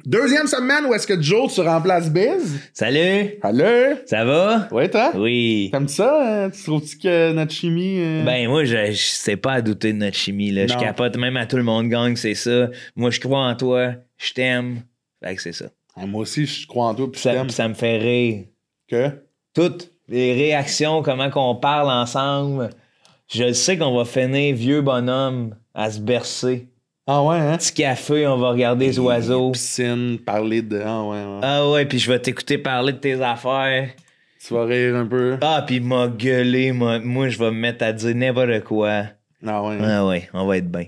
Deuxième semaine où est-ce que Joe, tu remplaces Biz? Salut! Allô? Ça va? Ouais, toi? Oui. T'aimes ça? Tu trouves-tu que notre chimie... Ben, moi, je sais pas à douter de notre chimie, là. Je Non. capote même à tout le monde gang, c'est ça. Moi, je crois en toi. Je t'aime. Fait que c'est ça. Moi aussi, je crois en toi pis je t'aime. Ça me fait rire. Que? Toutes les réactions, comment qu'on parle ensemble. Je sais qu'on va finir vieux bonhomme à se bercer. Ah ouais, hein? Petit café, on va regarder les oiseaux. Piscine, parler de... Ah ouais, ouais. Ah ouais, puis je vais t'écouter parler de tes affaires. Tu vas rire un peu. Ah, puis m'a gueulé, moi, je vais me mettre à dire n'importe quoi. Ah ouais. Ah ouais, on va être bien.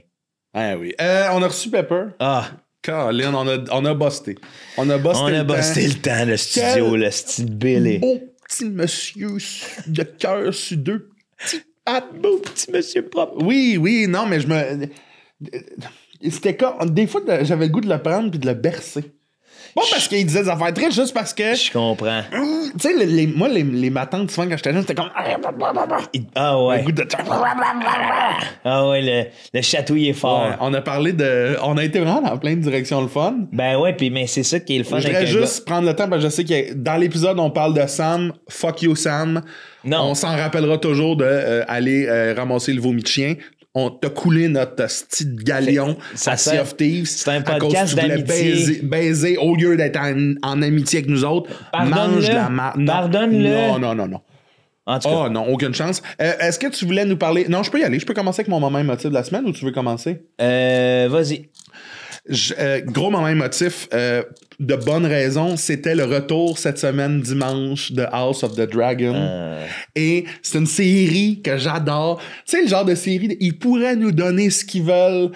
Ah oui. On a reçu Pepper. Ah, Colin, on a busté. On a busté on a bossé le temps, le studio, le style Billy. Beau petit monsieur de cœur sur deux petits pattes. Beau petit monsieur propre. Oui, non, mais je me... C'était comme... Des fois, j'avais le goût de le prendre puis de le bercer. Pas parce qu'il disait des affaires tristes, juste parce que... Je comprends. Tu sais, moi, les matantes, souvent, quand j'étais jeune, c'était comme... Ah ouais. Le goût de... Ah ouais, le chatouille est fort. Ouais, on a parlé de... On a été vraiment dans plein de directions le fun. Ben ouais, puis mais c'est ça qui est le fun Je avec voudrais un juste prendre le temps, parce que je sais que dans l'épisode, on parle de Sam. Fuck you, Sam. Non. On s'en rappellera toujours de aller ramasser le vomi de chien. On t'a coulé notre style de galion Ça à Sea fait- of Thieves. c'est un à cause podcast que tu voulais d'amitié. baiser au lieu d'être en amitié avec nous autres. Pardonne-le. Mange de la marde. Pardonne-le. Non. En tout cas, Oh non, aucune chance. Est-ce que tu voulais nous parler... Non, je peux y aller. Je peux commencer avec mon moment émotif de la semaine ou tu veux commencer? vas-y. Gros moment émotif, de bonnes raisons, c'était le retour cette semaine dimanche de House of the Dragon. Et c'est une série que j'adore. Tu sais, le genre de série, ils pourraient nous donner ce qu'ils veulent.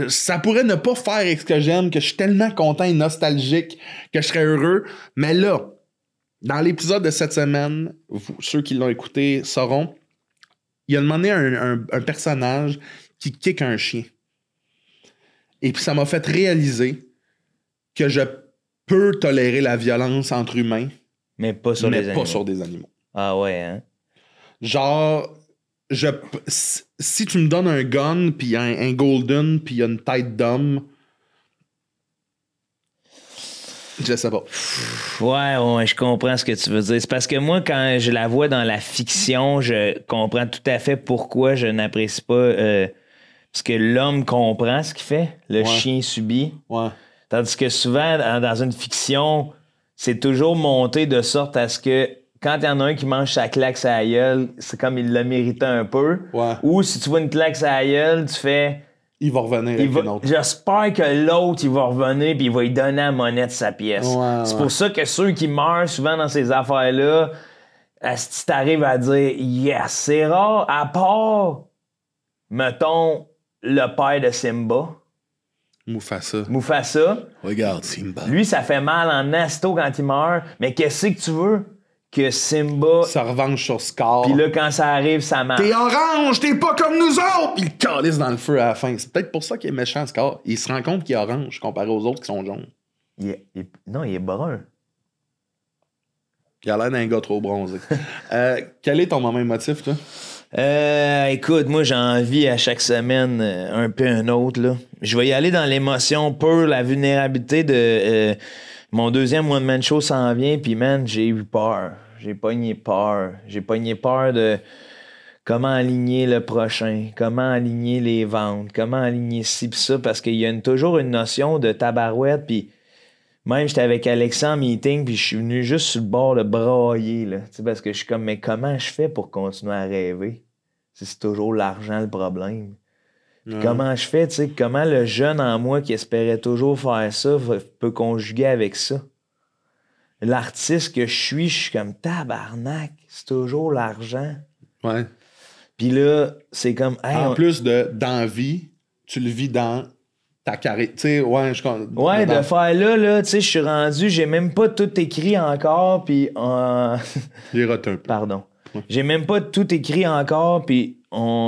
Ça pourrait ne pas faire avec ce que j'aime, que je suis tellement content et nostalgique que je serais heureux. Mais là, dans l'épisode de cette semaine, ceux qui l'ont écouté sauront, il y a demandé un personnage qui kick un chien. Et puis ça m'a fait réaliser que je peux tolérer la violence entre humains, Mais pas sur mais les pas animaux. sur des animaux. Ah ouais, hein? Genre, si tu me donnes un gun, puis un golden, puis une tête d'homme, je sais pas. Ouais, je comprends ce que tu veux dire. C'est parce que moi, quand je la vois dans la fiction, je comprends tout à fait pourquoi je n'apprécie pas... parce que l'homme comprend ce qu'il fait, le chien subit. Ouais. Tandis que souvent, dans une fiction, c'est toujours monté de sorte à ce que quand il y en a un qui mange sa claque sa gueule, c'est comme il l'a mérité un peu. Ouais. Ou si tu vois une claque sa gueule, tu fais... Il va revenir avec une autre. J'espère que l'autre, il va revenir puis il va lui donner la monnaie de sa pièce. C'est pour ça que ceux qui meurent souvent dans ces affaires-là, si t'arrives à dire « Yes », c'est rare, à part, mettons, le père de Simba. Mufasa. Regarde, Simba. Lui, ça fait mal en asto quand il meurt, mais qu'est-ce que tu veux? Que Simba... Ça revanche sur Scar. Puis là, quand ça arrive, ça marche. T'es orange, t'es pas comme nous autres! Puis il calisse dans le feu à la fin. C'est peut-être pour ça qu'il est méchant, Scar. Il se rend compte qu'il est orange comparé aux autres qui sont jaunes. Non, il est brun. Il a l'air d'un gars trop bronzé. Quel est ton moment émotif, toi? Écoute, moi, j'ai envie à chaque semaine un peu un autre, là. Je vais y aller dans l'émotion pure, la vulnérabilité de... mon deuxième one-man show s'en vient, puis man, j'ai eu peur. J'ai pogné peur. J'ai pogné peur de comment aligner le prochain, comment aligner les ventes, comment aligner ci pis ça, parce qu'il y a toujours une notion de tabarouette, puis même j'étais avec Alexandre en meeting, puis je suis venu juste sur le bord de brailler, là, parce que je suis comme, mais comment je fais pour continuer à rêver? C'est toujours l'argent le problème. Comment je fais, tu sais, comment le jeune en moi qui espérait toujours faire ça peut conjuguer avec ça? L'artiste que je suis comme tabarnak, c'est toujours l'argent. Ouais. Puis là, c'est comme... Hey, en plus d'envie, tu le vis dans ta carrière. Tu sais, ouais, ouais, de faire là, tu sais, je suis rendu, j'ai même pas tout écrit encore, puis... J'ai raté un peu. Pardon. Ouais. J'ai même pas tout écrit encore, puis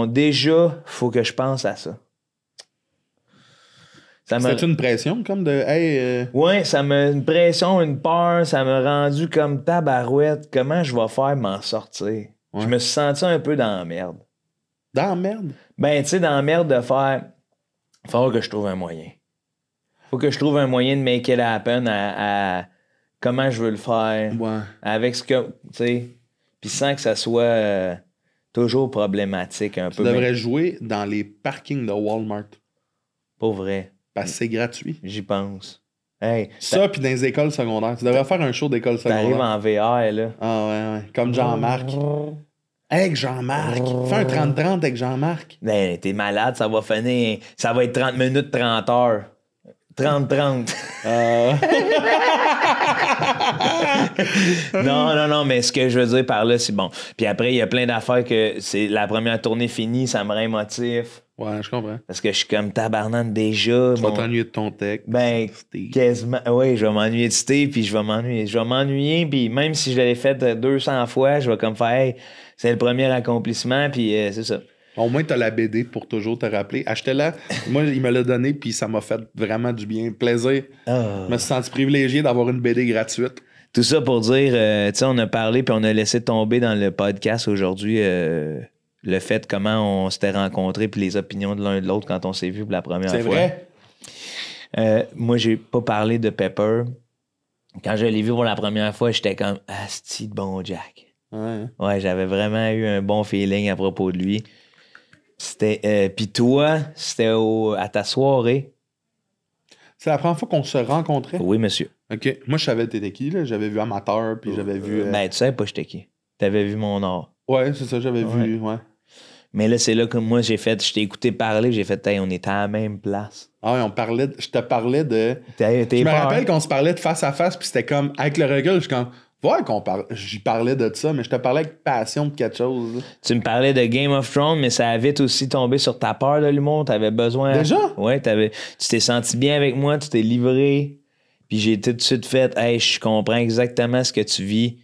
déjà, faut que je pense à ça. C'était une pression, comme de... Hey, ouais, ça m'a une pression, une peur, ça m'a rendu comme tabarouette. Comment je vais faire m'en sortir? Ouais. Je me suis senti un peu dans la merde. Dans la merde? Ben, tu sais, dans la merde de faire... Il faut que je trouve un moyen. Faut que je trouve un moyen de make it happen à comment je veux le faire. Ouais. Avec ce que, tu sais, puis sans que ça soit toujours problématique un Tu peu. devrais jouer dans les parkings de Walmart. Pas vrai. Parce que c'est gratuit. J'y pense. Hey, Ça, puis dans les écoles secondaires. Tu devrais faire un show d'école t'arrives secondaire. en VR, là. Ah ouais. Comme Jean-Marc. Avec Jean-Marc. Fais un 30-30 avec Jean-Marc. Ben, t'es malade, ça va finir. Ça va être 30 minutes, 30 heures. 30-30. Non, mais ce que je veux dire par là, c'est bon. Puis après, il y a plein d'affaires que c'est la première tournée finie, ça me rend émotif. Ouais, je comprends. Parce que je suis comme tabarnane déjà. Tu vas t'ennuyer de ton tech. Ben, quasiment. Oui, je vais m'ennuyer de Steve, puis je vais m'ennuyer. Je vais m'ennuyer, puis même si je l'ai fait 200 fois, je vais comme faire, hey, c'est le premier accomplissement, puis c'est ça. Au moins, tu as la BD pour toujours te rappeler. Achetez-la. Moi, il me l'a donné, puis ça m'a fait vraiment du bien. Plaisir. Je me suis senti privilégié d'avoir une BD gratuite. Tout ça pour dire, tu sais, on a parlé, puis on a laissé tomber dans le podcast aujourd'hui le fait comment on s'était rencontrés, puis les opinions de l'un et de l'autre quand on s'est vu pour la première fois. C'est vrai? Moi, j'ai pas parlé de Pepper. Quand je l'ai vu pour la première fois, j'étais comme « Asti de bon Jack ». Ouais, j'avais vraiment eu un bon feeling à propos de lui. C'était. Puis toi, c'était à ta soirée. C'est la première fois qu'on se rencontrait? Oui, monsieur. OK. Moi, je savais t'étais qui, là. J'avais vu Amateur, puis j'avais vu... Ben, tu savais pas j'étais qui. T'avais vu mon art. Ouais, c'est ça, j'avais vu, ouais. Mais là, c'est là que moi, je t'ai écouté parler, j'ai fait, hey, on était à la même place. Ah ouais, je te parlais de... Je me rappelle qu'on se parlait de face à face, puis c'était comme, avec le recul, je suis comme... Ouais, j'y parlais de ça, mais je te parlais avec passion de quelque chose. Là. Tu me parlais de Game of Thrones, mais ça a vite aussi tombé sur ta peur de l'humour. T'avais besoin... Déjà? Ouais, tu t'es senti bien avec moi, tu t'es livré. Puis j'ai tout de suite fait, hey, je comprends exactement ce que tu vis.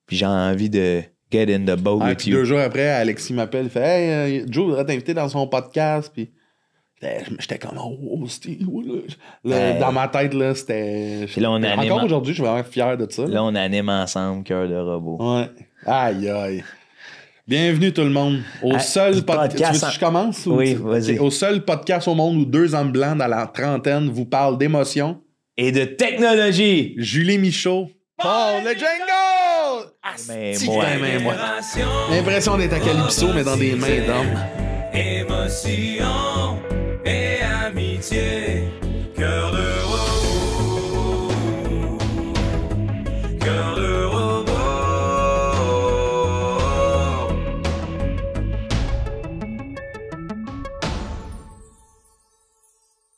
Puis j'ai envie de get in the boat with you. 2 jours après, Alexis m'appelle, il fait, hey, Joe voudrait t'inviter dans son podcast. Puis j'étais comme, oh, Steve. Dans ma tête, là, c'était. Puis là, on anime... Encore aujourd'hui, je suis vraiment fier de ça. Là, on anime ensemble, Cœur de robot. Ouais. Aïe, aïe. Bienvenue tout le monde au seul podcast. Tu veux que je commence? Oui, vas-y. Au seul podcast au monde où 2 hommes blancs dans la trentaine vous parlent d'émotion. Et de technologie. Julie Michaud. Paul le jingle! Mais moi. L'impression d'être à Calypso, mais dans des mains d'hommes. Émotion et amitié. Cœur de robot. Cœur de robot.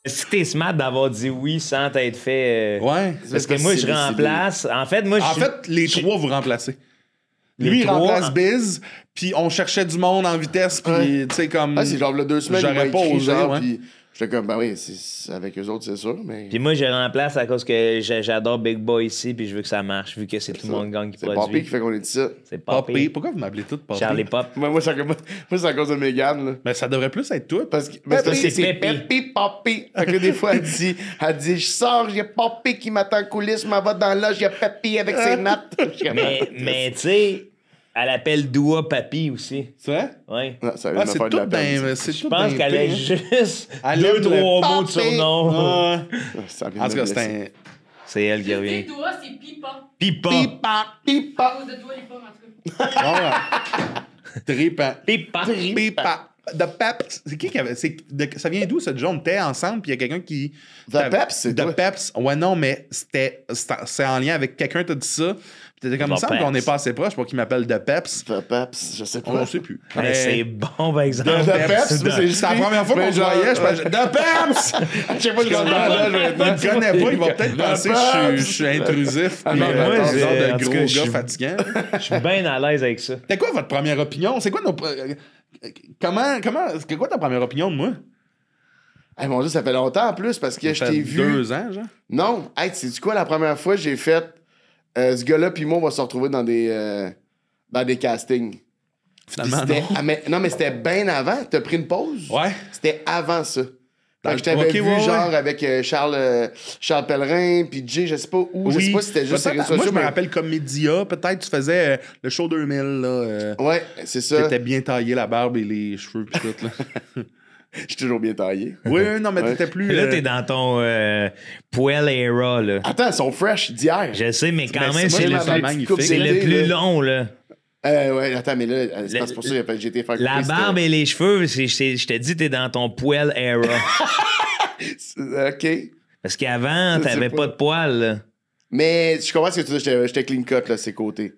Est-ce que t'es smart d'avoir dit oui sans t'être fait... Ouais. Parce que moi, je remplace... En fait, moi, les 3, vous remplacez. Lui, il remplace Biz, puis on cherchait du monde en vitesse, puis tu sais, comme... c'est genre, là, 2 semaines, j'aurais pas osé, ouais. puis j'étais comme, ben oui, c'est avec eux autres, c'est sûr, mais... Puis moi, je remplace à cause que j'adore Big Boy ici, puis je veux que ça marche, vu que c'est tout le monde gang qui produit. C'est Poppy qui fait qu'on est ici. C'est Poppy. Poppy. Pourquoi vous m'appelez tout Poppy? Charlie Pop. Moi, c'est à cause de Mégane, là. Mais ça devrait plus être toi. Parce que c'est c'est Peppy. Peppy Poppy. Fait que des fois, elle dit, je sors, il y a Poppy qui m'attend en coulisses, m'en va dans l'âge, il y a Peppy avec ses nattes. Mais tu sais, elle appelle Doua Papi aussi. C'est vrai? Oui. Non, ça Ah, c'est tout bien. Je pense qu'elle a juste Elle 2, aime 3 le mots de Poppy. surnom. Ah. Ça vient En de tout cas, me c'est blesser. un... C'est elle qui Tu sais, revient. Dora, c'est Pipa. Pipa. Pipa, À pipa. cause de toi, les pommes, en tout cas. Trippant. Pipa. Pipa. The Peps. C'est qui avait... Ça vient d'où, ce John? On était ensemble, puis il y a quelqu'un qui... The Peps, c'est The toi. Peps. Ouais, non, mais c'est en lien avec quelqu'un qui t'a dit ça. Puis t'étais comme, il me The semble qu'on n'est Peps. pas assez proche pour qu'il m'appelle The Peps. The Peps, je sais On pas. ne sait plus. Ben, c'est bon, par exemple. The Peps, C'est la première fois qu'on se voyait, je pensais, The Peps! À chaque fois que je rentre dans là, je vais Il me connaît pas, il va peut-être penser que je suis intrusif. Puis non, moi, un j'ai- genre en de tout gros cas, gars je suis- fatigant. Je suis bien à l'aise avec ça. C'était quoi votre première opinion? C'est quoi c'est quoi ta première opinion de moi? Hey, mon Dieu, ça fait longtemps en plus parce que je Ça fait t'ai vu. 2 ans, genre? Non, hey, sais-tu quoi, la première fois, j'ai fait ce gars-là puis moi, on va se retrouver dans des castings. Finalement, Puis non. non, mais c'était bien avant. T'as pris une pause? Ouais. C'était avant ça. Fait que je t'avais Ok, vu, ouais, genre, ouais. avec Charles Pellerin, puis Jay, je sais pas où, je sais pas si c'était juste sur les Peut-être- réseaux moi, je sociaux, me mais... rappelle comme média. Peut-être tu faisais le show 2000, là. Ouais, c'est ça. T'étais bien taillé, la barbe et les cheveux, pis tout, là. Je suis toujours bien taillé. Oui, non, mais Ouais. t'étais plus. Là, t'es dans ton poêle era, là. Attends, ils sont fresh d'hier. Je sais, mais quand Ben, même, c'est c'est moi, le, j'ai ma petite magnifique. coupe c'est le d'été, plus là. long, là. Ouais, attends, mais là, c'est pas pour ça que j'ai été faire La couper, barbe et les cheveux, je te dis, t'es dans ton poêle era. OK. Parce qu'avant, Je sais t'avais pas. pas de poils, là. Mais je comprends ce que tu dis, j'étais clean cut, là, ses côtés.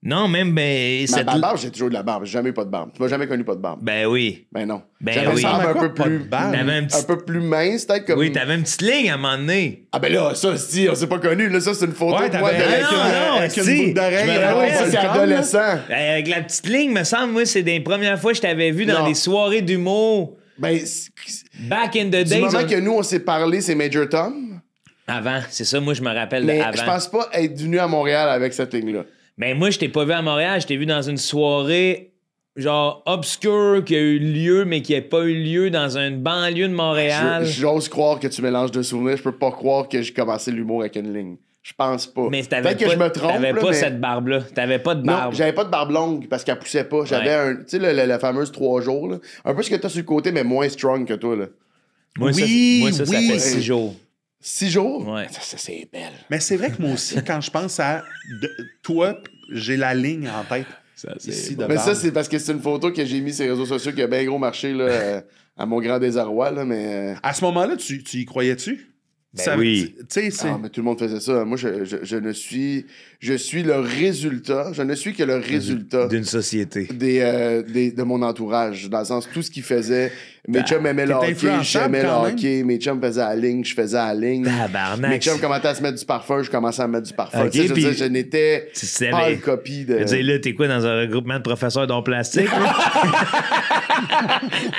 Non, même, ben. Ma barbe, j'ai toujours de la barbe. J'ai jamais eu pas de barbe. Tu m'as jamais connu pas de barbe. Ben oui. Ben non. Ben J'avais oui. une barbe Ça un ressemble à peu quoi, pas de plus... barbe? T'avais un petit. Un peu plus mince, peut-être comme... Oui, t'avais une petite ligne à un moment donné. Ah ben là, ça, si, on s'est pas connu. Là, ça, c'est une photo Ouais, de moi t'avais avec... avec non, une si. boucle d'oreille. Je me Ah ouais, rappelle, ça, c'est adolescent. Avec la petite ligne, me semble, moi, c'est des premières fois que je t'avais vu dans Non. des soirées d'humour. Ben, Back in the du days. moment que nous, on s'est parlé, c'est Major Tom. Avant, c'est ça, moi, je me rappelle Mais avant. je pense pas être venu à Montréal avec cette ligne-là. Ben moi, je t'ai pas vu à Montréal, je t'ai vu dans une soirée genre obscure qui a eu lieu, mais qui a pas eu lieu dans une banlieue de Montréal. J'ose croire que tu mélanges deux souvenirs. Je peux pas croire que j'ai commencé l'humour avec une ligne. Je pense pas. Mais t'avais Peut-être que je pas, me trompe, t'avais là, pas mais... cette barbe-là. T'avais pas de Non, barbe. j'avais pas de barbe longue parce qu'elle poussait pas. J'avais Ouais. un... Tu sais, la fameuse 3 jours, là. Un peu ce que t'as sur le côté, mais moins strong que toi, là. Moi, Oui, ça oui. fait 6 jours. 6 jours? Ouais. Ça, c'est belle. Mais c'est vrai que moi aussi, quand je pense à toi, j'ai la ligne en tête. Ici, de Mais ça, barbe. c'est parce que c'est une photo que j'ai mise sur les réseaux sociaux qui a bien gros marché, là, à mon grand désarroi, là, mais... À ce moment-là, tu y croyais-tu? Ben oui. Tu sais, c'est. Ah, mais tout le monde faisait ça. Moi, je ne suis... Je suis le résultat. Je ne suis que le résultat D'une société. de mon entourage. Dans le sens, tout ce qu'ils faisaient. Mes chums aimaient le t'es hockey, influençable j'aimais le quand même. hockey. Mes chums faisaient la ligne, je faisais la ligne. Tabarnak. Mes chums commençaient à se mettre du parfum, je commençais à mettre du parfum. Ok, Tu sais, je veux puis- dire, je n'étais Tu savais- pas une copie de... Je veux dire, là, t'es quoi dans un regroupement de professeurs d'art plastique? là?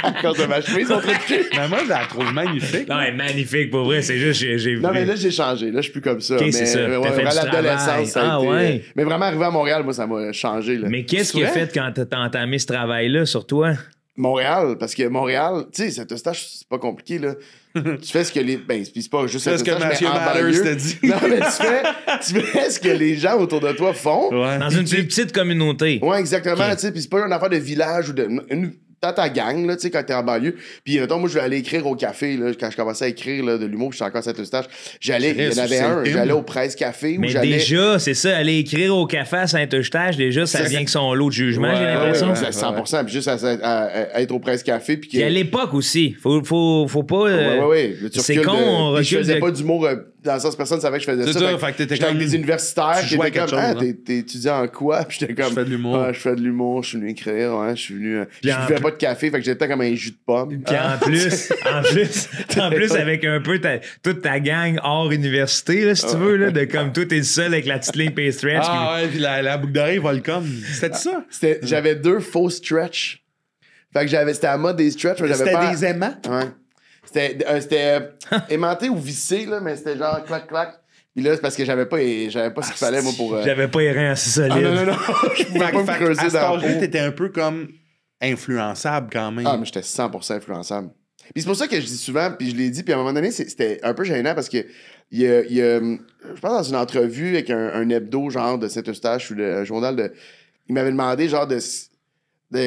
à cause de ma chemise, on truc. Mais moi, je la trouve magnifique. Non, elle est magnifique, pour vrai. C'est juste, j'ai vu. Non, mais là, j'ai changé. Là, je suis plus comme ça. Ok, mais c'est ça. ouais, T'as fait vraiment, du travail. l'adolescence, ça a Ah, été... ouais. Mais vraiment, arrivé à Montréal, moi, ça m'a changé. Là. Mais qu'est-ce qui a vrai? fait quand t'as entamé ce travail-là sur toi? Montréal, parce que Montréal, tu sais, cet stage, c'est pas compliqué, là. Tu fais ce que les... Ben, c'est pas juste C'est ce que Saint-Eustache, Mathieu mais en Matters banlieue. t'a dit. Non, mais tu fais ce que les gens autour de toi font. Ouais. Dans une plus petite communauté. Ouais, exactement, Ok. tu sais, puis c'est pas une affaire de village ou de... T'as ta gang, là, tu sais, quand t'es en banlieue. Puis, mettons, moi, je vais aller écrire au café, là, quand je commençais à écrire, là, de l'humour, puis j'étais encore à Saint-Eustache. Il y en avait c'est un, le j'allais au Presse Café, où Mais j'allais... déjà, c'est ça, aller écrire au café à Saint-Eustache, déjà, ça C'est- vient que son lot de jugement, Ouais, j'ai l'impression. Ouais, 100%, puis juste à être au Presse Café, puis que... Puis à l'époque aussi, faut pas. Ouais. Le c'est turcule con, on puis je recule faisais de- pas d'humour dans le sens personne savait que je faisais C'est ça. ça, fait que t'étais j'étais avec comme- des universitaires tu qui jouais étaient à comme quelque chose, t'es étudiant en quoi? Puis j'étais comme Je fais de l'humour. Ah, je fais de l'humour, je suis venu écrire, ouais, je suis venu Puis je en buvais plus- pas de café, fait que j'étais comme un jus de pomme. Puis en plus, avec un peu toute ta gang hors université, là, si tu veux, là, de comme toi, t'es le seul avec la petite ligne pay stretch. Ah ouais, puis la boucle d'oreille Volcom. C'était ça? J'avais 2 faux stretch. Fait que c'était à mode des stretch, mais j'avais C'était pas... des aimants? Ouais. C'était aimanté ou vissé, là, mais c'était genre clac. Puis là, c'est parce que j'avais pas ce qu'il fallait, moi, pour... J'avais pas les reins assez solides. Ah non. Je pouvais pas me Fait creuser à cet dans la âge-là, peau. t'étais un peu comme influençable quand même. Ah, mais j'étais 100% influençable. Puis c'est pour ça que je dis souvent, puis je l'ai dit, puis à un moment donné, c'était un peu gênant parce que il y a, je pense dans une entrevue avec un hebdo genre de Saint-Eustache ou un journal de... Il m'avait demandé genre de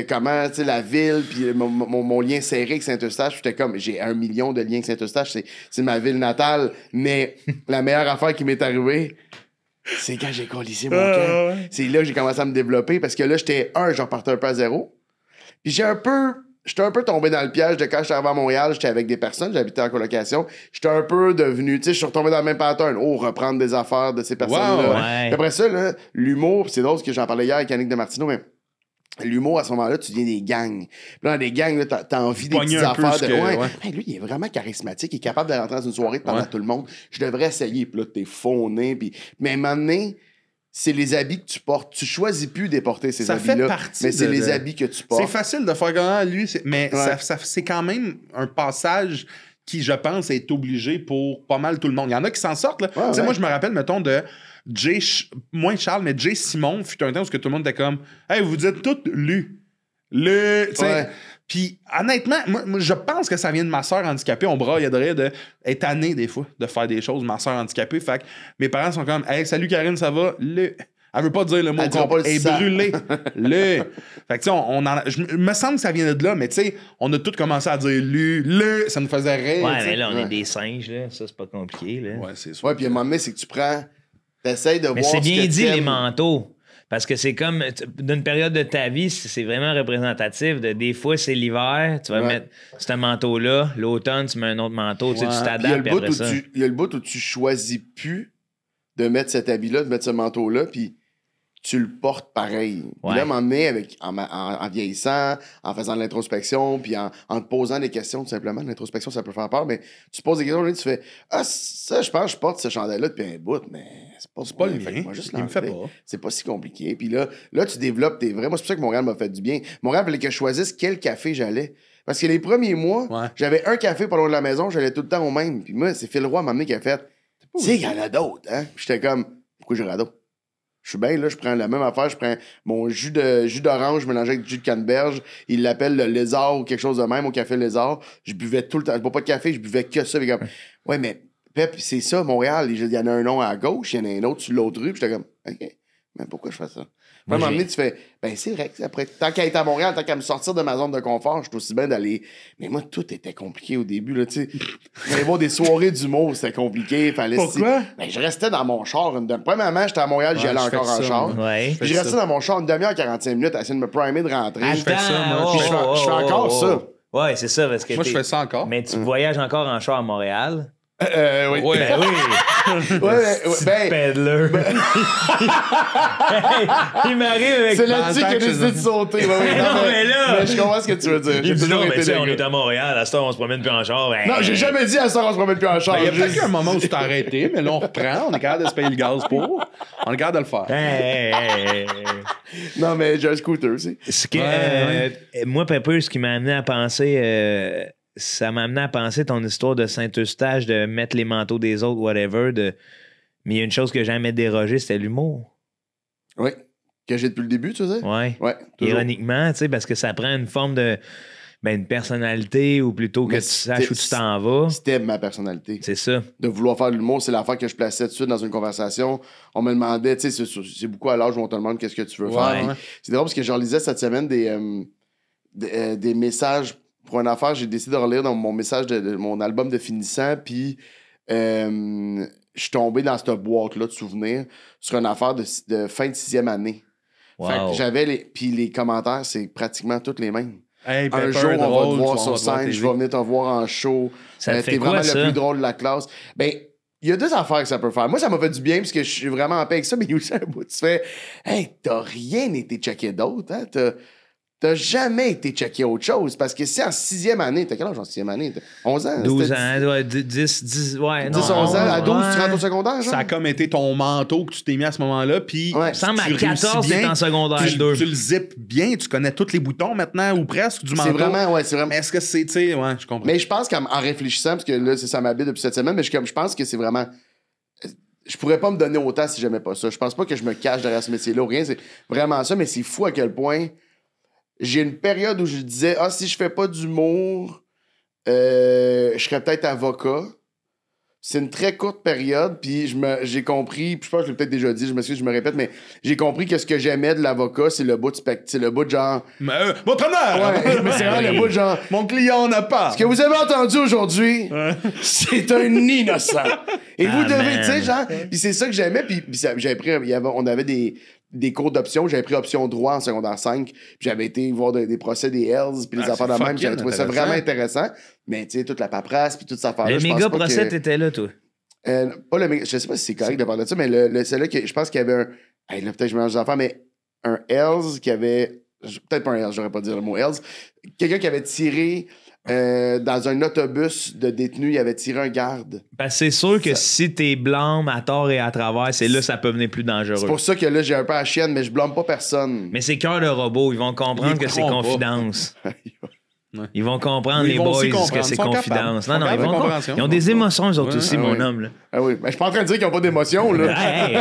comment, tu sais, la ville, puis mon lien serré avec Saint-Eustache. J'étais comme, j'ai 1 million de liens avec Saint-Eustache, c'est ma ville natale, mais la meilleure affaire qui m'est arrivée, c'est quand j'ai colissé mon camp. C'est là que j'ai commencé à me développer parce que là, je repartais un peu à zéro. Puis j'étais un peu tombé dans le piège de quand je suis arrivé à Montréal, j'étais avec des personnes, j'habitais en colocation. J'étais un peu devenu, tu sais, je suis retombé dans le même pattern. reprendre des affaires de ces personnes-là. ouais. Puis après ça, là, l'humour, c'est drôle parce que j'en parlais hier avec Yannick Demartino, mais l'humour, à ce moment-là, tu deviens des gangs. Puis là, dans des gangs, là, t'as envie des Pogner petites un peu affaires ce de. que- Ouais. ouais. Hey, lui, il est vraiment charismatique, il est capable de rentrer dans une soirée, de parler Ouais. à tout le monde. Je devrais essayer. Puis là, t'es fauné. Puis... Mais à un moment donné, c'est les habits que tu portes. Tu choisis plus de porter ces Ça fait habits-là. partie Mais c'est de- les habits que tu portes. C'est facile de faire comme lui, mais Ouais. c'est quand même un passage qui, je pense, est obligé pour pas mal tout le monde. Il y en a qui s'en sortent. Là. Ouais, Tu sais, ouais. moi, je me rappelle, mettons, de moins Charles, mais Jay Simon, fut un temps où tout le monde était comme « Hey, vous dites tout lu. » Tu sais. Ouais. Puis, honnêtement, moi, je pense que ça vient de ma soeur handicapée. On brailladerait de être tanné des fois de faire des choses, ma soeur handicapée. Fait que mes parents sont comme « Hey, salut Karine, ça va? » Elle veut pas dire le mot Elle dira pas le complet. Elle est sang. brûlée. Le. Fait que, tu sais, me semble que ça vient de là, mais tu sais, on a tous commencé à dire le. Ça nous faisait rire. Ouais, tu sais. mais là, on est des singes, là. Ça, c'est pas compliqué, là. Ouais, c'est sûr. Ouais, puis à un moment donné, c'est que tu prends. T'essayes de Mais voir. c'est ce bien que dit, t'aimes. les manteaux. Parce que c'est comme, d'une période de ta vie, c'est vraiment représentatif. Des fois, c'est l'hiver, tu vas Ouais. mettre ce manteau-là. L'automne, tu mets un autre manteau. Tu sais, tu Puis il y a t'adaptes, le puis bout après où ça. il y a le bout où tu choisis plus de mettre cet habit-là, de mettre ce manteau-là, puis tu le portes pareil. Puis Ouais. là, à un moment donné, en vieillissant, en faisant de l'introspection, puis en te posant des questions, tout simplement. L'introspection, ça peut faire peur, mais tu poses des questions, là, tu fais « Ah, ça, je pense que je porte ce chandail-là depuis un bout, mais c'est pas pas le moi. Fait que mien. moi, juste Il me fait l'enlever. pas. C'est pas si compliqué. » Puis là, tu développes tes vrais... Moi, c'est pour ça que Montréal m'a fait du bien. Montréal fallait que je choisisse quel café j'allais. Parce que les premiers mois, Ouais. j'avais un café pas loin de la maison, j'allais tout le temps au même. Puis moi, c'est Phil Roy m'a amené qui a fait « Tu sais, il y en a d'autres, hein? » Puis j'étais comme « Pourquoi j'irais d'autres? » Je suis bien, là, je prends la même affaire, je prends mon jus d'orange mélangé avec du jus de canneberge. Il l'appelle le lézard ou quelque chose de même au café lézard. Je buvais tout le temps. Je bois pas de café, je buvais que ça. Comme, ouais, mais Pep, c'est ça, Montréal. Il y en a un nom à gauche, il y en a un autre sur l'autre rue. Puis j'étais comme, OK, mais pourquoi je fais ça? Puis à un moment donné, tu fais, ben c'est vrai que après, tant qu'à être à Montréal, tant qu'à me sortir de ma zone de confort, je suis aussi bien d'aller. Mais moi, tout était compliqué au début, là, tu sais. J'allais voir des soirées d'humour, c'était compliqué. Fallait Pourquoi? Ben, je restais dans mon char. Premièrement, j'étais à Montréal, j'y Ouais, allais je fais encore en ça, char. moi. Ouais. Puis je restais dans mon char une demi-heure, 45 minutes, à essayer de me primer de rentrer. je fais ça, moi. Puis je fais encore ça. Ouais, c'est ça. Parce que Moi, je fais ça encore. Mais tu voyages encore en char à Montréal. Oui. Ouais. Ben oui. Ben, Peddler. Hey, il m'arrive avec... c'est là-dessus Dans qu'il a le temps que décidé de je- sauter. Ouais, oui, Non, mais là- Mais je comprends ce que tu veux dire. Il J'ai me dit toujours non, mais été tu sais, le on gars. est à Montréal, à ce temps, on se promène plus en char. Ben, Non, j'ai jamais dit à ça qu'on se promène plus en char. Il y a peut-être Juste- eu un moment où tu t'es arrêté, mais là, on reprend. On est capable de se payer le gaz pour. On est capable de le faire. Hey. Non, mais j'ai un scooter aussi. Ce que, Ouais, moi, Pepper, ce qui m'a amené à penser, ça m'a amené à penser ton histoire de Saint-Eustache, de mettre les manteaux des autres, whatever. Mais il y a une chose que j'ai jamais dérogé, c'était l'humour. Oui. Que j'ai depuis le début, tu sais? Ouais. Ouais. toujours. Ironiquement, tu sais, parce que ça prend une forme de. Ben, une personnalité ou plutôt que Mais tu saches où tu c'était- t'en vas. C'était ma personnalité. C'est ça. De vouloir faire de l'humour, c'est l'affaire que je plaçais tout de suite dans une conversation. On me demandait, tu sais, c'est beaucoup à l'âge où on te demande qu'est-ce que tu veux Ouais, faire. ouais. Puis c'est drôle parce que je relisais cette semaine des messages pour une affaire. J'ai décidé de relire dans mon message de mon album de finissant. Puis je suis tombé dans cette boîte-là de souvenirs sur une affaire de fin de 6e année. Wow. Fait que j'avais puis les commentaires, c'est pratiquement tous les mêmes. Hey, Un Pepper, jour, on va drôle, te voir on sur va te voir scène, je TV. vais venir te voir en show. Ça te fait T'es quoi, vraiment ça? le plus drôle de la classe. Ben, il y a deux affaires que ça peut faire. Moi, ça m'a fait du bien parce que je suis vraiment en paix avec ça, mais il y a aussi un bout, tu fais, hey, t'as rien été checké d'autre, hein? T'as jamais été checké autre chose. Parce que si en 6e année, t'as quel âge en 6e année? T'as 11 ans? 12 C'était ans, ouais, 10, ouais. 10, 11 ans. À 12, tu rentres au secondaire, genre? Ça a comme été ton manteau que tu t'es mis à ce moment-là. Puis, Ouais. Il me semble à tu réussis 14, bien. t'es en secondaire tu, 2. tu le zippes bien, tu connais tous les boutons maintenant, ou presque, du manteau. C'est vraiment, ouais, c'est vraiment. Mais est-ce que c'est, tu sais, ouais, je comprends. Mais je pense qu'en réfléchissant, parce que là, ça m'habite depuis cette semaine, mais je pense que c'est vraiment. Je pourrais pas me donner autant si j'aimais pas ça. Je pense pas que je me cache derrière ce métier-là ou rien. C'est vraiment ça, mais c'est fou à quel point j'ai une période où je disais, ah, si je fais pas d'humour, je serais peut-être avocat. C'est une très courte période, puis j'ai compris, puis je pense que je l'ai peut-être déjà dit, je m'excuse, je me répète, mais j'ai compris que ce que j'aimais de l'avocat, c'est le bout de c'est le bout de genre. Mais, votre honneur! Ouais, mais c'est vraiment le bout de genre. Mon client n'a pas. Ce que vous avez entendu aujourd'hui, c'est un innocent. Et vous Ah, devez, man. tu sais, genre, puis c'est ça que j'aimais, puis j'avais pris, on avait des cours d'option, j'avais pris option droit en secondaire 5, puis j'avais été voir des procès des Hells, puis les Ah, affaires de c'est même, j'avais trouvé ça intéressant. vraiment intéressant, mais tu sais, toute la paperasse, puis toute cette affaire-là, Le je pense méga pas procès, que... t'étais là, toi. Pas le méga, je sais pas si c'est correct de parler de ça, mais celle-là, je pense qu'il y avait un, hey, là, peut-être je mélange des affaires, mais un Hells qui avait, peut-être pas un Hells, j'aurais pas dire le mot Hells, quelqu'un qui avait tiré dans un autobus de détenus, il avait tiré un garde. Parce que c'est sûr que si t'es blâme à tort et à travers, c'est là que ça peut venir plus C'est dangereux. pour ça que là, j'ai un peu à la chienne, mais je blâme pas personne. Mais c'est cœur de robot, ils vont comprendre Ils que c'est écouteront pas. confidence. Ouais. Ils vont comprendre, Ils les vont aussi boys, comprendre. que c'est Ils sont confidence. capables. Non, Ils sont non, ils capables de vont compréhension. Ils ont des émotions, eux autres Ouais, aussi, ah mon oui. homme. Là. Ah oui, mais je suis pas en train de dire qu'ils n'ont pas d'émotion, là. Hey!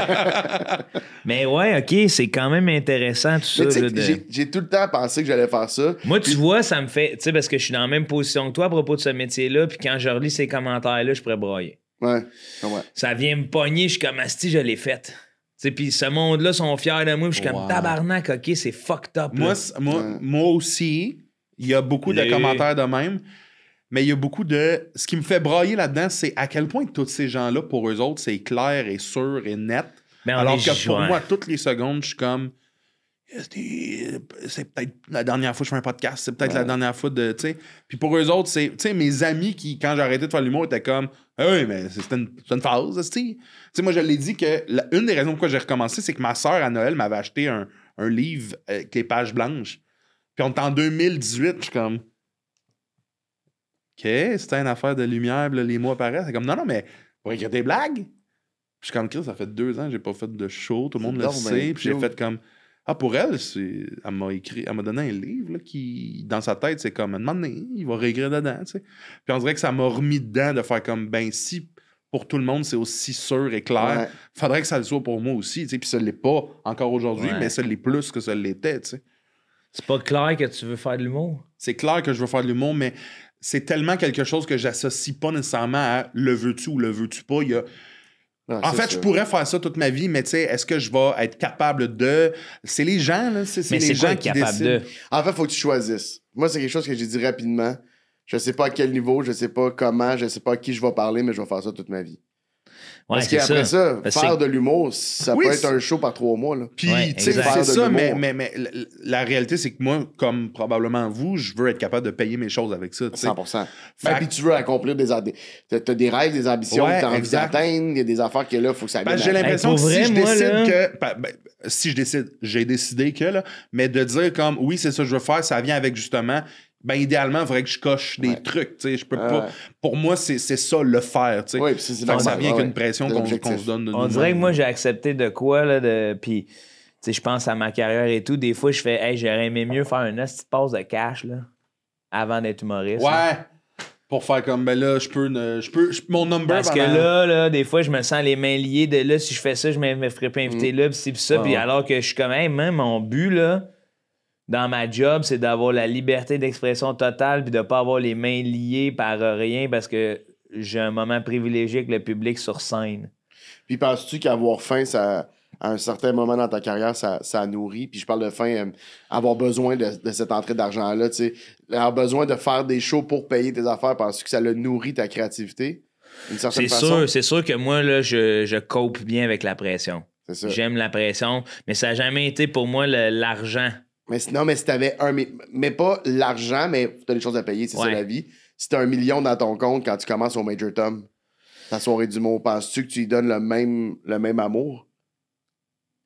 Mais ouais, OK, c'est quand même intéressant tout ça. Mais tu sais, là, de- j'ai tout le temps pensé que j'allais faire ça. Moi, tu vois, ça me fait... Tu sais, parce que je suis dans la même position que toi à propos de ce métier-là, puis quand je relis ces commentaires-là, je pourrais broyer. Ouais, ouais. Ça vient me pogner, je suis comme, asti, je l'ai faite. sais, puis ce monde-là sont fiers de moi, puis je suis comme Wow. tabarnak, OK, c'est fucked up. là. Moi aussi, il y a beaucoup de commentaires de même, mais il y a beaucoup de... Ce qui me fait brailler là-dedans, c'est à quel point tous ces gens-là, pour eux autres, c'est clair et sûr et net. Mais on Alors est que pour ouais. moi, toutes les secondes, je suis comme... C'est peut-être la dernière fois que je fais un podcast, c'est peut-être la dernière fois de... tu sais. Puis pour eux autres, c'est... Tu sais, mes amis qui, quand j'ai arrêté de faire l'humour, étaient comme... Ah oui, mais c'est une phase, tu sais. Moi, je l'ai dit que une des raisons pourquoi j'ai recommencé, c'est que ma sœur, à Noël, m'avait acheté un livre avec les pages blanches. Puis on est en 2018, je suis comme... OK, c'était une affaire de lumière, puis là, les mots apparaissent. C'est comme, non, mais pour écrire des blagues. Puis je suis comme, Chris, ça fait 2 ans que j'ai pas fait de show, tout le monde le sait. Puis j'ai fait comme... Ah, pour elle, elle m'a donné un livre là, qui, dans sa tête, c'est comme, un moment donné, il va réécrire dedans, tu sais. Puis on dirait que ça m'a remis dedans de faire comme, ben si pour tout le monde, c'est aussi sûr et clair, faudrait que ça le soit pour moi aussi, tu sais. Puis ça l'est pas encore aujourd'hui, mais ça l'est plus que ça l'était, tu sais. C'est pas clair que tu veux faire de l'humour? C'est clair que je veux faire de l'humour, mais c'est tellement quelque chose que j'associe pas nécessairement à le veux-tu ou le veux-tu pas. Il y a... En fait, je pourrais faire ça toute ma vie, mais tu sais, est-ce que je vais être capable de... C'est les gens, là. C'est les gens qui décident. En fait, il faut que tu choisisses. Moi, c'est quelque chose que j'ai dit rapidement. Je sais pas à quel niveau, je sais pas comment, je sais pas à qui je vais parler, mais je vais faire ça toute ma vie. Ouais, Parce qu'après ça, Parce faire que- de l'humour, ça Oui, peut être un show par 3 mois. Là. Puis, Ouais, tu sais, exact. c'est Faire de ça, l'humour. mais la réalité, c'est que moi, comme probablement vous, je veux être capable de payer mes choses avec ça, tu sais. 100%. Fait Puis tu veux accomplir t'as des rêves, des ambitions Ouais, que t'as envie exact. d'atteindre. Il y a des affaires que là, il faut que ça Parce vienne que j'ai à- l'impression Hey, que pour si vrai, je moi, décide là- que... si je décide, j'ai décidé que, là, mais de dire comme, oui, c'est ça que je veux faire, ça vient avec justement... Ben, idéalement, il faudrait que je coche des trucs, tu sais. Je peux pas... Pour moi, c'est ça, le faire, tu sais. Oui, puis c'est Fait que normal, ça vient ouais, qu'une pression c'est qu'on l'objectif. se donne de On nous-mêmes. dirait que moi, j'ai accepté de quoi, là, puis, tu sais, je pense à ma carrière et tout. Des fois, je fais, hey, j'aurais aimé mieux faire une petite passe de cash, là, avant d'être humoriste. là. Ouais. Pour faire comme, ben là, mon number... Parce que là, des fois, je me sens les mains liées de là, si je fais ça, je me ferais pas inviter là, puis c'est pis ça. Puis alors que je suis comme, hey, même mon but, là, dans ma job, c'est d'avoir la liberté d'expression totale puis de pas avoir les mains liées par rien parce que j'ai un moment privilégié avec le public sur scène. Puis penses-tu qu'avoir faim, ça, à un certain moment dans ta carrière, ça nourrit? Puis je parle de faim, avoir besoin de cette entrée d'argent-là, tu sais. Avoir besoin de faire des shows pour payer tes affaires, penses-tu que ça le nourrit ta créativité? D'une certaine façon? C'est sûr que moi, là, je cope bien avec la pression. C'est ça. J'aime la pression, mais ça n'a jamais été pour moi l'argent. Mais non, mais si t'avais mais pas l'argent, mais t'as des choses à payer, c'est ça Ouais. la vie. Si t'as 1 million dans ton compte quand tu commences au Major Tom, ta soirée d'humour, penses-tu que tu lui donnes le même amour?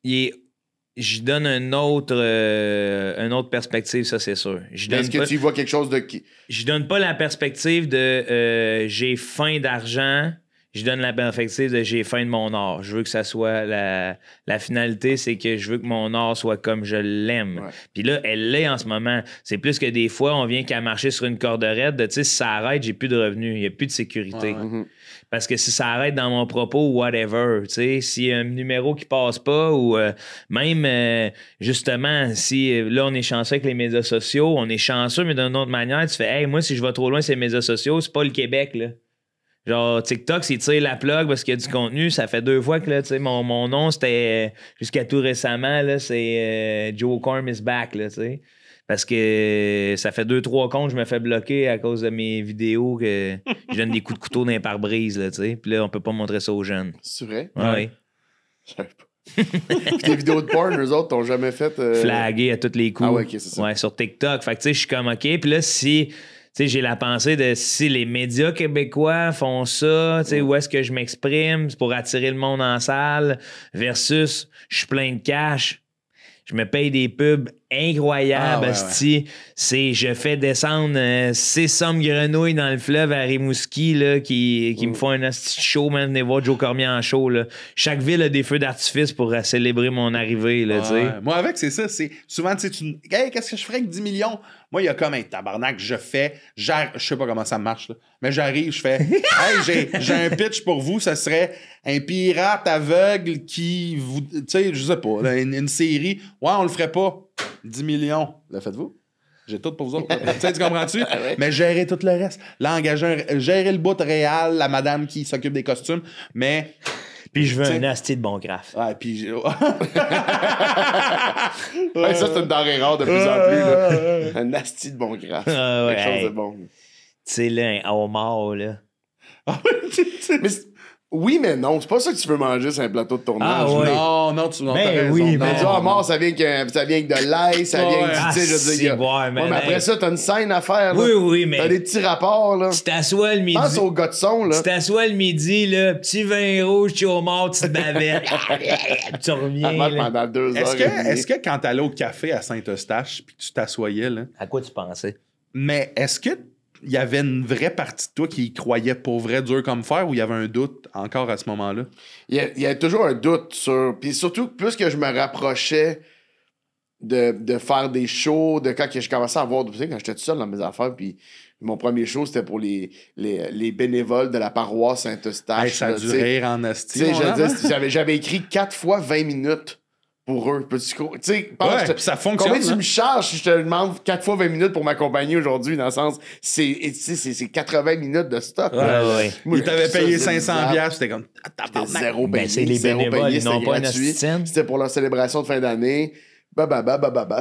Je donne une autre perspective, ça, c'est sûr. Est-ce que tu y vois quelque chose de... Je donne pas la perspective de j'ai faim d'argent. Je donne la perspective de j'ai faim de mon art. Je veux que ça soit la finalité, c'est que je veux que mon art soit comme je l'aime. Ouais. Puis là, elle l'est en ce moment. C'est plus que des fois, on vient qu'à marcher sur une corde raide. Tu sais, si ça arrête, j'ai plus de revenus. Il n'y a plus de sécurité. Mhm. Parce que si ça arrête dans mon propos, whatever, tu sais, s'il y a un numéro qui passe pas ou même, justement, si là, on est chanceux avec les médias sociaux, on est chanceux, mais d'une autre manière, tu fais, hey, moi, si je vais trop loin sur les médias sociaux, c'est pas le Québec, là. Genre, TikTok, s'il tire la plug parce qu'il y a du contenu, ça fait 2 fois que, là, tu sais, mon nom, c'était, jusqu'à tout récemment, là, c'est Joe Corm is back, là, tu sais. Parce que ça fait 2-3 comptes, je me fais bloquer à cause de mes vidéos que je donne des coups de couteau dans les pare-brise, là, tu sais. Puis là, on peut pas montrer ça aux jeunes. C'est vrai? Ouais. Je savais pas. Puis tes vidéos de porn, eux autres, t'ont jamais fait... Flagué à tous les coups. Ah ouais, ok, c'est ça. Ouais, sur TikTok. Fait que, tu sais, je suis comme, OK. Puis là, si... Tu sais, j'ai la pensée de si les médias québécois font ça, tu sais, où est-ce que je m'exprime, c'est pour attirer le monde en salle, versus je suis plein de cash, je me paye des pubs incroyables, Ah, ouais, asti. C'est, je fais descendre 6 sommes grenouilles dans le fleuve à Rimouski, là, qui me font un asti show, man, venez voir Joe Cormier en show, là. Chaque ville a des feux d'artifice pour célébrer mon arrivée, là, tu sais. Ouais. Moi, avec, c'est ça. C'est souvent, tu sais, hey, qu'est-ce que je ferais avec 10 millions? Moi, il y a comme un tabarnak, je sais pas comment ça marche, là, mais j'arrive, je fais, hey, j'ai un pitch pour vous, ça serait un pirate aveugle qui vous, tu sais, je sais pas, là, une série. Ouais, on le ferait pas. 10 millions. Le faites-vous? J'ai tout pour vous autres. Tu sais, tu comprends-tu? Mais gérer tout le reste. Là, gérer le bout réel, la madame qui s'occupe des costumes, mais... Puis je veux T'sais. un asti de bon craft. Ouais, puis... Ouais, ça, c'est une denrée rare de plus en plus. Là. Un asti de bon graphe. Ah ouais, Quelque chose hey. de bon. Tu sais, là, un homard, là. Mais oui, mais non. C'est pas ça que tu veux manger sur un plateau de tournage. Ah ouais. Non, non, tu Ben t'as raison. oui, Non, ben- Du homard, ça vient avec de l'ail, ça vient avec Ah, tu sais, je veux c'est dire. ouais, mais Ouais, mais après hey. ça, t'as une scène à faire. Là. Oui, oui, mais T'as des petits rapports, là. tu t'assois le midi. Pense au gars de son, là. Tu t'assois le midi, là, petit vin rouge, petit homard, petite bavette. Puis tu reviens, Avant là. pendant 2 heures. Est-ce que quand t'allais au café à Saint-Eustache puis que tu t'assoyais, là, À quoi tu pensais? mais est-ce que il y avait une vraie partie de toi qui y croyait pour vrai dur comme fer ou il y avait un doute encore à ce moment-là? Il y a toujours un doute sur. Puis surtout, plus que je me rapprochais de faire des shows, de quand que je commençais à avoir. Tu sais, quand j'étais tout seul dans mes affaires, puis mon premier show, c'était pour les bénévoles de la paroisse Saint-Eustache. Hey, ça a là, dû tu sais. rire en Tu esti. sais, mon je homme, veux hein? dire, j'avais écrit 4 fois 20 minutes pour eux. Tu sais, pense Ouais, que- puis ça fonctionne, Combien tu hein? me charges si je te demande 4 fois 20 minutes pour m'accompagner aujourd'hui, dans le sens, c'est 80 minutes de stock. Ouais, là. ouais. Moi, Il t'avait ça, payé c'est 500 bizarre. piastres, c'était comme... C'était zéro Ben, payé. c'est les zéro bénévoles, payé, ils n'ont c'était pas une gratuit. assistante. C'était pour leur célébration de fin d'année.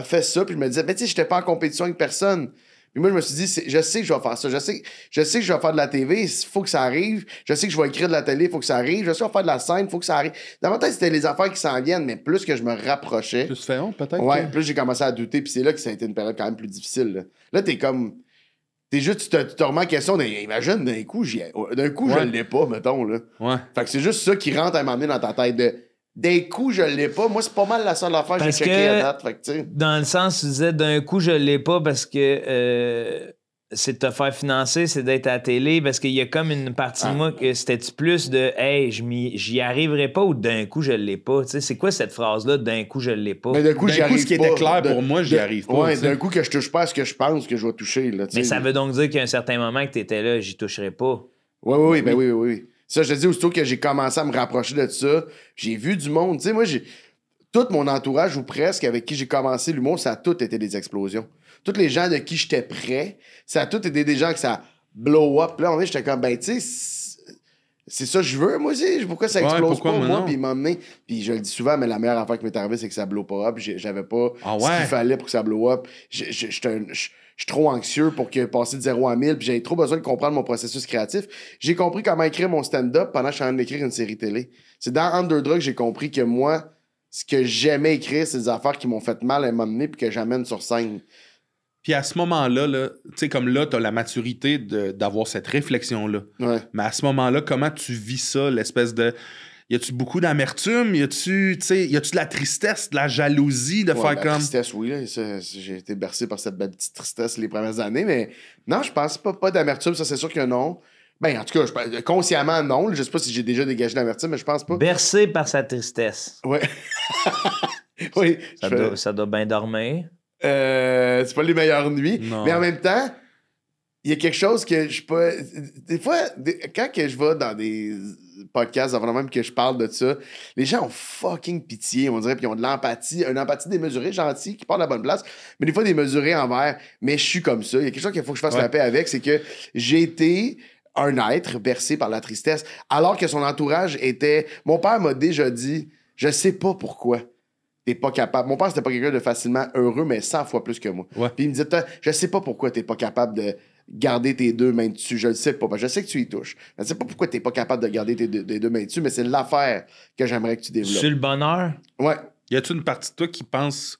Fais ça. Puis je me disais, mais tu sais, j'étais pas en compétition avec personne. Puis moi, je me suis dit, je sais que je vais faire ça. Je sais que je vais faire de la TV, il faut que ça arrive. Je sais que je vais écrire de la télé, il faut que ça arrive. Je sais que je vais faire de la scène, il faut que ça arrive. Dans ma tête, c'était les affaires qui s'en viennent, mais plus que je me rapprochais, Plus fait honte, peut-être? ouais, que- plus j'ai commencé à douter. Puis c'est là que ça a été une période quand même plus difficile. Là t'es comme... T'es juste, tu te remets en question. Imagine, d'un coup, je Ouais. l'ai pas, mettons. Là. Ouais. Fait que c'est juste ça qui rentre à un moment donné dans ta tête de... D'un coup, je l'ai pas. Moi, c'est pas mal la seule affaire que j'ai Parce checké que- à date. Fait que, tu sais... Dans le sens, tu disais, d'un coup, je l'ai pas parce que c'est de te faire financer, c'est d'être à la télé, parce qu'il y a comme une partie de moi que c'était-tu plus de « Hey, j'y arriverai pas » ou « D'un coup, je l'ai pas ». Tu sais, c'est quoi cette phrase-là, « D'un coup, je l'ai pas Mais d'un coup, D'un j'y coup, arrive ce qui pas. était clair pour moi, j'y arrive pas, Ouais, tu sais. d'un coup que je touche pas à ce que je pense que je vais toucher. Là, tu Mais sais. ça veut donc dire qu'à un certain moment que t'étais là, j'y toucherai pas. Oui. Ça, je te dis, aussitôt que j'ai commencé à me rapprocher de ça, j'ai vu du monde. Tu sais, moi, tout mon entourage, ou presque, avec qui j'ai commencé l'humour, ça a tout été des explosions. Tous les gens de qui j'étais prêt, ça a tout été des gens que ça blow up. Là, en fait, j'étais comme, ben, tu sais, c'est ça que je veux, moi aussi. Pourquoi ça Ouais, explose pourquoi pas, moi, moi? non? Puis il m'a emmené. Puis je le dis souvent, mais la meilleure affaire qui m'est arrivée, c'est que ça blow pas up. J'avais pas Ah ce ouais? qu'il fallait pour que ça blow up. Je suis trop anxieux pour que passer de 0 à 1000, puis j'avais trop besoin de comprendre mon processus créatif. J'ai compris comment écrire mon stand-up pendant que je suis en train d'écrire une série télé. C'est dans Underdog que j'ai compris que moi, ce que j'aimais écrire, c'est des affaires qui m'ont fait mal à un moment donné puis que j'amène sur scène. Puis à ce moment-là, là, tu sais, comme là, t'as la maturité d'avoir cette réflexion-là. Ouais. Mais à ce moment-là, comment tu vis ça, l'espèce de... Y a-tu beaucoup d'amertume? Y a-tu de la tristesse, de la jalousie de Ouais, faire la comme... tristesse, oui. Là, j'ai été bercé par cette belle petite tristesse les premières années, mais non, je pense pas d'amertume, ça c'est sûr que non. Ben, en tout cas, consciemment, non. Je sais pas si j'ai déjà dégagé l'amertume, mais je pense pas. Bercé par sa tristesse. Ouais. Oui. Ça doit bien dormir. C'est pas les meilleures nuits. Non. Mais en même temps, il y a quelque chose que je pas. Des fois, quand que je vais dans des podcasts, avant même que je parle de ça, les gens ont fucking pitié, on dirait, puis ils ont de l'empathie, une empathie démesurée, gentille, qui part de la bonne place, mais des fois démesurée envers. Mais je suis comme ça. Il y a quelque chose qu'il faut que je fasse Ouais. la paix avec, c'est que j'ai été un être bercé par la tristesse, alors que son entourage était. Mon père m'a déjà dit, je sais pas pourquoi. T'es pas capable. Mon père, c'était pas quelqu'un de facilement heureux, mais 100 fois plus que moi. Ouais. Puis il me disait, je sais pas pourquoi t'es pas capable de garder tes deux mains dessus. Je le sais pas. Je sais que tu y touches. Je sais pas pourquoi t'es pas capable de garder tes deux mains dessus, mais c'est l'affaire que j'aimerais que tu développes. Sur le bonheur, Ouais. Y a-tu une partie de toi qui pense...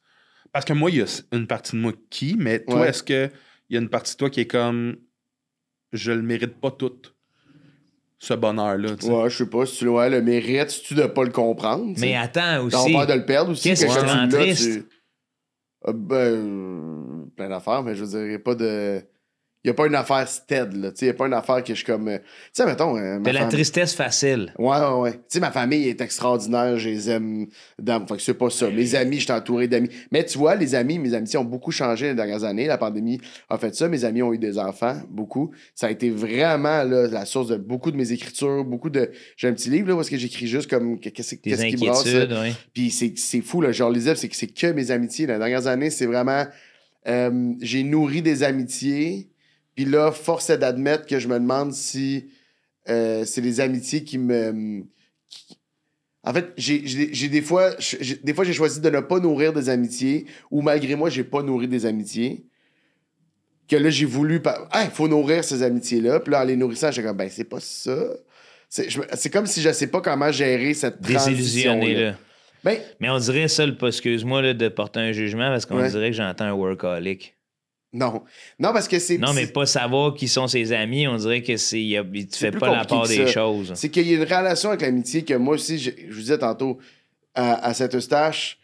Parce que moi, il y a une partie de moi qui, mais toi, Ouais. est-ce que y a une partie de toi qui est comme... Je le mérite pas tout, ce bonheur-là, tu sais. Ouais, je sais pas si tu le mérites-tu de pas le comprendre. tu sais. mais attends T'as aussi. peur de le perdre aussi. Qu'est-ce que qui te quand tu rend l'as, triste? Plein d'affaires, mais je veux dire, il n'y a pas de. Il n'y a pas une affaire stead, là. Il n'y a pas une affaire que je suis comme. Tu sais, mettons. T'as la tristesse facile. Ouais. Tu sais, ma famille est extraordinaire, je les aime. Fait que c'est pas ça. Mes amis, je suis entouré d'amis. Mais tu vois, mes amitiés ont beaucoup changé les dernières années. La pandémie a fait ça. Mes amis ont eu des enfants, beaucoup. Ça a été vraiment là, la source de beaucoup de mes écritures, beaucoup de. J'ai un petit livre là où est-ce que j'écris juste comme qu'est-ce Des qui brasse. inquiétudes, oui. Puis c'est fou, là. Genre, lisais, c'est que c'est que mes amitiés. Les dernières années, c'est vraiment. J'ai nourri des amitiés. Puis là, force est d'admettre que je me demande si c'est les amitiés qui me. En fait, j'ai des fois, j'ai choisi de ne pas nourrir des amitiés, ou malgré moi, j'ai pas nourri des amitiés. Que là, j'ai voulu... il faut nourrir ces amitiés-là. Puis là, en les nourrissant, j'étais comme, ben, c'est pas ça. C'est comme si je sais pas comment gérer cette transition-là. Désillusionné, là. Ben, Mais on dirait ça, excuse-moi là, de porter un jugement, parce qu'on Ouais. dirait que j'entends un workaholic. non. Non, parce que c'est... Non, mais pas savoir qui sont ses amis, on dirait que tu fais plus pas la compliqué part que des ça. choses. C'est qu'il y a une relation avec l'amitié que moi aussi, je vous disais tantôt, à Saint-Eustache,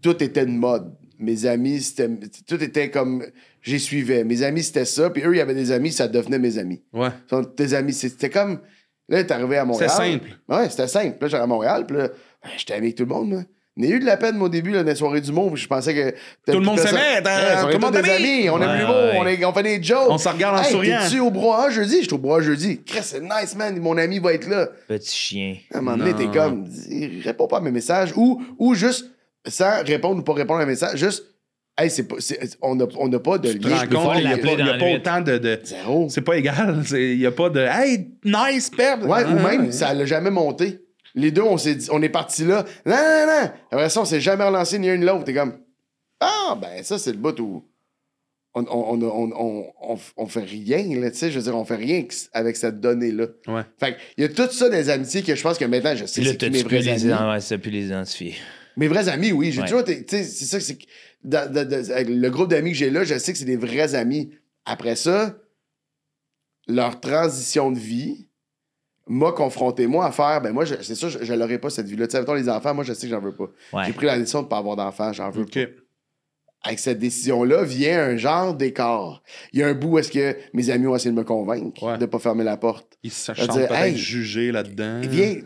tout était de mode. Mes amis, tout était comme... J'y suivais. Mes amis, c'était ça. Puis eux, il y avait des amis, ça devenait mes amis. Ouais. Sont tes amis. C'était comme... Là, t'es arrivé à Montréal. C'était simple. Ouais, c'était simple. Puis là, j'arrive à Montréal, puis là, j'étais ami avec tout le monde, moi. Il y a eu de la peine, au début, là, dans les soirées du monde, puis je pensais que... Tout le monde s'aimait, on est tout le monde tous des aimé. amis, on est Ouais, plus beau, ouais. on fait des jokes. On se regarde en souriant. T'es-tu au bras jeudi? J'étais au bras jeudi. Chris, c'est nice, man. Mon ami va être là. Petit chien. À un moment donné, Non. t'es comme, réponds pas à mes messages. Ou juste, sans répondre ou pas répondre à un message, juste, hey, on n'a pas de Tu te lien. rends peux pas compte qu'il n'y a l'appeler pas, il y a dans pas le autant de... Zéro. C'est pas égal. Il n'y a pas de... Hey, nice, perd. Ouais, ou même, ça l'a jamais monté. Les deux, on est partis là. Non. Après ça, on s'est jamais relancé ni un ni l'autre. T'es comme, ben ça, c'est le bout où on fait rien, là, tu sais. Je veux dire, on fait rien avec cette donnée-là. Ouais. Fait il y a tout ça des amitiés que je pense que maintenant, je sais Puis là, c'est qui mes t'as-tu pu vrais amis. t'as pu les identifier. Mes vrais amis, oui. J'ai Ouais. toujours été. Tu sais, c'est ça que c'est. Avec le groupe d'amis que j'ai là, je sais que c'est des vrais amis. Après ça, leur transition de vie m'a confronté, moi, à faire. Ben, moi, c'est sûr, je l'aurais pas, cette vie-là. Tu sais, mettons, les enfants, moi, je sais que j'en veux pas. Ouais. J'ai pris la décision de pas avoir d'enfants, j'en veux OK. pas. Avec cette décision-là vient un genre d'écart. Il y a un bout où est-ce que mes amis ont essayé de me convaincre Ouais. de pas fermer la porte. Ils se Je veux sentent dire, peut-être hey, jugés là-dedans. Viens,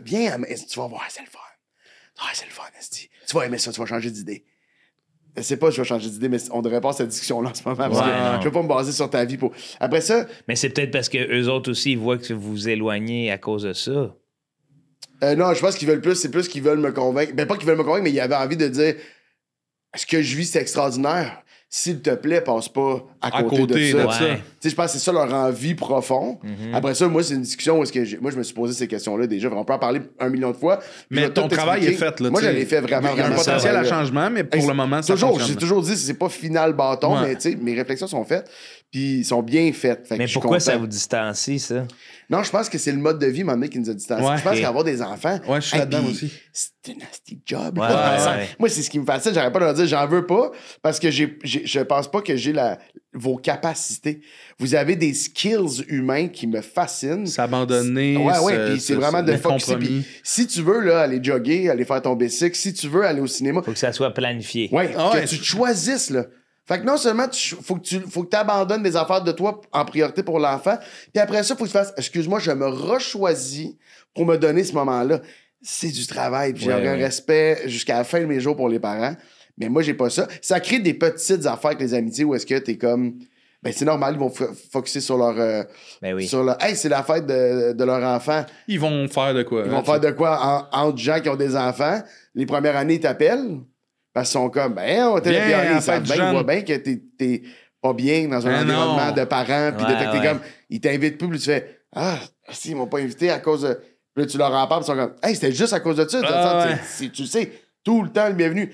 tu vas voir, c'est le fun. Ah, c'est le fun, esti. Tu vas aimer ça, tu vas changer d'idée. Je sais pas, je vais changer d'idée, mais on devrait pas cette discussion-là en ce moment. Parce Ouais, que non. je veux pas me baser sur ta vie pour. Après ça, Mais c'est peut-être parce que eux autres aussi, ils voient que vous vous éloignez à cause de ça. non, je pense qu'ils veulent plus, c'est plus qu'ils veulent me convaincre. Ben, pas qu'ils veulent me convaincre, mais ils avaient envie de dire ce que je vis, c'est extraordinaire. S'il te plaît, passe pas à côté de ça. ça. Tu sais, je pense que c'est ça leur envie profond. Après ça, moi, c'est une discussion où est-ce que moi, je me suis posé ces questions-là déjà. On peut en parler 1 million de fois. Je Mais vais ton tout travail est t'expliquer. fait. Là, Moi, tu je sais. l'ai fait vraiment, Il y a un vraiment. potentiel à ça. changement, mais pour le moment, ça Toujours, j'ai fonctionne. toujours dit, c'est pas final bâton, Ouais. mais tu sais, mes réflexions sont faites, puis ils sont bien faites. Fait que Mais je suis pourquoi content. ça vous distancie, ça? Non, je pense que c'est le mode de vie, à un moment donné, qui nous a distancés. Ouais. Je pense Ok. qu'avoir des enfants... Ouais, je suis là-dedans puis aussi. C'est un nasty job. Ouais, là. ouais, Ça- ouais. Moi, c'est ce qui me fascine. J'arrête pas de leur dire, j'en veux pas, parce que je pense pas que j'ai vos capacités. Vous avez des skills humains qui me fascinent. S'abandonner. Ouais, puis c'est vraiment de le focusser. compromis. Puis si tu veux là, aller jogger, aller faire ton bicycle, si tu veux aller au cinéma, Faut que ça soit planifié. ouais, Ah que ouais. tu te choisisses, là. Fait que non seulement, faut que tu abandonnes des affaires de toi en priorité pour l'enfant, puis après ça, faut que tu fasses, excuse-moi, je me rechoisis pour me donner ce moment-là. C'est du travail, puis Ouais, j'ai un ouais. respect jusqu'à la fin de mes jours pour les parents, mais moi, j'ai pas ça. Ça crée des petites affaires avec les amitiés où est-ce que t'es comme, ben c'est normal, ils vont focusser sur leur... Ben oui. sur leur, hey, c'est la fête de leur enfant. Ils vont faire de quoi? Ils vont faire de quoi entre gens qui ont des enfants. Les premières années, ils t'appellent. Parce qu'ils sont comme, ben, on Viens, était à la ils savent fête du bien, ils jeune. voient bien que t'es pas bien dans un Mais environnement non. de parents. Puis Ouais, t'es ouais. comme, ils t'invitent plus, puis tu fais, si, ils m'ont pas invité à cause de. Puis là, tu leur en parles, ils sont comme, hey, c'était juste à cause de ça. Ah, ouais. Tu sais, tout le temps le bienvenu.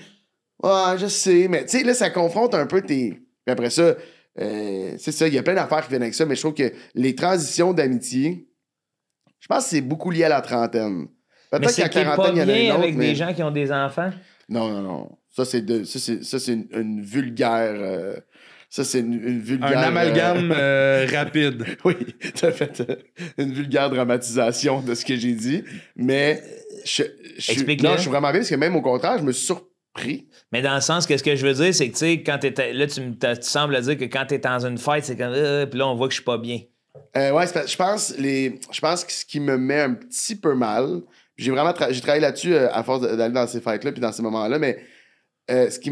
Ouais, je sais, mais tu sais, là, ça confronte un peu tes. Puis après ça, c'est ça, il y a plein d'affaires qui viennent avec ça, mais je trouve que les transitions d'amitié, je pense que c'est beaucoup lié à la trentaine. Mais Peut-être c'est qu'à qu'il est pas quarantaine, il y en a bien une autre, avec mais... des gens qui ont des enfants. Non. Ça, c'est une vulgaire... ça, c'est une vulgaire... Un amalgame rapide. Oui, t'as fait une vulgaire dramatisation de ce que j'ai dit, mais Explique-le. non, je suis vraiment bien, parce que même au contraire, je me suis surpris. Mais dans le sens que ce que je veux dire, c'est que, tu sais, quand t'es. Là, tu sembles dire que quand t'es dans une fête, c'est comme. Puis là, on voit que je suis pas bien. Ouais, je pense que ce qui me met un petit peu mal, j'ai vraiment j'ai travaillé là-dessus à force d'aller dans ces fêtes-là puis dans ces moments-là, mais ce qui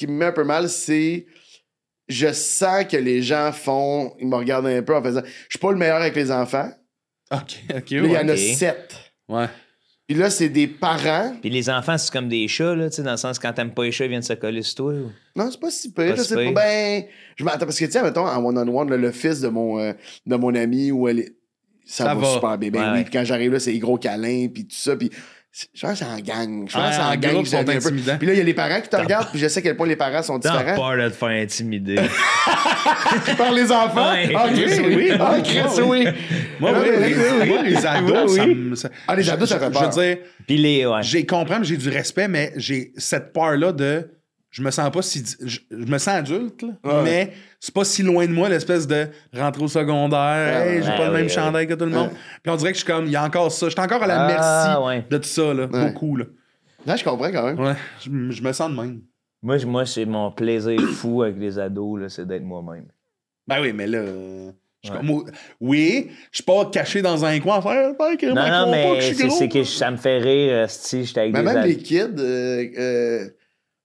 me met un peu mal, c'est je sens que les gens ils me regardent un peu en faisant je suis pas le meilleur avec les enfants. OK. Là, il y en a Ok. 7. Ouais. Puis là, c'est des parents. Puis les enfants, c'est comme des chats, là, tu sais, dans le sens quand t'aimes pas les chats, ils viennent se coller sur toi. Ou... Non, c'est pas si pire. Pas Je si sais pas. pire. Ben, je m'attends parce que, tu sais, mettons, en one-on-one, là, le fils de mon ami, où elle est. Ça va super bien. Ben Ouais, oui, ouais. puis quand j'arrive là, c'est les gros câlins, puis tout ça, puis je pense que c'est en gang. Je pense que c'est en en gang groupe, que sont j'aime un peu. intimidants. Puis là, il y a les parents qui te regardent, puis je sais à quel point les parents sont T'as différents. peur de te faire intimider. Par les enfants? Ouais. Ah, Chris, oui. Ah, Chris, oui. Moi, moi, les ados, ça me. Ah, les ados, ça fait peur. Je veux dire, Puis ouais. j'ai compris, mais j'ai du respect, mais j'ai cette peur-là de. Je me sens pas si. Je me sens adulte, là, Ouais. mais c'est pas si loin de moi, l'espèce de rentrer au secondaire. Hey, j'ai Ouais, pas le oui, même oui. chandail que tout le monde. Ouais. Puis on dirait que je suis comme, il y a encore ça. Je suis encore à la Ah, merci ouais. de tout ça, là. Ouais. Beaucoup, là. Là, je comprends quand même. Ouais, je me sens de même. Moi, c'est mon plaisir fou avec les ados, là, c'est d'être moi-même. Ben oui, mais là. Oui, je suis pas caché dans un coin à faire. Non, mais c'est que ça me fait rire si j'étais avec Mais des même ados. les kids,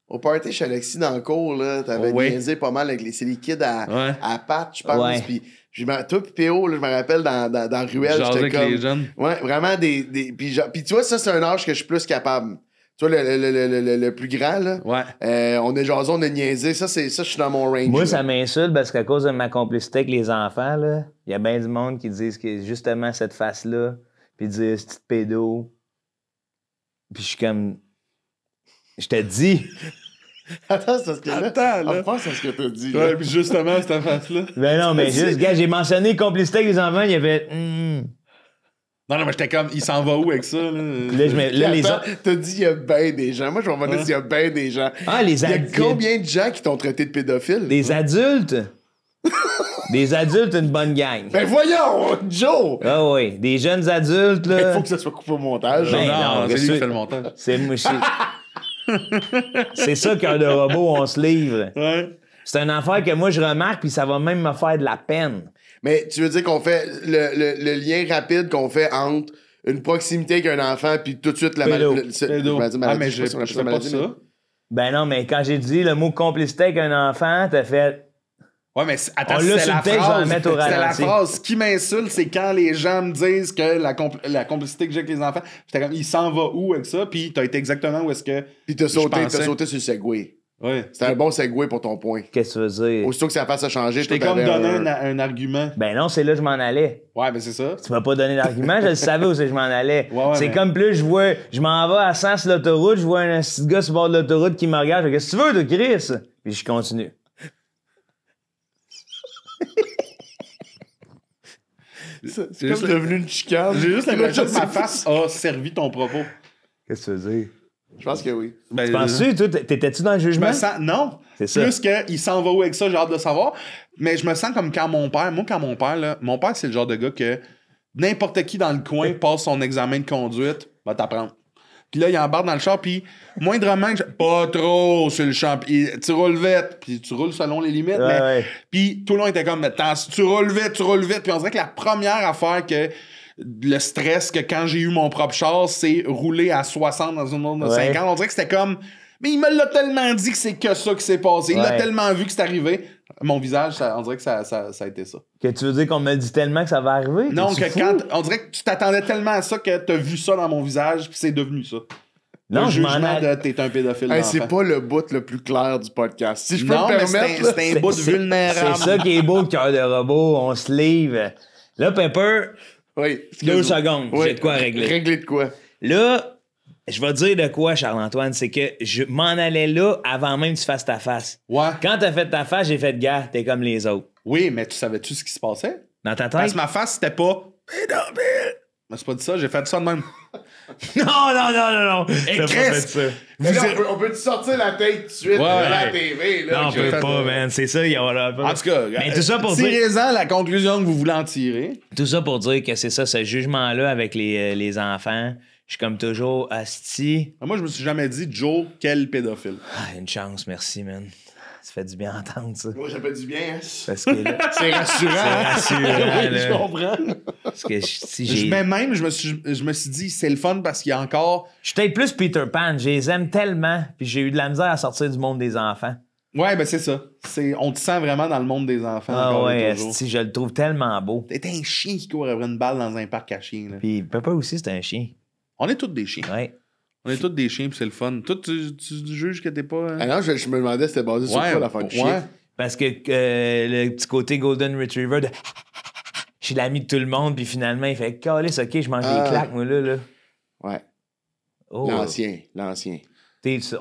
au party chez Alexis dans le cours, là, t'avais Ouais. niaisé pas mal avec c'est les kids Ouais. à pattes, je pense. Ouais. Puis toi pis P.O., là, je me rappelle dans Ruelle, Genre j'étais avec comme... les jeunes. Ouais, vraiment puis tu vois, ça, c'est un âge que je suis plus capable. Tu vois, le plus grand, là. Ouais. On est jasé, on est niaisé. Ça, je suis dans mon range. Moi, là. ça m'insulte parce qu'à cause de ma complicité avec les enfants, là, il y a bien du monde qui disent que justement cette face-là, puis disent c'est petite pédo. Puis je suis comme. Je te dis. Attends, c'est parce que là... Attends, là. Je pense à ce que t'as dit. là. Ouais, puis justement, cette face-là. Ben non, mais juste, gars, j'ai mentionné complicité avec les enfants, il y avait. Non, mais j'étais comme, il s'en va où avec ça, là? Puis là, là, les Attends, t'as dit il y a bien des gens. Moi, je vais revenir s'il y a bien des gens. Ah, les Il y a adultes. combien de gens qui t'ont traité de pédophile? Des adultes. Des adultes, une bonne gang. Ben voyons, Joe! Ah oui, des jeunes adultes, Il là. faut que ça soit coupé au montage. Ben, non, non, c'est lui c'est- qui fait le montage. C'est moi, c'est ça qu'un de robot, on se livre. Ouais. C'est une affaire que moi, je remarque, puis ça va même me faire de la peine. Mais tu veux dire qu'on fait le lien rapide qu'on fait entre une proximité avec un enfant puis tout de suite la Pédo. maladie. Pédo. Ah, mais je sais je pas si on sais appelle pas ça maladie, ça. Ben non, mais quand j'ai dit le mot complicité avec un enfant, t'as fait. Ouais, mais attends, On l'a c'était sur la le texte, je vais phrase. la mettre au C'était la ralenti. phrase. Ce qui m'insulte, c'est quand les gens me disent que la complicité que j'ai avec les enfants, j'étais comme, il s'en va où avec ça? Puis t'as été exactement où est-ce que. Puis t'as je sauté pensais. sur le segway. Ouais. C'était un bon segway pour ton point. Qu'est-ce que tu veux dire? Aussitôt que ça fasse à changer, Je t'ai toi, comme t'avais donné un argument. Ben non, c'est là que je m'en allais. Ouais, mais c'est ça. Tu m'as pas donné d'argument, je le savais où c'est que je m'en allais. Ouais, c'est mais- comme plus, je m'en vais à 100 sur l'autoroute, je vois un petit gars sur le bord de l'autoroute qui me regarde, je dis, qu'est-ce que tu veux, toi, Chris? Puis je continue. C'est juste comme devenu une chicane. J'ai juste l'impression que ma C'est- face a servi ton propos. Qu'est-ce que tu veux dire? Je pense que oui. Ben, Penses-tu, toi, t'étais-tu dans le je jugement? me sens. Non. C'est ça. Plus qu'il s'en va où avec ça, j'ai hâte de savoir. Mais je me sens comme quand mon père. Moi, quand mon père, là, mon père, c'est le genre de gars que n'importe qui dans le coin passe son examen de conduite, va t'apprendre. Puis là, il embarque dans le char, puis moindrement, pas trop sur le champ. Puis tu roules vite, puis tu roules selon les limites. Ouais, mais... ouais. Puis tout le long était comme, tu roules vite, tu roules vite. Puis on dirait que la première affaire que le stress que quand j'ai eu mon propre char, c'est rouler à 60 dans une zone de Ouais. 50. On dirait que c'était comme, mais il me l'a tellement dit que c'est que ça qui s'est passé. Il l'a Ouais. tellement vu que c'est arrivé. Mon visage, on dirait que ça a été ça. Que tu veux dire qu'on me dit tellement que ça va arriver? Non, T'es-tu que fou? quand on dirait que tu t'attendais tellement à ça que t'as vu ça dans mon visage, puis c'est devenu ça. Non, le je m'en jugement allais. de t'es un pédophile. Hey, d'enfant. c'est pas le bout le plus clair du podcast. Si je peux Non, me mais permettre. là. c'est un bout de vulnérable. C'est ça qui est beau, le cœur de robot, on se livre. Là, Pepper, Oui. 2 secondes, Oui. j'ai de quoi régler. Régler de quoi? Là, je vais te dire de quoi, Charles-Antoine, c'est que je m'en allais là avant même que tu fasses ta face. Ouais. Quand t'as fait ta face, j'ai fait gars, t'es comme les autres. Oui, mais tu savais-tu ce qui se passait? Dans ta Parce tête? que ma face, c'était pas pédophile. Mais c'est pas dit ça, j'ai fait ça de même. Non, non, non, non, non. Hey, T'as pas Chris! fait ça. Mais là, on peut te sortir la tête tout de suite à la TV? Là, Non, on que- peut pas, man. C'est ça, il y aura pas. En tout cas, Mais tout ça pour dire. tirez-en la conclusion que vous voulez en tirer. Tout ça pour dire que c'est ça, ce jugement-là avec les enfants. Je suis comme toujours asti. Moi, je me suis jamais dit, Joe, quel pédophile. Ah, une chance, merci, man. Ça fait du bien d'entendre ça. Moi, ça fait du bien. Hein? Parce que là, C'est rassurant. c'est rassurant, Oui, je là. comprends. Parce que si j'ai. Mais même, je me suis dit, c'est le fun parce qu'il y a encore. Je suis peut-être plus Peter Pan. Je les aime tellement, puis j'ai eu de la misère à sortir du monde des enfants. Ouais, ben c'est ça. On te sent vraiment dans le monde des enfants. Ah encore et ouais, toujours. asti, je le trouve tellement beau. T'es un chien qui court après une balle dans un parc à chiens. Là. Puis Pepper aussi, c'est un chien. On est tous des chiens. Ouais. On est tous des chiens, puis c'est le fun. Toi, tu juges que t'es pas. Ah non, je me demandais si c'était basé sur quoi la fin de chien. Parce que le petit côté Golden Retriever de je suis l'ami de tout le monde, puis finalement, il fait « Calisse, OK, je mange Ah. des claques, moi, là. » Ouais. Oh. L'ancien.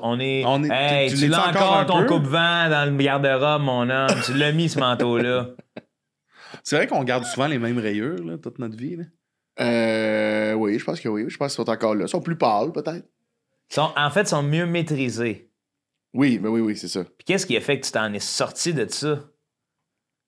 On est... Hey, tu tu l'as l'as encore encore un ton peu? coupe-vent dans le garde-robe, mon homme. Tu l'as mis, ce manteau-là. C'est vrai qu'on garde souvent les mêmes rayures, là, toute notre vie. Là. Oui, je pense que oui. Je pense qu'ils sont encore là. Ils sont plus pâles, peut-être. En fait, ils sont mieux maîtrisés. Oui, mais oui, c'est ça. Puis qu'est-ce qui a fait que tu t'en es sorti de ça?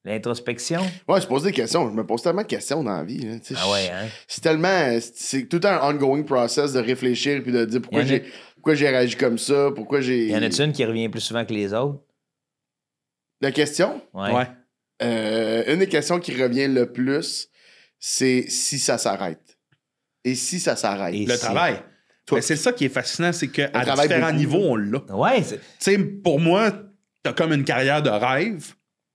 L'introspection? Ouais, je pose des questions. Je me pose tellement de questions dans la vie. Là. Tu sais, Ah ouais, hein? C'est tellement... C'est tout un ongoing process de réfléchir puis de dire pourquoi Y en a- j'ai réagi comme ça, pourquoi j'ai... Y en a-tu une qui revient plus souvent que les autres? La question? Ouais. Une des questions qui revient le plus, c'est si ça s'arrête. Et si ça s'arrête. Et Le si- travail. Mais c'est ça qui est fascinant, c'est qu'à travaille différents beaucoup. niveaux, on l'a. Ouais, Tu sais, pour moi, t'as comme une carrière de rêve,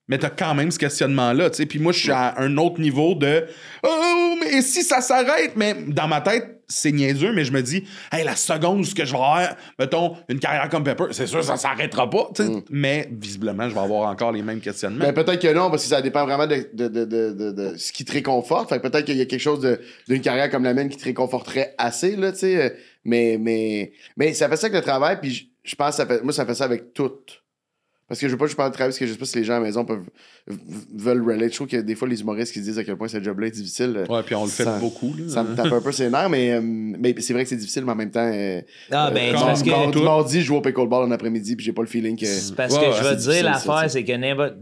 mais t'as quand même ce questionnement-là, tu sais. Puis moi, je suis à un autre niveau de « Oh, mais si ça s'arrête? » Mais dans ma tête, c'est niaiseux, mais je me dis « Hey, la seconde où ce que je vais avoir, mettons, une carrière comme Pepper, c'est sûr, ça s'arrêtera pas, tu sais. Mais visiblement, je vais avoir encore les mêmes questionnements. Ben, peut-être que non, parce que ça dépend vraiment de ce qui te réconforte. Fait que peut-être qu'il y a quelque chose d'une carrière comme la mienne qui te réconforterait assez, là, tu sais. Mais ça fait ça avec le travail, puis je pense que ça fait ça avec tout. Parce que je veux pas juste parler de travail, parce que je sais pas si les gens à la maison veulent relate. Je trouve que des fois, les humoristes qui disent à quel point ce job-là est difficile. Ouais, puis on le fait ça- beaucoup, là. Ça me tape un peu ses nerfs, mais c'est vrai que c'est difficile, mais en même temps. Ah, ben, c'est parce que... Mardi, je joue au pickleball en après-midi, puis j'ai pas le feeling que. C'est parce Ouais, que ouais, je vais c'est te dire, difficile, l'affaire, ça, c'est que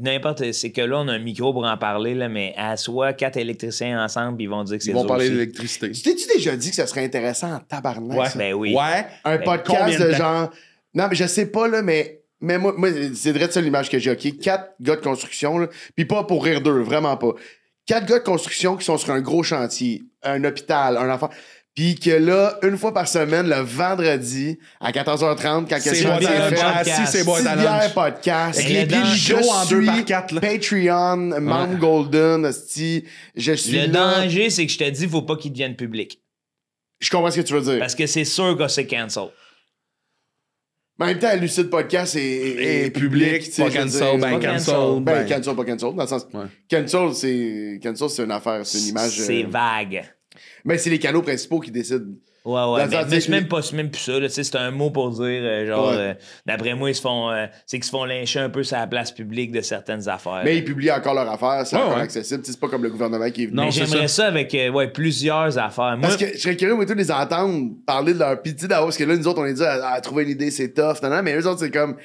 n'importe. C'est que là, on a un micro pour en parler, là, mais à soi, 4 électriciens ensemble, puis ils vont dire que c'est Ils vont eux parler aussi. d'électricité. Tu t'es-tu déjà dit que ça serait intéressant en tabarnak? Ouais. ça? Ben oui. Ouais. Un Ben, podcast combien de de temps? genre. Non, mais je sais pas, là, mais moi c'est vrai de ça l'image que j'ai, OK? 4 gars de construction, là, puis pas pour rire d'eux, vraiment pas. 4 gars de construction qui sont sur un gros chantier, un hôpital, un enfant. Puis que là, une fois par semaine, le vendredi, à 14h30, quand C'est le boîte chantier à est lunch. fait, Assis, c'est boîte à petite bière lunch. podcast. Avec Mais les le billets danger- Ligo en 2 par suis 4, là. Patreon, Mount Golden, hostie, je suis Le là. danger, c'est que je te dis, faut pas qu'ils deviennent publics. Je comprends ce que tu veux dire. Parce que c'est sûr que c'est cancel. Mais en même temps, Lucide Podcast est public, tu sais, pas je veux cancel, dire, ben pas cancel. cancel. Ben, cancel, pas cancel. Dans le sens. Ouais. Cancel, c'est une affaire, c'est une image. C'est vague. Ben, c'est les canaux principaux qui décident. Ouais, Dans ouais. le Mais, sens, mais tu sais, c'est même plus ça. Là, tu sais, c'est un mot pour dire, genre, Ouais. d'après moi, c'est qu'ils se font lyncher un peu sur la place publique de certaines affaires. Mais ils publient encore leur affaire, c'est Ouais, encore ouais. accessible. Tu sais, c'est pas comme le gouvernement qui est venu. Non, Mais c'est j'aimerais ça avec plusieurs affaires. Moi, Parce que je serais curieux, moi, tous les entendre parler de leur pitié d'avant, parce que là, nous autres, on est dit à trouver une idée, c'est tough. Non, mais eux autres, c'est comme,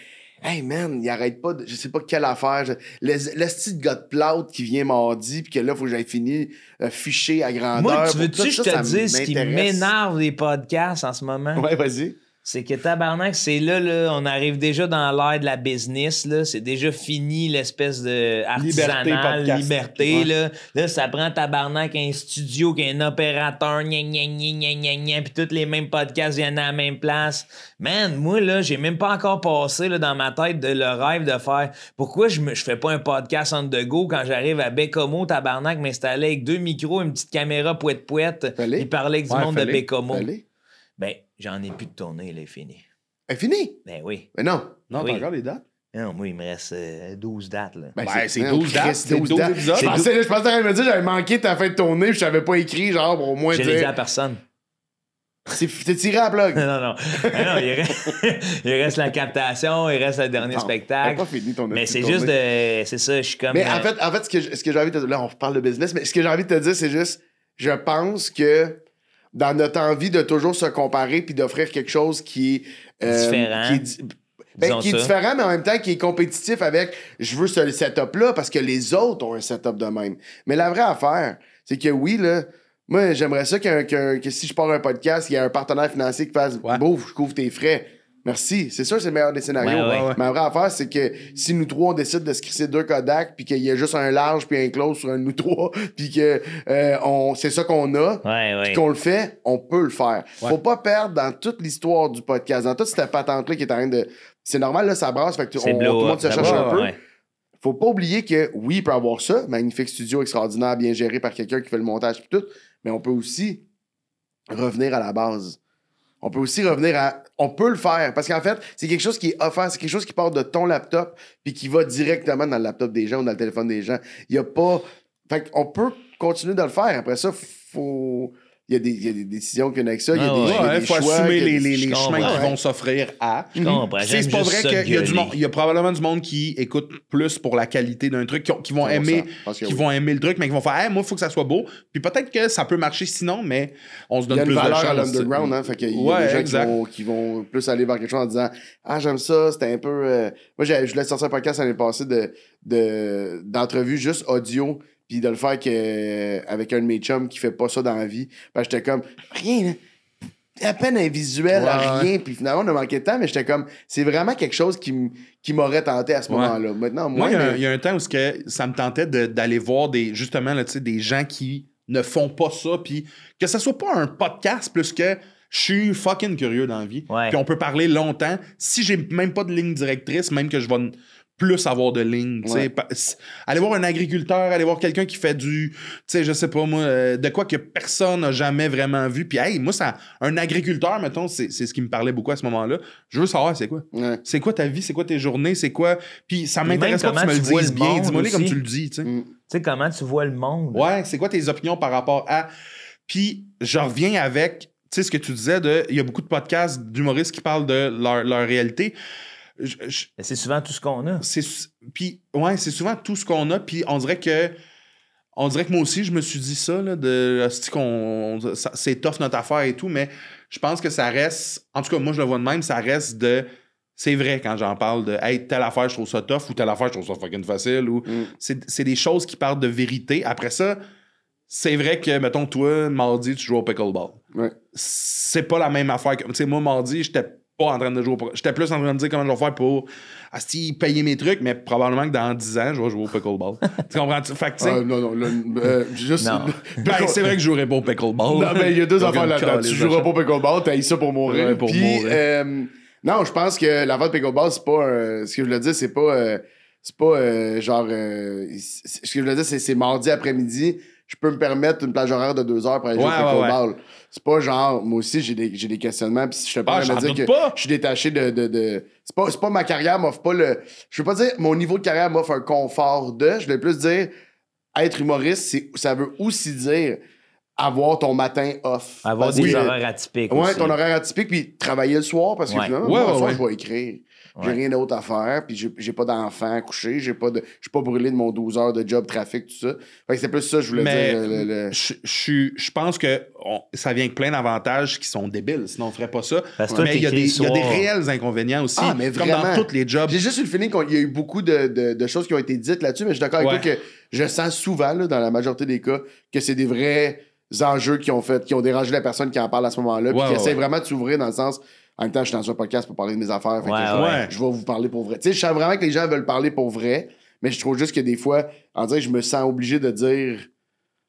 hey man, ils arrêtent pas, je sais pas quelle affaire. Le style de gars de plâtre qui vient mardi, puis que là, faut que j'aille finir fiché à grandeur. moi, tu Pour veux-tu tout que je ça, ça te dise ce qui m'intéresse. m'énerve des podcasts en ce moment? Ouais, vas-y. C'est que tabarnak, c'est là, on arrive déjà dans l'ère de la business, là. C'est déjà fini l'espèce de artisanal, podcast. liberté, Ouais. là. Là, ça prend tabarnak un studio qui a un opérateur, puis tous les mêmes podcasts viennent à la même place. Man, moi, là, j'ai même pas encore passé, là, dans ma tête de le rêve de faire pourquoi je fais pas un podcast on the go quand j'arrive à Bécomo, tabarnak, m'installer avec 2 micros, une petite caméra pouette-pouette, Fallait. et parler avec du Ouais, monde de fallait. Bécomo. Allez. Ben, j'en ai plus de tournée, là, fini. Elle fini. Ben oui. Mais non. Non, Oui. t'as encore les dates? Non, moi, il me reste 12 dates, là. Ben, Ben, c'est non, 12 dates, Chris, c'est 12 épisodes. Je pensais que t'allais me dire j'avais manqué ta fin de tournée, puis je t'avais pas écrit, genre, pour au moins Je l'ai dit à dire. personne. T'es tiré à la plug. non, non. Non, il reste la captation, il reste le dernier T'as spectacle. pas fini ton Mais petite c'est juste tournée. de. C'est ça, je suis comme. Mais en fait ce que j'ai envie de te dire, là, on reparle de business, mais ce que j'ai envie de te dire, c'est juste, je pense que dans notre envie de toujours se comparer puis d'offrir quelque chose qui est Différent. Disons qui est ça. différent, mais en même temps qui est compétitif avec je veux ce setup-là parce que les autres ont un setup de même. Mais la vraie affaire, c'est que oui, là, moi, j'aimerais ça que si je pars un podcast, il y a un partenaire financier qui fasse Ouais. bouf, je couvre tes frais. Merci. C'est sûr, c'est le meilleur des scénarios. Ouais, ouais. Mais la vraie affaire, c'est que si nous trois, on décide de se crisser 2 Kodak, puis qu'il y a juste un large puis un close sur un de nous trois, puis que c'est ça qu'on a, Ouais, ouais. puis qu'on le fait, on peut le faire. Faut pas perdre dans toute l'histoire du podcast, dans toute cette patente-là qui est en train de... C'est normal, là, ça brasse, fait que C'est tout le monde se blow-up, cherche un d'abord, peu. ouais. Faut pas oublier que, oui, il peut avoir ça, magnifique studio extraordinaire, bien géré par quelqu'un qui fait le montage et tout, mais on peut aussi revenir à la base. On peut aussi revenir à... On peut le faire, parce qu'en fait, c'est quelque chose qui est offert, c'est quelque chose qui part de ton laptop puis qui va directement dans le laptop des gens ou dans le téléphone des gens. Il y a pas... Fait qu'on peut continuer de le faire. Après ça, faut... Il y a des décisions qu'il y a avec ça. Il y a des, il y a Ouais, des faut choix. assumer il y a des- les Je comprends, chemins qui ouais. vont s'offrir à. Je comprends. C'est J'aime pas juste vrai ça qu'il y a du gueuler. monde, il y a probablement du monde qui écoute plus pour la qualité d'un truc, qui vont 100%, aimer, parce que qui oui. vont aimer le truc, mais qui vont faire, hey, moi, il faut que ça soit beau. Puis peut-être que ça peut marcher sinon, mais on se Il donne y a une plus de valeur chance. à l'underground, hein. Fait qu'il y a Ouais, des gens exact. qui vont plus aller vers quelque chose en disant ah, j'aime ça, c'était un peu. Moi, je voulais sortir un podcast l'année passée d'entrevues juste audio, puis de le faire avec un de mes chums qui fait pas ça dans la vie. Ben, j'étais comme rien, à peine un visuel, Ouais, rien, puis finalement, on a manqué de temps, mais j'étais comme c'est vraiment quelque chose qui m'aurait tenté à ce Ouais. moment-là. Maintenant, Moi, moi, il y a un temps où ça me tentait d'aller voir justement là, des gens qui ne font pas ça, puis que ça soit pas un podcast plus que je suis fucking curieux dans la vie. Ouais. Puis on peut parler longtemps. Si j'ai même pas de ligne directrice, même que je vais plus avoir de lignes. tu sais. Ouais. Aller voir un agriculteur, aller voir quelqu'un qui fait du, tu sais, je sais pas moi, de quoi que personne n'a jamais vraiment vu. Puis hey, moi, un agriculteur, mettons, c'est ce qui me parlait beaucoup à ce moment-là. Je veux savoir c'est quoi. Ouais. C'est quoi ta vie, c'est quoi tes journées, c'est quoi. Puis ça Puis m'intéresse même pas que tu me le comment tu vois dises le bien. monde Dis-moi-les comme aussi. tu le dis, tu sais. Mm. Tu sais, comment tu vois le monde? Ouais, c'est quoi tes opinions par rapport à. Puis je reviens avec, tu sais, ce que tu disais il y a beaucoup de podcasts d'humoristes qui parlent de leur réalité. Mais c'est souvent tout ce qu'on a. Puis, ouais, c'est souvent tout ce qu'on a. Puis on dirait que moi aussi, je me suis dit ça, là, c'est tough notre affaire et tout, mais je pense que ça reste, en tout cas, moi, je le vois de même, ça reste c'est vrai quand j'en parle de, hey, telle affaire, je trouve ça tough, ou telle affaire, je trouve ça fucking facile, ou c'est des choses qui parlent de vérité. Après ça, c'est vrai que, mettons, toi, mardi, tu joues au pickleball. Ouais. C'est pas la même affaire que, tu sais, moi, mardi, j'étais pas en train de jouer j'étais plus en train de dire comment je vais faire pour payer mes trucs, mais probablement que dans 10 ans, je vais jouer au pickleball. Tu comprends? Fait que, tu sais, Non, juste. Non. ben, c'est vrai que je jouerais pas au pickleball. Non, mais il y a deux Donc, affaires une là-dedans. calice Tu de joueras chance. pas au pickleball, t'as eu ça pour mourir. Ouais, pour Puis, mourir. non, je pense que la vente pickleball, c'est pas. Ce que je voulais dire, c'est pas. Genre. Ce que je voulais dire, c'est mardi après-midi. Je peux me permettre une plage horaire de 2 heures pour aller jouer Ouais, au ouais, pickleball. C'est pas genre. Moi aussi, j'ai des questionnements. Puis je te Ah, pas j'en me dire doute que pas. je suis détaché de c'est pas ma carrière m'offre pas le. Je veux pas dire mon niveau de carrière m'offre un confort de. Je voulais plus dire être humoriste, ça veut aussi dire avoir ton matin off. Avoir Parce des que- horaires atypiques Ouais, aussi. ton horaire atypique, puis travailler le soir, parce que Ouais. finalement, Ouais, moi, le ouais, soir, ouais. je vais écrire. J'ai Ouais. rien d'autre à faire, puis j'ai pas d'enfant à coucher, je suis pas brûlé de mon 12 heures de job, trafic, tout ça. Fait que c'est plus ça, je voulais Mais dire. je pense que ça vient avec plein d'avantages qui sont débiles, sinon on ferait pas ça. Parce que toi, Mais il y a t'écris des le soir. réels inconvénients aussi, Ah, mais comme dans vraiment. tous les jobs. J'ai juste eu le feeling qu'il y a eu beaucoup de choses qui ont été dites là-dessus, mais je suis d'accord avec Ouais. toi que je sens souvent, là, dans la majorité des cas, que c'est des vrais enjeux qui ont dérangé la personne qui en parle à ce moment-là, puis Ouais, qui ouais, essaie ouais. vraiment de s'ouvrir dans le sens. En même temps, je suis dans un podcast pour parler de mes affaires. Fait que Ouais, ouais. je vais vous parler pour vrai. Tu sais, je sens vraiment que les gens veulent parler pour vrai, mais je trouve juste que des fois, en dire, je me sens obligé de dire.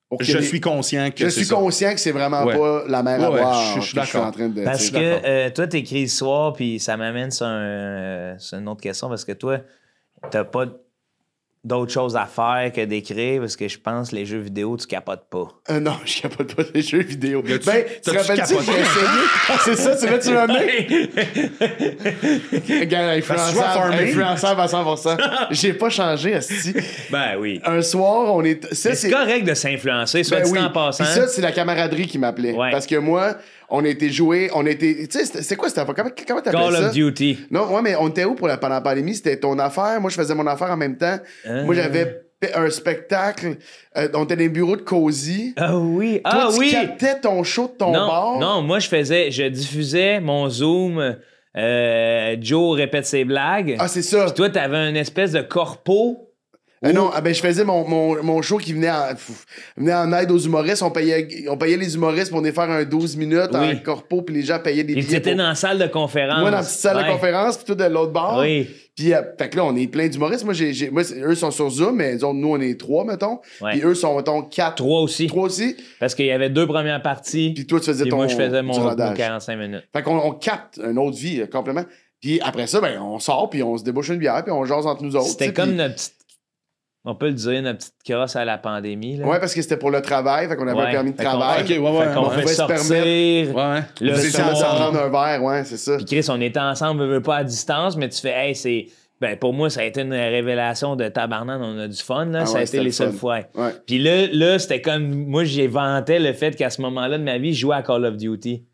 pour qu'il y ait Je des- suis conscient que Je c'est suis ça. conscient que c'est vraiment Ouais. pas la mer à Ouais, ouais, boire. je suis que d'accord. en train de. Parce tu sais. que d'accord. toi, t'écris le soir, puis ça m'amène sur une autre question, parce que toi, t'as pas d'autre choses à faire que d'écrire, parce que je pense que les jeux vidéo, tu capotes pas. Non, je capote pas des jeux vidéo. As-tu- Ben, tu te t'as-tu rappelles-tu que capoté? j'ai essayé? C'est ça, tu veux m'amener? Regarde, Parce que tu vas farmer. influençable à 100%. J'ai pas changé, asti. Ben oui. Un soir, on est. Ça, Mais c'est correct de s'influencer, soit Ben dit oui. en passant. Puis ça, c'est la camaraderie qui m'appelait. Ouais. Parce que moi, on a été joué, tu sais, c'est quoi cette affaire? Comment t'appelais Call ça? of Duty. Non, ouais, mais on était où pendant la pandémie? C'était ton affaire. Moi, je faisais mon affaire en même temps. Moi, j'avais un spectacle. On était dans les bureaux de Cozy. Ah oui. Toi, Ah tu oui. captais ton show de ton Non, bar. non, moi, je diffusais mon Zoom. Joe répète ses blagues. Ah, c'est ça. Puis toi, t'avais une espèce de corpo. Non, ben, je faisais mon show qui venait en aide aux humoristes. On payait les humoristes pour venir faire un 12 minutes Oui. en corpo, puis les gens payaient des Puis billets. t'étais dans la salle de conférence. Moi, dans la petite salle de Ouais. conférence, puis toi, de l'autre bord. Oui. Puis, fait que là, on est plein d'humoristes. Moi, eux sont sur Zoom, mais nous, on est 3, mettons. Ouais. Puis eux sont, mettons, 4. 3 aussi. 3 aussi. Parce qu'il y avait 2 premières parties. Puis toi, tu faisais Puis ton moi, je faisais du mon rodage. 45 minutes. Fait qu'on capte une autre vie, complètement. Puis après ça, ben, on sort, puis on se débouche une bière, puis on jase entre nous autres. C'était tu sais, comme puis- notre petite... On peut le dire, notre petite crosse à la pandémie. Là. Ouais, parce que c'était pour le travail, fait qu'on avait Ouais. un permis de Fait qu'on- travail. Ok, ouais, ouais, Fait qu'on on fait pouvait se sortir. Ouais. Le C'est ça, soir. ça prendre un verre, ouais, c'est ça. Puis Chris, on était ensemble, on veut pas à distance, mais tu fais, hey, c'est. Ben, pour moi, ça a été une révélation de tabarnak, on a du fun, là. Ah ça a ouais, été c'était les le seules fun. fois. Ouais. Puis là, c'était comme. Moi, j'ai vanté le fait qu'à ce moment-là de ma vie, je jouais à Call of Duty.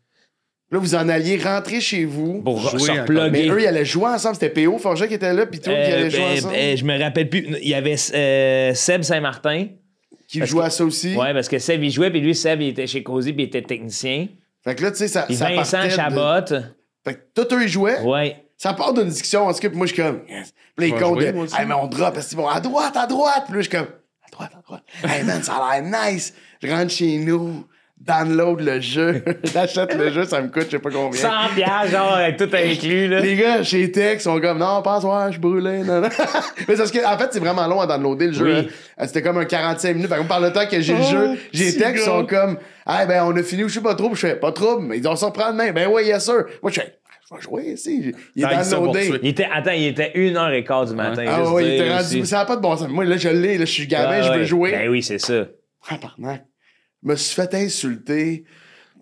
Là, vous en alliez rentrer chez vous. Pour Jouer se encore. reploguer. Mais eux, ils allaient jouer ensemble. C'était PO Forget qui était là, puis toi qui allais jouer ensemble. Je me rappelle plus. Il y avait Seb Saint-Martin. Qui jouait à ça aussi. Ouais, parce que Seb, il jouait, puis lui, Seb, il était chez Cozy, puis il était technicien. Fait que là, tu sais, ça Puis ça Vincent partait de- Chabot. Fait que tout eux, ils jouaient. Ouais. Ça part d'une discussion en tout cas, puis moi, je suis comme. Yes. Puis là, ils Je vais comptent jouer, de. moi aussi. Hey, mais on drop, parce qu'ils vont à droite. Puis là, je suis comme. À droite. Hey, man, ça a l'air nice. Je rentre chez nous, download le jeu, j'achète le jeu, ça me coûte, je sais pas combien. 100 piastres, genre, avec tout inclus, là. Les gars, chez Tech, sont comme, non, passe, ouais, je suis brûlé. Non, non. Mais parce que, en fait, c'est vraiment long à downloader le jeu. Oui. Hein. C'était comme un 45 minutes. Par exemple, par le temps que j'ai le jeu, j'ai Tech qui sont comme, ah, ben, on a fini, je sais pas trop. Je fais, pas trop, mais ils ont s'en prendre demain. Ben, ouais, yes, sir. Moi, je fais, je vais jouer ici. Il est Dans ça pour downloadé. tuer. Il était 1h15 du matin. Ah, juste ouais, il dire était aussi. rendu, ça n'a pas de bon sens. Moi, là, je l'ai, là, je suis gamin, Ah, je veux ouais. jouer. Ben oui, c'est ça. Ah, pardon. Je me suis fait insulter.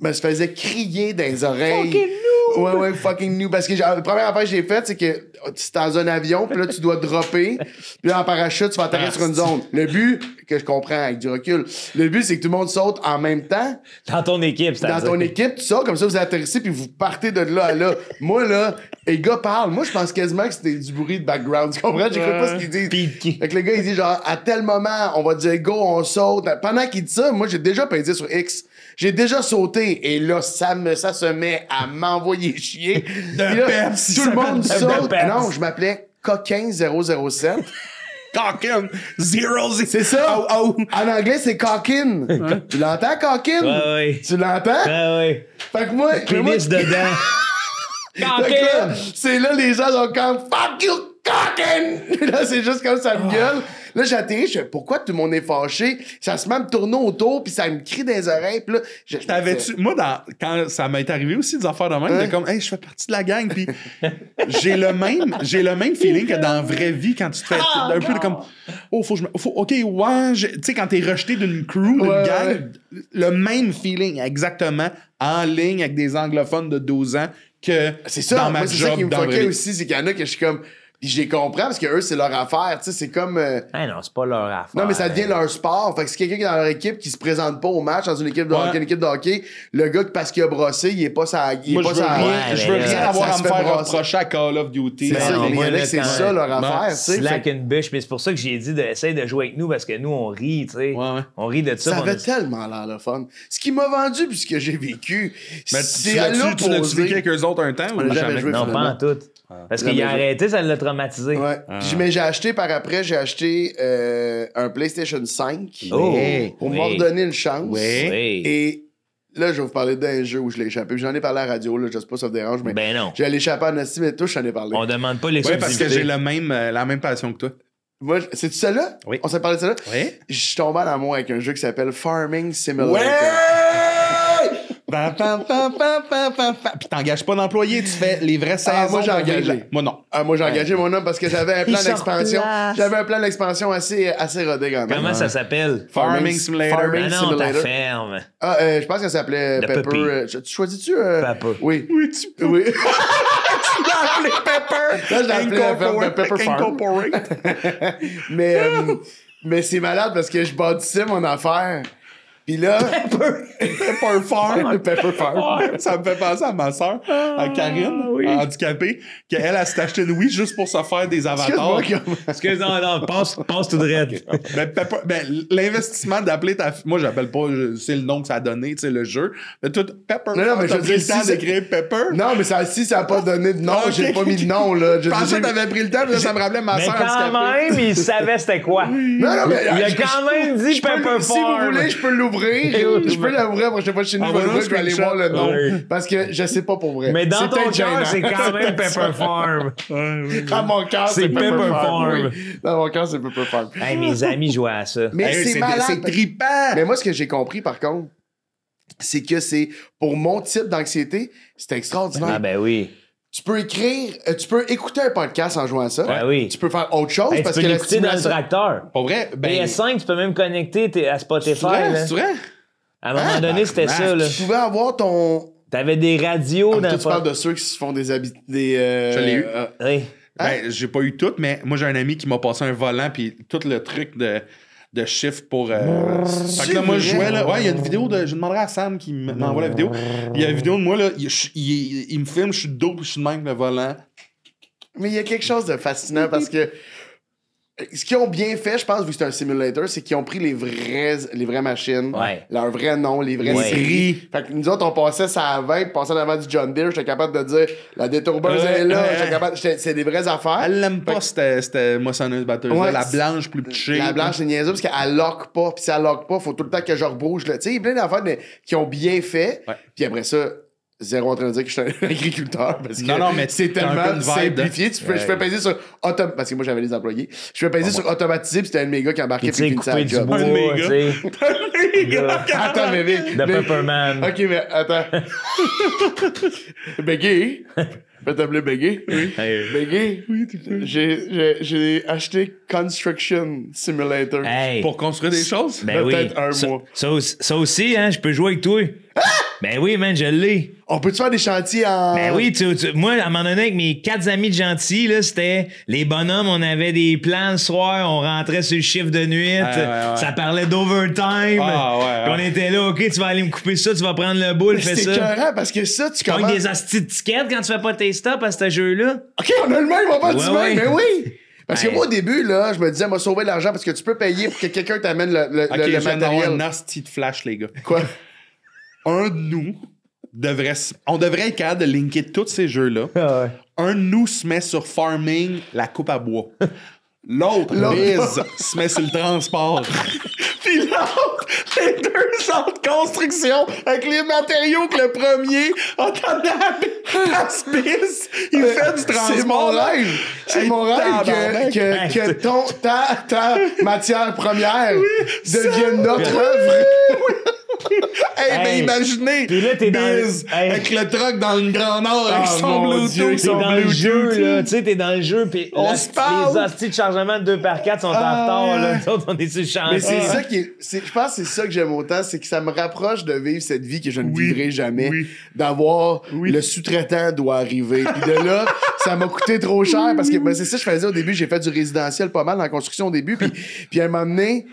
Je me faisais crier dans les oreilles. Fucking noob! Ouais, fucking new. Parce que la première affaire que j'ai faite, c'est que tu es dans un avion, puis là, tu dois dropper. Puis là, en parachute, tu vas atterrir sur une zone. Le but, que je comprends avec du recul, le but, c'est que tout le monde saute en même temps. Dans ton équipe, c'est Dans ton équipe, tu sautes, comme ça, vous atterrissez, puis vous partez de là à là. Moi, là, les gars parlent. Moi, je pense quasiment que c'était du bruit de background. Tu comprends? J'écoute pas ce qu'ils disent. Puis- Fait que le gars, il dit genre, à tel moment, on va dire go, on saute. Pendant qu'il dit ça, moi, j'ai déjà pédé sur X. J'ai déjà sauté. Et là, ça se met à m'envoyer chier. Puis là, peps, tout le monde de saute. peps. Non, je m'appelais Coquin 007. Coquin, zero. C'est ça. Oh, oh. En anglais, c'est coquin. Tu l'entends, coquin? Ouais, ouais. Tu l'entends? Ah ouais. Fait que moi, Pénis dedans. Fait que là, c'est là, les gens sont comme fuck you, coquin! Là, c'est juste comme ça me gueule. Là, j'atterris, je fais pourquoi tout le monde est fâché? Ça se met à me tourner autour, puis ça me crie dans les oreilles, puis là, T'avais-tu. Moi, quand ça m'est arrivé aussi des affaires de même, j'étais comme, hey, je fais partie de la gang, puis j'ai le même feeling que dans la vraie vie quand tu te fais un peu comme, oh, ok, ouais, tu sais, quand t'es rejeté d'une crew, d'une Ouais, gang, le même feeling exactement en ligne avec des anglophones de 12 ans que c'est ça, dans ma moi, c'est ça job qui me dans la vraie fuckait vie. aussi, c'est qu'il y en a que je suis comme. Puis je les comprends parce que eux, c'est leur affaire, tu sais, c'est comme. Ah non, c'est pas leur affaire. Non, mais ça devient leur sport. Fait que c'est quelqu'un qui est dans leur équipe qui se présente pas au match dans une équipe de Ouais. hockey, une équipe de hockey. Le gars, parce qu'il a brossé, il est pas sa. Il est Moi, pas sa. je veux mais rien là, avoir ça à se me fait faire brasser. reprocher à Call of Duty. C'est ça, non, mais il y moi, en a là, que c'est quand- ça leur Non, affaire, tu sais. Slack Fait- une bûche, mais c'est pour ça que j'ai dit d'essayer de jouer avec nous parce que nous, on rit, tu sais. Ouais. On rit de ça. Ça on avait a- tellement l'air le fun. Ce qui m'a vendu puis ce que j'ai vécu, Mais c'est à tu l'as-tu l'opposé. vécu avec eux autres un temps On ou l'a jamais jamais? joué. Non, pas en tout. Parce qu'il a Jamais joué. arrêté, ça l'a traumatisé. Ouais. Puis, mais j'ai acheté par après, j'ai acheté un PlayStation 5 Oh! pour Oui. me redonner une chance. Oui. Oui. Et là, je vais vous parler d'un jeu où je l'ai échappé. Puis j'en ai parlé à la radio, là, je sais pas si ça vous dérange, mais Ben non. j'ai l'échappé en Asti, mais toi, j'en ai parlé. On demande pas les Oui, parce que j'ai exclusivités. la même passion que toi. Moi, c'est-tu celle-là? Oui. On s'est parlé de celle-là? Oui. Je suis tombé en amour avec un jeu qui s'appelle Farming Simulator. Puis t'engages pas d'employé, tu fais les vraies saisons. Ah, moi, j'ai pour engagé. vivre la- Moi, non. Ah, moi, j'ai engagé mon homme parce que j'avais un plan Il sort d'expansion. place. J'avais un plan d'expansion assez rodé quand même. Comment ça s'appelle? Farming Simulator. Farming Ah non, ta Simulator. ferme. Ah, je pense qu'elle s'appelait Le Pepper. puppy. Tu choisis-tu? Pepper. Oui. Oui, tu peux. Oui. l'appeler Pepper. Là, je l'ai appelé la ferme de Pepper Farm. Incorporate. mais c'est malade parce que je bâtissais mon affaire. Puis là. Pepper Farm. Pepper Farm. Ça me fait penser à ma soeur, à Karine, handicapée, qu'elle, elle s'est acheté une Wii juste pour se faire des avatars. Excuse-moi, comme- Excuse, non, passe tout droit. L'investissement d'appeler ta fille, moi j'appelle pas, c'est le nom que ça a donné, tu sais, le jeu. Mais tout, Pepper, Non, mais t'as je pris veux le dire, temps si c'est- d'écrire Pepper. Non, mais ça, si ça n'a pas donné de nom, Ok. j'ai pas mis de nom, là. Je pensais que t'avais pris le temps, puis là, ça me rappelait ma Mais soeur quand handicapée. même, il savait c'était quoi. Non, mais. Il a quand même dit je peux Pepper le- Si vous Farm. voulez, je peux l'ouvrir. Je peux l'ouvrir la prochaine fois chez nous. Je vais Envoie-nous l'ouvrir, je vais aller voir le nom. Oui. Parce que je sais pas pour vrai. Mais dans C'est ton peut-être cœur, gênant. c'est quand même Pepper Farm. Dans mon cœur, C'est c'est Pepper Pepper Farm. Farm. Oui. Dans mon cœur, c'est Pepper Farm. Hey, mes amis jouaient à ça. Mais Hey, c'est malade. c'est trippant. Mais moi, ce que j'ai compris, par contre, c'est que c'est pour mon type d'anxiété, c'est extraordinaire. Ah ben oui. Tu peux écrire, tu peux écouter un podcast en jouant à ça. Ben oui. Tu peux faire autre chose Hey, parce tu que peux la l'écouter dans le stimulation... tracteur. Pour vrai, ben. PS5, tu peux même connecter à Spotify. C'est vrai, là. c'est vrai? À un moment donné, c'était ça. Là. Tu pouvais avoir ton... T'avais des radios Ah, dans toi, tu parles de ceux qui se font des habits... Je l'ai eu. Oui. Ben, j'ai pas eu tout, mais moi, j'ai un ami qui m'a passé un volant, puis tout le truc de chiffre pour. Fait que là, moi, je jouais, là. Ouais, il y a une vidéo de. Je demanderai à Sam qui m'envoie la vidéo. Il y a une vidéo de moi, là. Il me filme, je suis de dos, puis je suis de même, le volant. Mais il y a quelque chose de fascinant parce que ce qu'ils ont bien fait, je pense, vu que c'est un simulator, c'est qu'ils ont pris les vraies machines, Ouais. leur vrai nom, les vraies Ouais. séries. Fait que nous autres, on passait ça à 20, puis passait devant du John Deere, j'étais capable de dire la détourbeuse est là, c'est des vraies affaires. Elle l'aime pas, cette moissonneuse-batteuse. Ouais, La blanche plus petite. La blanche, c'est niaiseux parce qu'elle lock pas, puis si elle lock pas, faut tout le temps que je rebouge. Tu sais, il y a plein d'affaires qui ont bien fait, Ouais. puis après ça. Zéro en train de dire que je suis un agriculteur parce que Non, mais c'est t'as un tellement peu une vibe, simplifié. Je fais peser sur parce que moi j'avais des employés. Je fais peser sur automatisé puis c'était un de mes gars qui embarquait Puis puis tu sais, finissait le couper du job. bois, Un tu méga. sais. Attends, mais De Pepperman. Ok, mais attends. Beggy. Je vais t'appeler Beggy. Oui. Hey. Beggy. Oui, j'ai acheté Construction Simulator. Hey. Pour construire des choses? Ben oui. peut-être un Ça- mois. Ça aussi, hein, je peux jouer avec toi. Ben oui, man, je l'ai. On peut-tu faire des chantiers en. Ben oui, moi, à un moment donné, avec mes 4 amis de gentils, là, c'était les bonhommes, on avait des plans le soir, on rentrait sur le chiffre de nuit, ouais. ça parlait d'overtime. Ah, ouais. Puis on était là, OK, tu vas aller me couper ça, tu vas prendre le boule, fais C'est ça. écœurant parce que ça, tu Tu pognes commences. des hosties de tickets quand tu fais pas tes stops à ce jeu-là. OK, on a le même, on va du Ouais, même, ouais. mais oui! Parce que Ouais. moi, au début, là, je me disais, m'a sauver de l'argent parce que tu peux payer pour que quelqu'un t'amène le Ok, je viens d'avoir matériel. un nasty de flash, les gars. Quoi? Un de nous on devrait être capable de linker tous ces jeux-là. Un de nous se met sur farming, la coupe à bois. L'autre, Biz, se met sur le transport. Puis l'autre, les deux autres constructions avec les matériaux que le premier a Biz, il fait du transport. C'est mon rêve. C'est Hey, mon rêve tabarnak. que ta matière première devienne notre œuvre. Hey, mais Hey. imaginez, Puis là, t'es dans Biz, Hey. avec le truck dans le Grand Nord, avec Ah, son mon Dieu, Bluetooth. T'es dans le jeu, là. Tu sais, t'es dans le jeu, pis On se parle. les hosties de chargement de 2x4 sont en retard, là. Nous autres, on est sur le chantier. Mais c'est ça qui est. Je pense que c'est ça que j'aime autant, c'est que ça me rapproche de vivre cette vie que je ne vivrai jamais. oui. D'avoir le sous-traitant doit arriver. Puis de là, ça m'a coûté trop cher parce que ben, c'est ça que je faisais au début. J'ai fait du résidentiel pas mal dans la construction au début. Puis à un moment donné,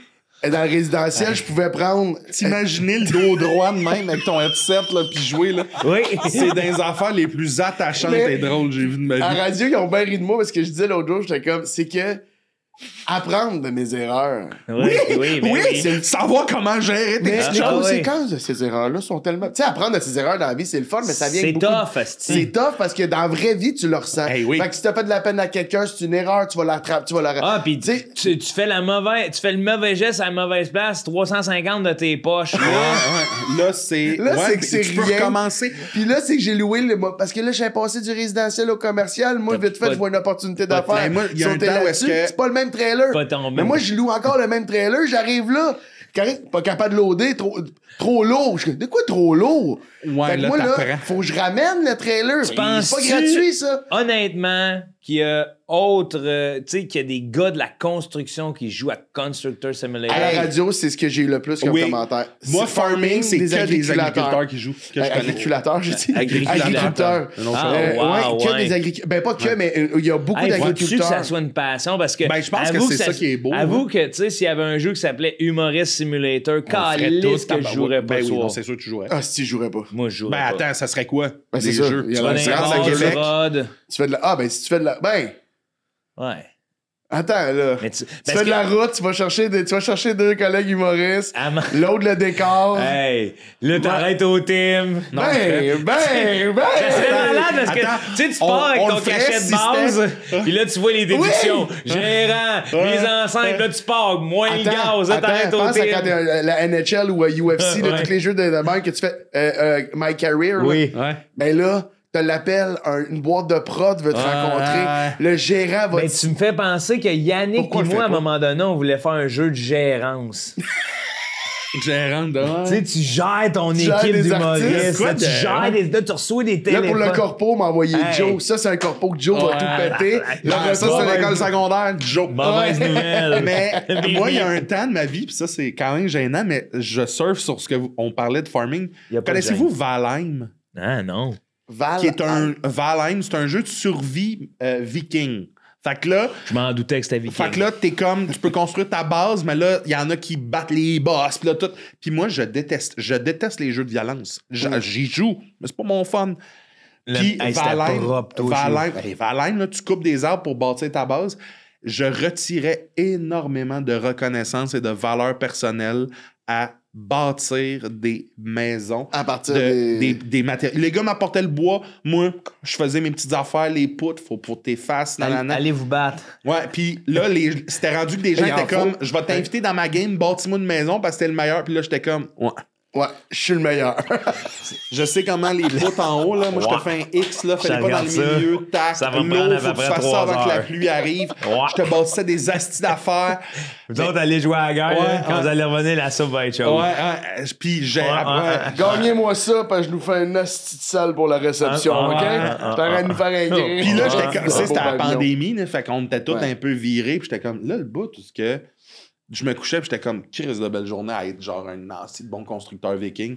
dans le résidentiel, je pouvais prendre. T'imaginer le dos droit de même avec ton headset, là, puis jouer, là. Oui. C'est des affaires les plus attachantes Mais- et drôles que j'ai vues de ma À vie. la radio, ils ont bien ri de moi parce que je disais l'autre jour, j'étais comme, c'est que apprendre de mes erreurs. Oui, oui, ben oui. C'est savoir comment gérer tes Mais petites les choses. conséquences de ces erreurs-là sont tellement. Tu sais, apprendre de ces erreurs dans la vie, c'est le fun, mais ça vient C'est avec beaucoup de- tough, asti. C'est tough parce que dans la vraie vie, tu le ressens. Hey, oui. Fait que si t'as fait de la peine à quelqu'un, c'est une erreur, tu vas l'attraper, tu vas la. Ah, pis tu sais, tu fais le mauvais geste à la mauvaise place, 350 de tes poches, là. Là, c'est. Là, ouais, c'est que c'est tu peux rien. recommencer. Puis là, c'est que j'ai loué le. Parce que là, j'ai passé du résidentiel au commercial. Moi, T'as vite fait, pas- je vois une opportunité pas- d'affaires. Ben, moi, il y a un Sauter temps où là-dessus. est-ce que- C'est pas le même trailer. Pas ton Mais même. moi, je loue encore le même trailer. J'arrive là. Correct, pas capable de loader, trop lourd. Je dis, de quoi trop lourd? Ouais, Fait que là, moi, là, t'apprends. faut que je ramène le trailer. C'est pas penses-tu- gratuit, ça. Honnêtement, qu'il y a tu sais, qu'il y a des gars de la construction qui jouent à Constructor Simulator. À la radio, c'est ce que j'ai eu le plus comme Oui. commentaire. Moi, C'est farming, c'est que des agriculteurs qui jouent. Que je connais. Agriculteurs, j'ai dit. Agriculteurs. Un autre Ah, chose. wow, ouais, que ouais. des agriculteurs. Ben, pas que, mais il y a beaucoup Hey, vois-tu que d'agriculteurs. ça soit une passion? Parce que. Ben, je pense que avoue c'est ça qui est beau, Avoue hein. que, tu sais, s'il y avait un jeu qui s'appelait Humorist Simulator, On ferait calisse tous que je jouerais pas Ben oui, soir. non, c'est sûr que tu jouerais. Ah, si, je jouerais pas. Moi, je jouerais Ben pas. attends, ça serait quoi? Ben, c'est les ça. jeux. Il y a Tu vas la dans différence les à bars, Québec. du rod. Tu fais de la. Ah, ben, si tu fais de la. Ben, Ouais. attends, là. Mais Tu parce fais de la que- route, tu vas chercher deux collègues humoristes. Ah, man. L'autre, le décor. Hey, là, t'arrêtes au team. Ben, Ça serait malade parce que, Attends, tu sais, tu pars avec on ton le ferait cachet si de base, puis là, tu vois les déductions. Gérant, mise en scène, là, tu pars, moins le gaz, là, t'arrêtes au pense à quand team. t'es la NHL ou UFC, là, Ouais. tous les jeux de même que tu fais My Career. Oui. Ouais. Ben là, t'as l'appel, une boîte de prod veut te rencontrer. ouais. Le gérant va Ben, te tu me fais penser que Yannick Pourquoi et le moi, à un fait pas? moment donné, on voulait faire un jeu de gérance. Gérant de. Tu sais, tu gères ton gères équipe des artistes. d'humoristes, Quoi là, tu de- gères des... Là, tu reçois des Là, téléphones. pour le corpo, m'envoyer Hey. Joe. Ça, c'est un corpo que Joe va tout péter. Là, après ça, Ça, c'est c'est l'école l'école secondaire. Joe. Mauvaise nouvelle. Mais Mais moi, il y a oui. un temps de ma vie, puis ça, c'est quand même gênant, mais je surfe sur ce que on parlait de farming. Y a pas de Connaissez-vous Valheim? Ah, non. Val. Qui est un Valheim, c'est un jeu de survie viking. Fait que là, Je m'en doutais que c'était viking. fait que là, t'es comme, tu peux construire ta base, mais là, il y en a qui battent les boss, pis là, tout. Puis moi, je déteste les jeux de violence. J'y joue, mais c'est pas mon fun. Puis Hey, c'était propre, toi, Valheim, là, tu coupes des arbres pour bâtir ta base. Je retirais énormément de reconnaissance et de valeur personnelle à bâtir des maisons. À partir des matériaux. Les gars m'apportaient le bois. Moi, je faisais mes petites affaires, les poutres, faut pour tes faces, nanana. Allez vous battre. Ouais, puis là, c'était rendu que des gens Il en étaient comme, faut. je vais t'inviter dans ma game, bâtis-moi une maison parce que c'était le meilleur. Puis là, j'étais comme, ouais. Ouais, je suis le meilleur. Je sais comment les poutres en haut, là. Moi, je te fais un X, là. Fallait pas dans le regarde ça. milieu, tac. Ça va l'eau, prendre à faut peu que tu près fasses ça 3 avant que la heures. pluie arrive. Ouais. Je te bâtissais des astis d'affaires. Vous autres, allez jouer à la guerre. Ouais, là. Quand ouais. vous allez revenir, la soupe va être chaude. Ouais. Puis j'ai. Ouais. Gagnez-moi ça, parce que je nous fais un asti de salle pour la réception, OK? T'arrêtes de nous faire un gré. Puis là, j'étais comme, tu sais, c'était la Beau pavillon. pandémie, là, fait qu'on était tous Ouais. un peu virés. Puis j'étais comme, là, le bout, tout ce que. Je me couchais, puis j'étais comme, Chris de belle journée à être genre un nasty de bon constructeur viking.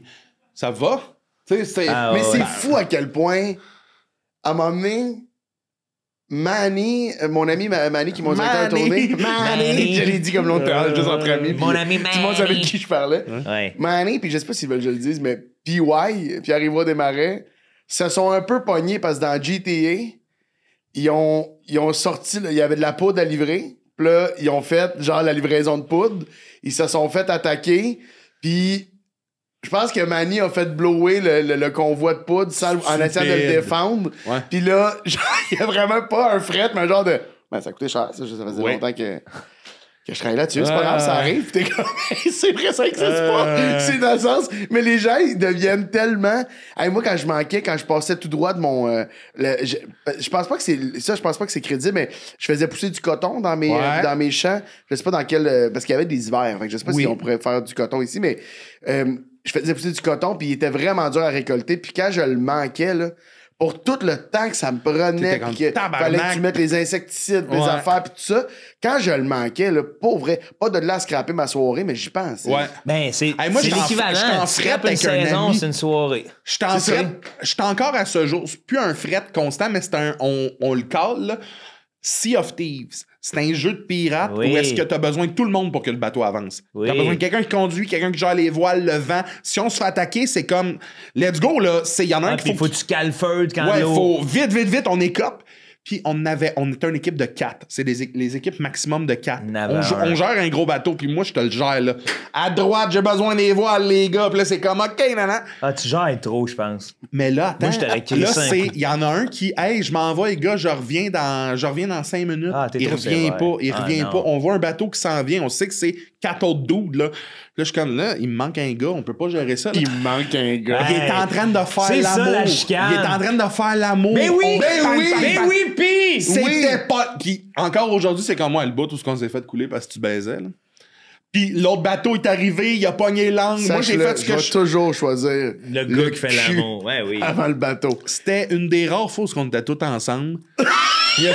Ça va? Tu sais, c'est. Ah, Mais ouais, c'est ouais. fou à quel point, à un moment donné, Manny, mon ami Manny qui m'a dit en tournée. Manny. Je l'ai dit comme l'autre, juste entre amis. Mon puis ami Tout le monde savait de Manny. qui je parlais. Ouais. Manny, puis je sais pas s'ils veulent que je le dise, mais PY, Pierre-Yves Desmarais, se sont un peu pognés parce que dans GTA, ils ont sorti, là, il y avait de la poudre à livrer. Puis là, ils ont fait genre la livraison de poudre. Ils se sont fait attaquer. Puis je pense que Manny a fait blower le convoi de poudre en essayant de le Stupide. défendre. Ouais. Puis là, genre, il y a vraiment pas un fret, mais un genre de. Ben, ça coûtait cher, ça faisait Ouais. longtemps que je travaillais là-dessus. C'est pas grave, ça arrive. Puis t'es comme, c'est vrai, ça existe pas. C'est dans le sens. Mais les gens, ils deviennent tellement. Hey, moi, quand je passais tout droit de mon. Je pense pas que c'est. Ça, je pense pas que c'est crédible, mais je faisais pousser du coton dans mes champs. Je sais pas dans quel. Parce qu'il y avait des hivers. Fait que je sais pas Oui. si on pourrait faire du coton ici, mais je faisais pousser du coton, puis il était vraiment dur à récolter. Puis quand je le manquais, là. Pour tout le temps que ça me prenait, T'étais comme puis que tabarnak. fallait que tu mettes les insecticides, les Ouais. affaires, puis tout ça. Quand je le manquais, là, pas vrai, pas de là à scraper ma soirée, mais j'y pense. Ouais. Ben, c'est Hey, moi, c'est j'étais en l'équivalent. j'étais en Tu fret scrapes une avec un saison, ami. c'est une soirée. J'étais en C'est fret. ça. J'étais encore à ce jour. C'est plus un fret constant, mais c'est un. On le cale, là. Sea of Thieves. C'est un jeu de pirates Oui. où est-ce que tu as besoin de tout le monde pour que le bateau avance. Oui. Tu as besoin de quelqu'un qui conduit, quelqu'un qui gère les voiles, le vent. Si on se fait attaquer, c'est comme. Let's go, là. Il y en a un Ah, qui puis faut que tu cales feu quand Ouais, l'eau... faut vite, on écope. Puis on était une équipe de 4. C'est les équipes maximum de 4. On avait un. On gère un gros bateau, puis moi, je te le gère, là. À droite, j'ai besoin des voiles, les gars. Puis là, c'est comme, OK, nana. Ah, tu gères trop, je pense. Mais là, attends. Moi, je t'aurais crissé là, un c'est. coup. Il y en a un qui, hey, je m'envoie, les gars, je reviens dans 5 minutes. Ah, t'es il trop revient sévère. pas. Il Ah, revient non. pas. On voit un bateau qui s'en vient. On sait que c'est 4 autres dudes, là. Là, je suis comme, là, il me manque un gars. On peut pas gérer ça. là. Il me manque un gars. Il est en train de faire C'est ça, l'amour. la chicane. Il est en train de faire l'amour. Mais oui! Bang, bang, bang. pis! C'était pas. Puis encore aujourd'hui, c'est comme moi, le bout, tout ce qu'on s'est fait couler parce que tu baisais. Là. Puis l'autre bateau est arrivé, il a pogné l'angle. Moi, j'ai fait ce je que vais je. toujours choisir Le gars qui fait cul l'amour. Ouais, oui. avant le bateau. C'était une des rares fois où on était tous ensemble. Il a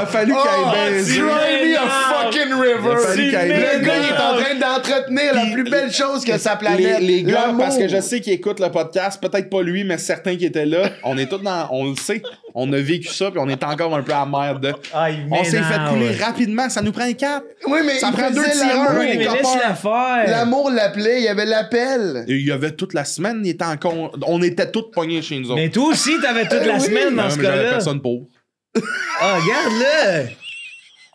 fallu qu'il aille baiser. Tu drive me a fucking river. fallu qu'il aille Le baiser. gars, il est en train d'entretenir la plus belle chose que sa planète. Les gars, L'amour. parce que je sais qu'ils écoutent le podcast, peut-être pas lui, mais certains qui étaient là, on est tous dans. On le sait. On a vécu ça, puis on est encore un peu amer de. Ah, il On s'est fait m'énerve. couler rapidement, ça nous prend un 4. Oui, mais Ça il prend deux faisait tireurs, l'amour. les Mais copains. laisse-la faire. L'amour l'appelait, il y avait l'appel. Il y avait toute la semaine, il était encore. On était tous pognés chez nous autres. Mais toi aussi, t'avais toute la Oui. semaine dans Non, ce mais j'avais cas-là. personne pour. Ah, regarde-le!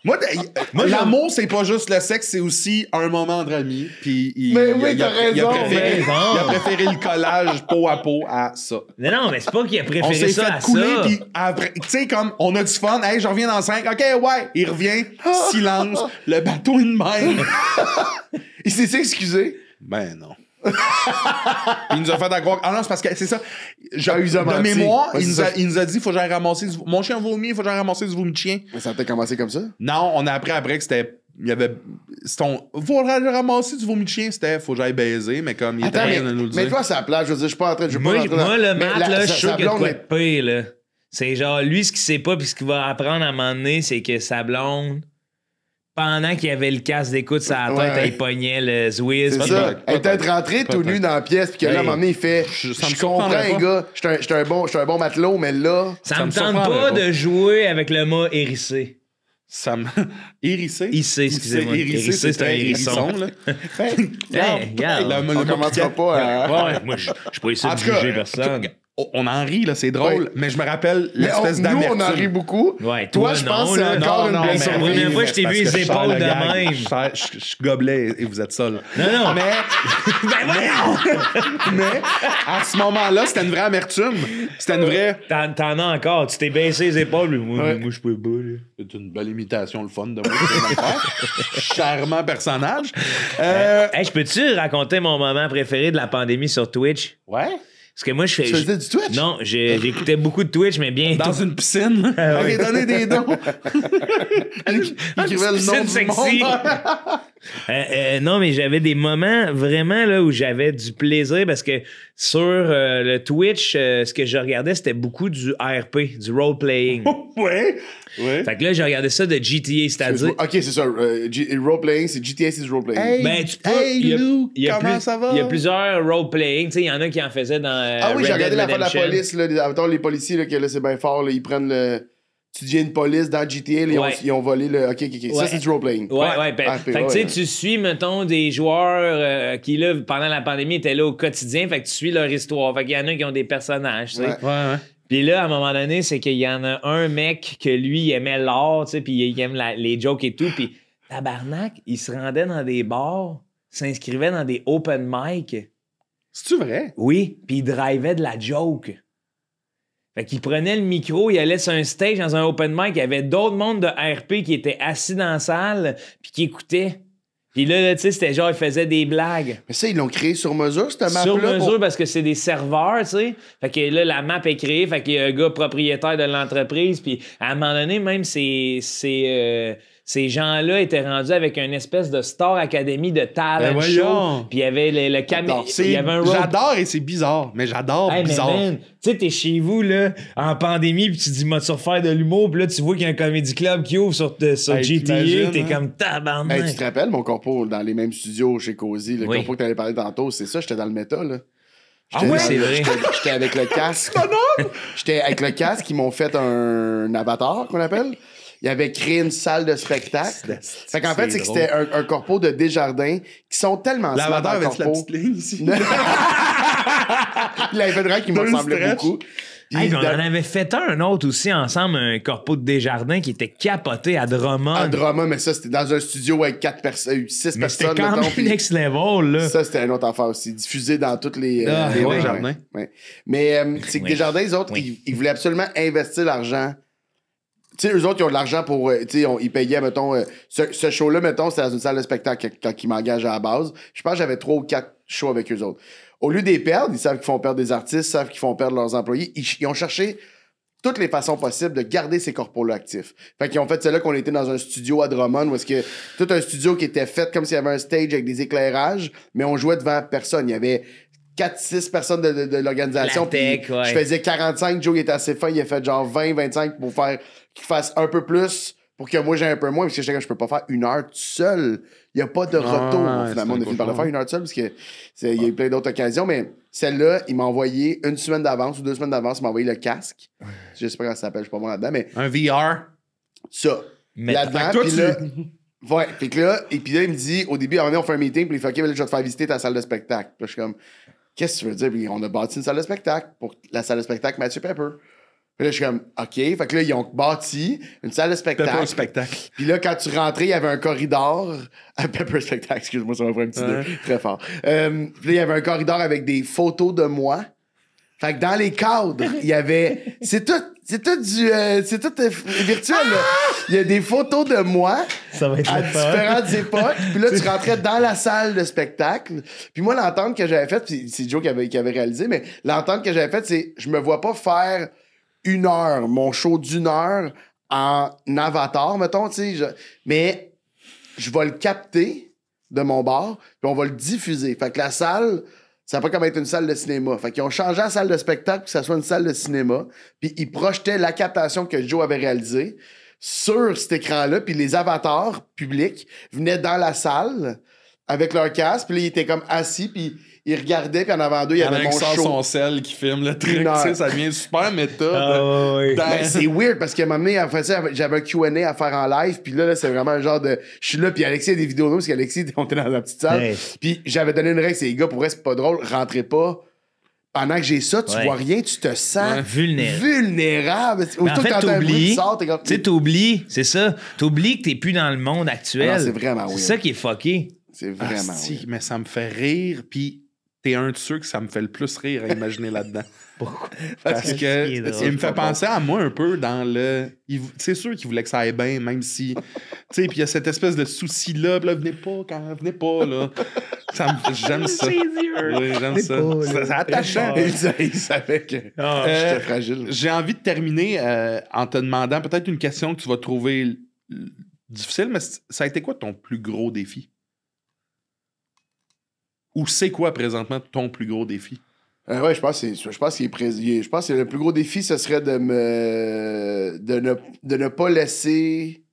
Moi, l'amour, c'est pas juste le sexe, c'est aussi un moment entre amis. Puis Mais oui, t'as raison, mais bon. il a préféré le collage peau à peau à ça. Mais non, mais c'est pas qu'il a On préféré s'est ça fait à couler, ça. puis après, tu sais, comme on a du fun, hey, je reviens dans 5, ok, ouais, il revient, silence, le bateau est de même. Il s'est excusé. Ben non. Il nous a fait à croire. Ah non, c'est parce que c'est ça. il nous a De menti. mémoire, Ouais, c'est ça. il nous a dit faut que j'aille ramasser mon chien vomit, il faut que j'aille ramasser du vomi de chien. Ça a peut-être commencé comme ça. Non, on a appris après que c'était. Il y avait. Faut que j'aille ramasser du vomi de chien, c'était faut que j'aille baiser, mais comme il était Attends, rien de nous le dire. mais toi, ça place. Je veux dire, je suis pas en train de. je veux Moi, pas rentrer dans- moi, le Mais Matt, là, je suis sûr sa qu'il y a de blonde quoi de pire, là. C'est genre, lui, ce qu'il sait pas, puis ce qu'il va apprendre à un moment donné, c'est que sa blonde pendant qu'il y avait le casque d'écoute sur la tête, Ouais. elle pognait le Zwiz. C'est ça. Elle était rentrée tout nu dans la pièce, puis que là, à un moment donné, il fait Ça me Je comprends, surprendrait pas. gars, j'étais un bon matelot, mais là. Ça me me tente surprendrait pas pas. de jouer avec le mot hérissé. Ça me... Hérissé? Hissé, excusez-moi. Hérissé, c'est un un hérisson, là. Hey, regarde. On commencera pas à. Ouais, moi, je suis pas ici En de tout cas, juger personne. on en rit, là, c'est drôle, Oui. mais je me rappelle Mais l'espèce nous, d'amertume. on en rit beaucoup. Ouais, toi, toi, je non, pense que c'est là. encore Non, une non, blessure. mais la première fois, je t'ai parce vu que les je serre épaules le de gag. même. Je gobelais et vous êtes ça, là. Non, non. Mais à ce moment-là, c'était une vraie amertume. C'était une vraie... T'en as encore. Tu t'es baissé les épaules. Mais moi, Ouais. moi je peux pas. Là. C'est une belle imitation, le fun de moi. que je viens de faire. Charmant personnage. Hey, je peux-tu raconter mon moment préféré de la pandémie sur Twitch? Ouais. Parce que moi, je fais. Tu faisais du Twitch? Non, j'écoutais beaucoup de Twitch, mais bien. Dans une piscine. Ah ouais. Ok, donnez des dons. Il écrivait le nom du sexy. monde. Non, mais j'avais des moments vraiment là où j'avais du plaisir parce que sur le Twitch, ce que je regardais, c'était beaucoup du RP, du role-playing. Ouais. Ouais. Fait que là, j'ai regardé ça de GTA, c'est-à-dire. Ok, c'est ça. Role-playing, c'est GTA, c'est du role-playing. Hey, Ben, tu peux. hey, il y a- Lou, il y a comment plus- ça va? Il y a plusieurs role-playing. Tu sais, il y en a qui en faisaient dans. Ah oui, j'ai Red regardé Dead l'affaire de la Redemption. police, là. Mettons, les policiers, là, que là, c'est bien fort, là, ils prennent le. Tu deviens une police dans GTA, là, Ouais. ils ont volé le. Ok. Ça, Ouais. c'est du role-playing. Ouais. Ben, Ah, fait que tu sais, tu suis, mettons, des joueurs qui, là, pendant la pandémie, étaient là au quotidien. Fait que tu suis leur histoire. Fait qu'il y en a qui ont des personnages, tu sais. Ouais. Ouais. Puis là, à un moment donné, c'est qu'il y en a un mec que lui, il aimait l'art, tu sais, puis il aime les jokes et tout. Puis tabarnak, il se rendait dans des bars, s'inscrivait dans des open mic. C'est-tu vrai? Oui, puis il drivait de la joke. Fait qu'il prenait le micro, il allait sur un stage dans un open mic, il y avait d'autres mondes de RP qui étaient assis dans la salle, puis qui écoutaient. Puis là, tu sais, c'était genre, il faisait des blagues. Mais ça, ils l'ont créé sur mesure, cette map-là. Sur mesure, pour- parce que c'est des serveurs, tu sais. Fait que là, la map est créée, fait qu'il y a un gars propriétaire de l'entreprise, puis à un moment donné, même ces gens-là étaient rendus avec une espèce de Star Academy de talent Ben voyons. show. Puis il y avait le caméra. Il y avait un role- J'adore et c'est bizarre, mais j'adore Hey, mais bizarre. man, tu sais, t'es chez vous, là, en pandémie, puis tu te dis, moi, tu refaire de l'humour, puis là, tu vois qu'il y a un comédie club qui ouvre sur Hey, GTA, t'imagines, t'es hein? comme tabarnak. Hey, tu te rappelles mon corpo dans les mêmes studios chez Cozy, le Oui. corpo que t'avais parlé tantôt, c'est ça, j'étais dans le méta, là. Ah J'étais ouais, dans- c'est vrai. J'étais avec le casque. J'étais avec le casque, ils m'ont fait un avatar, qu'on appelle. Ils avaient créé une salle de spectacle. Fait qu'en fait, c'est que drôle. c'était un corpo de Desjardins qui sont tellement smart L'avatar dans le avait la corpo. petite ligne ici. Il avait fait de qui me Deux ressemblait stretch. beaucoup. Puis Hey, puis on dans- en avait fait un autre aussi ensemble, un corpo de Desjardins qui était capoté à Drummond. à Drummond, mais ça, c'était dans un studio avec 6 Mais c'était personnes. quand mettons, même puis next level, là. ça, c'était une autre affaire aussi. Diffusé dans toutes les... Ah, les ouais. Desjardins. Ouais. Mais c'est que Oui. Desjardins, les autres, Oui. ils voulaient absolument investir l'argent. Tu sais, eux autres, ils ont de l'argent pour... tu sais, ils payaient, mettons... ce show-là, mettons, c'était dans une salle de spectacle quand ils m'engagent à la base. Je pense que j'avais 3 ou 4 shows avec eux autres. Au lieu de les perdre, ils savent qu'ils font perdre des artistes, ils savent qu'ils font perdre leurs employés. Ils ont cherché toutes les façons possibles de garder ces corpos-là actifs. Fait qu'ils ont fait celle-là qu'on était dans un studio à Drummond où est-ce que tout un studio qui était fait comme s'il y avait un stage avec des éclairages, mais on jouait devant personne. Il y avait 4-6 personnes de l'organisation. La tech, puis ouais. Je faisais 45, Joe il était assez fin, il a fait genre 20-25 pour faire qu'il fasse un peu plus pour que moi j'ai un peu moins, parce que j'étais comme je peux pas faire 1 heure tout seul. Il n'y a pas de retour. ouais, Finalement, on c'est a fini par le un faire 1 heure tout seul parce que il y a eu plein d'autres occasions, mais celle-là, il m'a envoyé une semaine d'avance ou 2 semaines d'avance, il m'a envoyé le casque. Je sais pas comment ça s'appelle, je suis pas bon là-dedans, mais Un VR. ça. Mais- Là-dedans, Fait que toi, puis tu- là, ouais, fait que là, et puis là, il me dit, au début, à un moment donné, on fait un meeting, puis il fait, OK, ben là, je vais te faire visiter ta salle de spectacle. Puis là, je suis comme, qu'est-ce que tu veux dire? Puis on a bâti une salle de spectacle pour la salle de spectacle Mathieu Pepper. Puis là, je suis comme, OK. Fait que là, ils ont bâti une salle de Pepper spectacle. spectacle. Puis là, quand tu rentrais, il y avait un corridor. Pepper spectacle, excuse-moi, ça m'a fait un petit Ouais. très fort. Puis là, il y avait un corridor avec des photos de moi. Fait que dans les cadres, il y avait. C'est tout virtuel, là. Il y a des photos de moi Ça va être à le fun. différentes époques. Puis là, tu rentrais dans la salle de spectacle. Puis moi, l'entente que j'avais faite, puis c'est Joe qui avait réalisé, mais l'entente que j'avais faite, c'est je me vois pas faire 1 heure, mon show d'1 heure en avatar, mettons, tu sais. Mais je vais le capter de mon bar, puis on va le diffuser. Fait que la salle, ça va pas comme être une salle de cinéma. Fait qu'ils ont changé la salle de spectacle pour que ça soit une salle de cinéma. Puis ils projetaient la captation que Joe avait réalisée. sur cet écran-là, puis les avatars publics venaient dans la salle avec leur casque, puis là, ils étaient comme assis, puis ils regardaient, puis en avant d'eux, il y avait Avec mon sans show. son sel qui filme le truc, Une heure. tu sais, ça devient super méta. ouais. Ben, c'est weird parce qu'à un moment donné, en fait, j'avais un Q&A à faire en live, puis là, c'est vraiment un genre de... Je suis là, puis Alexis a des vidéos de nous, parce qu'Alexis, on était dans la petite salle, Ouais. puis j'avais donné une règle, c'est les gars, pour vrai, c'est pas drôle, rentrez pas. Pendant que j'ai ça, tu Ouais. vois rien, tu te sens vulnérable. Mais en Aussitôt que fait, t'entends un bruit, tu t'oublies. sors, t'es comme... Tu sais, t'oublies, c'est ça. T'oublies que t'es plus dans le monde actuel. Ah non, c'est vraiment weird. C'est ça qui est fucké. C'est vraiment Asti, weird. mais ça me fait rire, puis t'es un de ceux que ça me fait le plus rire à imaginer là-dedans. Pourquoi? Parce que C'est drôle. il me fait penser à moi un peu dans le... C'est sûr qu'il voulait que ça aille bien, même si... Tu sais, puis il y a cette espèce de souci-là, puis là, venez pas, là. J'aime ça. Oui, j'aime ça. C'est attachant. Il savait que j'étais fragile. J'ai envie de terminer en te demandant peut-être une question que tu vas trouver difficile, mais ça a été quoi ton plus gros défi? Ou c'est quoi présentement ton plus gros défi? Ouais, je pense que le plus gros défi, ce serait de ne pas laisser...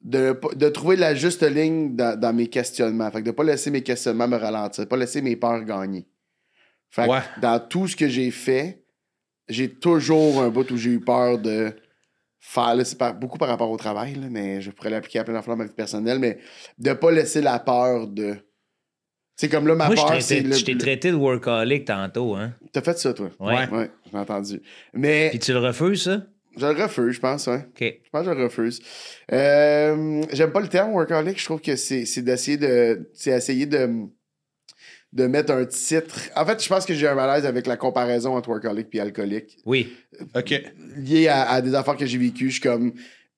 De trouver la juste ligne dans mes questionnements. Fait que de pas laisser mes questionnements me ralentir, pas laisser mes peurs gagner. Fait que Ouais. dans tout ce que j'ai fait, j'ai toujours un bout où j'ai eu peur de faire, là, c'est beaucoup par rapport au travail, là, mais je pourrais l'appliquer à plein d'affaires dans ma vie personnelle, mais de pas laisser la peur de... C'est comme là, ma Moi, peur, c'est... je t'ai traité de workaholic tantôt, hein. T'as fait ça, toi? Ouais. Ouais, j'ai entendu. Mais Puis tu le refuses, ça? je le refuse, je pense, ouais. OK. Je pense que je le refuse. J'aime pas le terme workaholic. Je trouve que c'est d'essayer de... C'est essayer de mettre un titre... En fait, je pense que j'ai un malaise avec la comparaison entre workaholic et alcoolique. Oui. OK. Lié à des affaires que j'ai vécues. Je suis comme...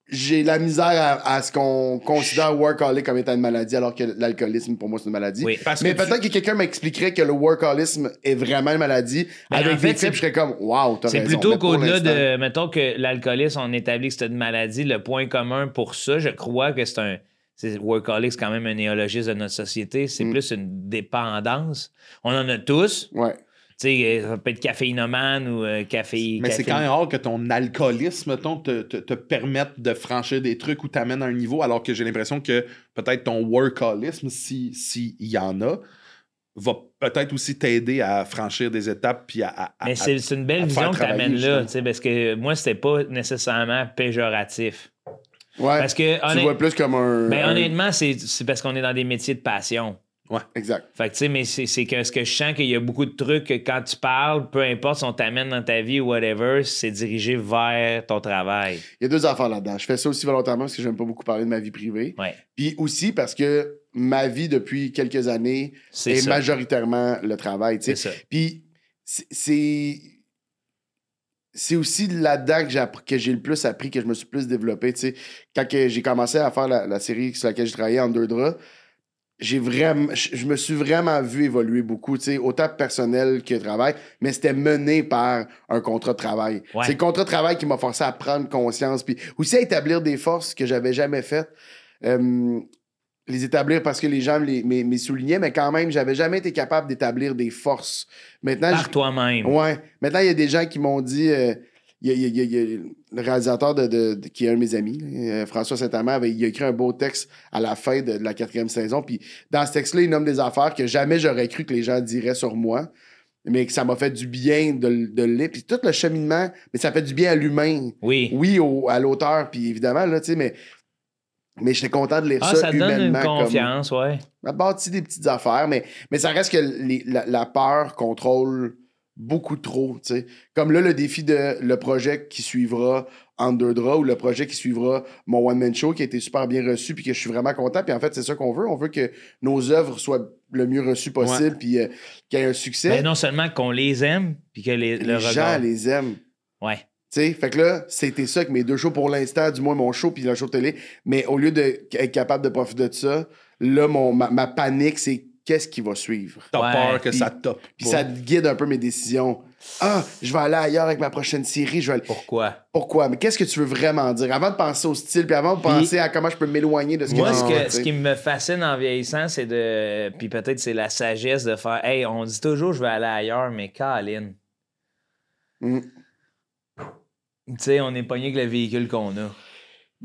J'ai la misère à ce qu'on considère workaholic comme étant une maladie, alors que l'alcoolisme, pour moi, c'est une maladie. Oui. Parce Mais que peut-être que quelqu'un m'expliquerait que le workaholisme est vraiment une maladie. Mais avec en fait, des types, je serais comme, wow, t'as C'est raison. plutôt Mais pour qu'au-delà l'instant- de, mettons que l'alcoolisme, on établit que c'est une maladie, le point commun pour ça, je crois que workaholic, c'est quand même un néologisme de notre société, c'est plus une dépendance. On en a tous. Ouais. Tu sais, ça peut être caféinomane ou café. Mais c'est quand même rare que ton alcoolisme, mettons, te permette de franchir des trucs ou t'amène à un niveau, alors que j'ai l'impression que peut-être ton workaholisme, s'il y en a, va peut-être aussi t'aider à franchir des étapes puis Mais c'est une belle à te faire vision que tu travailler, amènes là, justement. tu sais, parce que moi, c'était pas nécessairement péjoratif. Ouais. Parce que, Tu vois plus comme un. Ben, un- honnêtement, c'est parce qu'on est dans des métiers de passion. Exact. Fait que, tu sais, mais c'est que ce que je sens qu'il y a beaucoup de trucs que quand tu parles, peu importe si on t'amène dans ta vie ou whatever, c'est dirigé vers ton travail. Il y a deux affaires là-dedans. Je fais ça aussi volontairement parce que j'aime pas beaucoup parler de ma vie privée. Ouais. Puis aussi parce que ma vie depuis quelques années C'est est ça. majoritairement le travail. Tu sais. C'est ça. Puis c'est aussi là-dedans que j'ai le plus appris, que je me suis plus développé. Tu sais. Quand j'ai commencé à faire la série sur laquelle j'ai travaillé, En deux draps, je me suis vraiment vu évoluer beaucoup, tu sais, autant personnel que travail, mais c'était mené par un contrat de travail. Ouais. C'est le contrat de travail qui m'a forcé à prendre conscience, puis aussi à établir des forces que j'avais jamais faites. Les établir parce que les gens me soulignaient, mais quand même, j'avais jamais été capable d'établir des forces. Maintenant, Par toi-même. Ouais. Maintenant, il y a des gens qui m'ont dit... Il y a le réalisateur qui est un de mes amis, François Saint-Amand, il a écrit un beau texte à la fin de la 4e saison. Puis dans ce texte-là, il nomme des affaires que jamais j'aurais cru que les gens diraient sur moi, mais que ça m'a fait du bien de le lire. Puis tout le cheminement, mais ça fait du bien à l'humain. Oui. Oui, à l'auteur, puis évidemment, là, tu sais, mais j'étais content de lire Ah, ça ça donne une humainement. confiance, ouais. On a bâti des petites affaires, mais ça reste que la peur contrôle beaucoup trop, tu sais. Comme là, le défi de le projet qui suivra En deux draps ou le projet qui suivra mon one-man show qui a été super bien reçu puis que je suis vraiment content. Puis en fait, c'est ça qu'on veut. On veut que nos œuvres soient le mieux reçues possible puis qu'il y ait un succès. Mais non seulement qu'on les aime, puis que le les gens regard. les aiment. Ouais. Tu sais, fait que là, c'était ça avec mes deux shows pour l'instant, du moins mon show puis le show de télé. Mais au lieu d'être capable de profiter de ça, là, ma panique, c'est qu'est-ce qui va suivre. T'as Ouais. peur que Puis- ça te top. Puis ça guide un peu mes décisions. Ah, je vais aller ailleurs avec ma prochaine série. Je vais aller... Pourquoi? Pourquoi? Mais qu'est-ce que tu veux vraiment dire? Avant de penser au style, puis avant de penser à comment je peux m'éloigner de ce Moi, que tu ce qui me fascine en vieillissant, c'est de. Puis peut-être c'est la sagesse de faire. Hey, on dit toujours je vais aller ailleurs, mais Colin. Mm. Tu sais, on est pogné avec le véhicule qu'on a.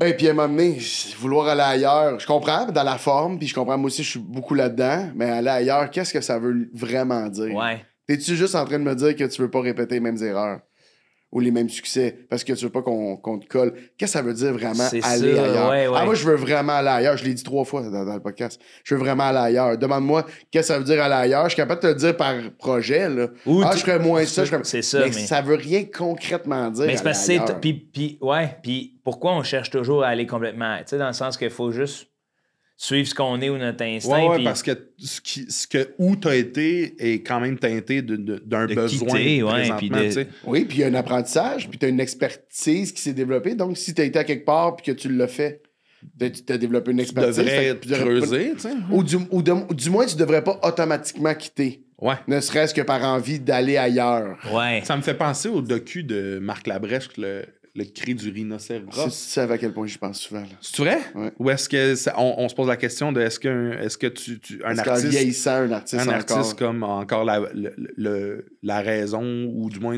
Et puis à un moment donné, vouloir aller ailleurs, je comprends dans la forme, puis je comprends moi aussi, je suis beaucoup là-dedans, mais aller ailleurs, qu'est-ce que ça veut vraiment dire? Ouais. T'es-tu juste en train de me dire que tu veux pas répéter les mêmes erreurs ou les mêmes succès parce que tu veux pas qu'on te colle? Qu'est-ce que ça veut dire vraiment C'est aller ça, ailleurs? ouais. Ah, moi, je veux vraiment aller ailleurs. Je l'ai dit 3 fois dans le podcast. Je veux vraiment aller ailleurs. Demande-moi qu'est-ce que ça veut dire aller ailleurs. Je suis capable de te le dire par projet. Là. Ou je ferais moins ça. C'est ça, mais mais ça veut rien concrètement dire. mais c'est parce que aller c'est. ailleurs. Puis pourquoi on cherche toujours à aller complètement. Tu sais, dans le sens qu'il faut juste suivre ce qu'on est ou notre instinct. Ouais, puis parce que où t'as été est quand même teinté d'un de besoin quitter, ouais, présentement, puis de- tu sais. Oui, puis il y a un apprentissage, puis tu as une expertise qui s'est développée. Donc, si tu as été à quelque part puis que tu l'as fait, tu as développé une Tu expertise. devrais fait que tu devrais pas- creuser, tu sais. Du moins, tu devrais pas automatiquement quitter. Ouais. Ne serait-ce que par envie d'aller ailleurs. Ouais. Ça me fait penser au docu de Marc Labrèche, le cri du Tu rhinocéros. sais à quel point j'y pense souvent. Là. C'est vrai? Ouais. Ou est-ce que on se pose la question de est-ce que un Parce qu'en artiste, vieillissant, un artiste encore... comme a encore la raison, ou du moins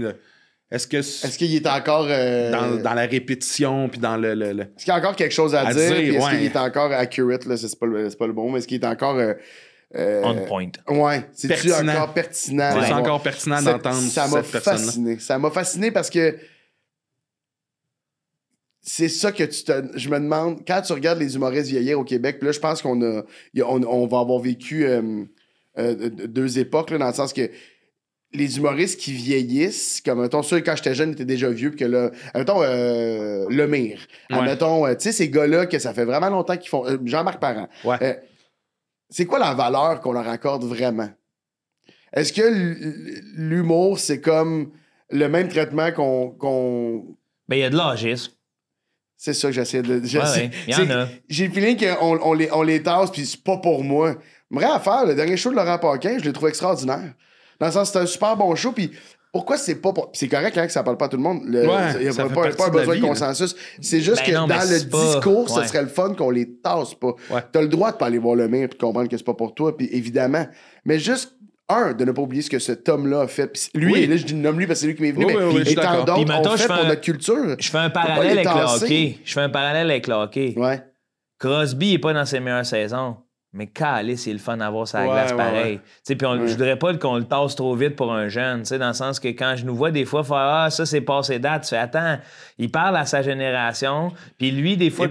est-ce que Est-ce qu'il est encore... dans la répétition puis dans le Est-ce qu'il y a encore quelque chose à dire? dire, Puis est-ce ouais. qu'il est encore accurate? Là, c'est pas le bon, mais est-ce qu'il est encore... On point. Ouais. C'est-tu Pertinent. encore pertinent? c'est d'avoir- encore pertinent Ça- d'entendre ça m'a cette personne-là. fasciné. Ça m'a fasciné parce que c'est ça que je me demande, quand tu regardes les humoristes vieillir au Québec, puis là, je pense qu'on va avoir vécu 2 époques, là, dans le sens que les humoristes qui vieillissent, comme, mettons, ceux quand j'étais jeune étaient déjà vieux, puis que là, mettons, Lemire, Ouais. mettons, tu sais, ces gars-là que ça fait vraiment longtemps qu'ils font, Jean-Marc Parent, Ouais. c'est quoi la valeur qu'on leur accorde vraiment? Est-ce que l'humour, c'est comme le même traitement qu'on Ben, il y a de l'âgisme. C'est ça que j'essaie de. Ouais, il y en a. J'ai le feeling qu'on les tasse, puis c'est pas pour moi. Vraie affaire, le dernier show de Laurent Paquin, je l'ai trouvé extraordinaire. Dans le sens, c'est un super bon show, puis pourquoi c'est pas pour. C'est correct hein, que ça parle pas à tout le monde. Il n'y a ça fait pas partie un de la besoin vie, de là. consensus. C'est juste Ben que non, mais dans le c'est pas- discours, ce ouais. serait le fun qu'on les tasse pas. Ouais. T'as le droit de pas aller voir le mien, puis de comprendre que c'est pas pour toi, puis évidemment. Mais juste. De ne pas oublier ce que cet homme-là a fait. Puis lui, Oui. là, je dis nomme-lui parce que c'est lui qui m'est venu, Oui, mais oui, oui, je suis et tant d'accord. d'autres Puis mettons, ont je fait fais pour un- notre culture. Je fais un Faut pas parallèle les avec le tasser. hockey. Je fais un parallèle avec le hockey. Ouais. Crosby est pas dans ses meilleures saisons. Mais calé, c'est le fun d'avoir sa Ouais, glace ouais, pareil. ouais. Tu sais, puis je voudrais pas qu'on le tasse trop vite pour un jeune, tu sais, dans le sens que quand je nous vois des fois faire « Ah, ça, c'est passé date », tu fais « Attends, il parle à sa génération. » Puis lui, des fois,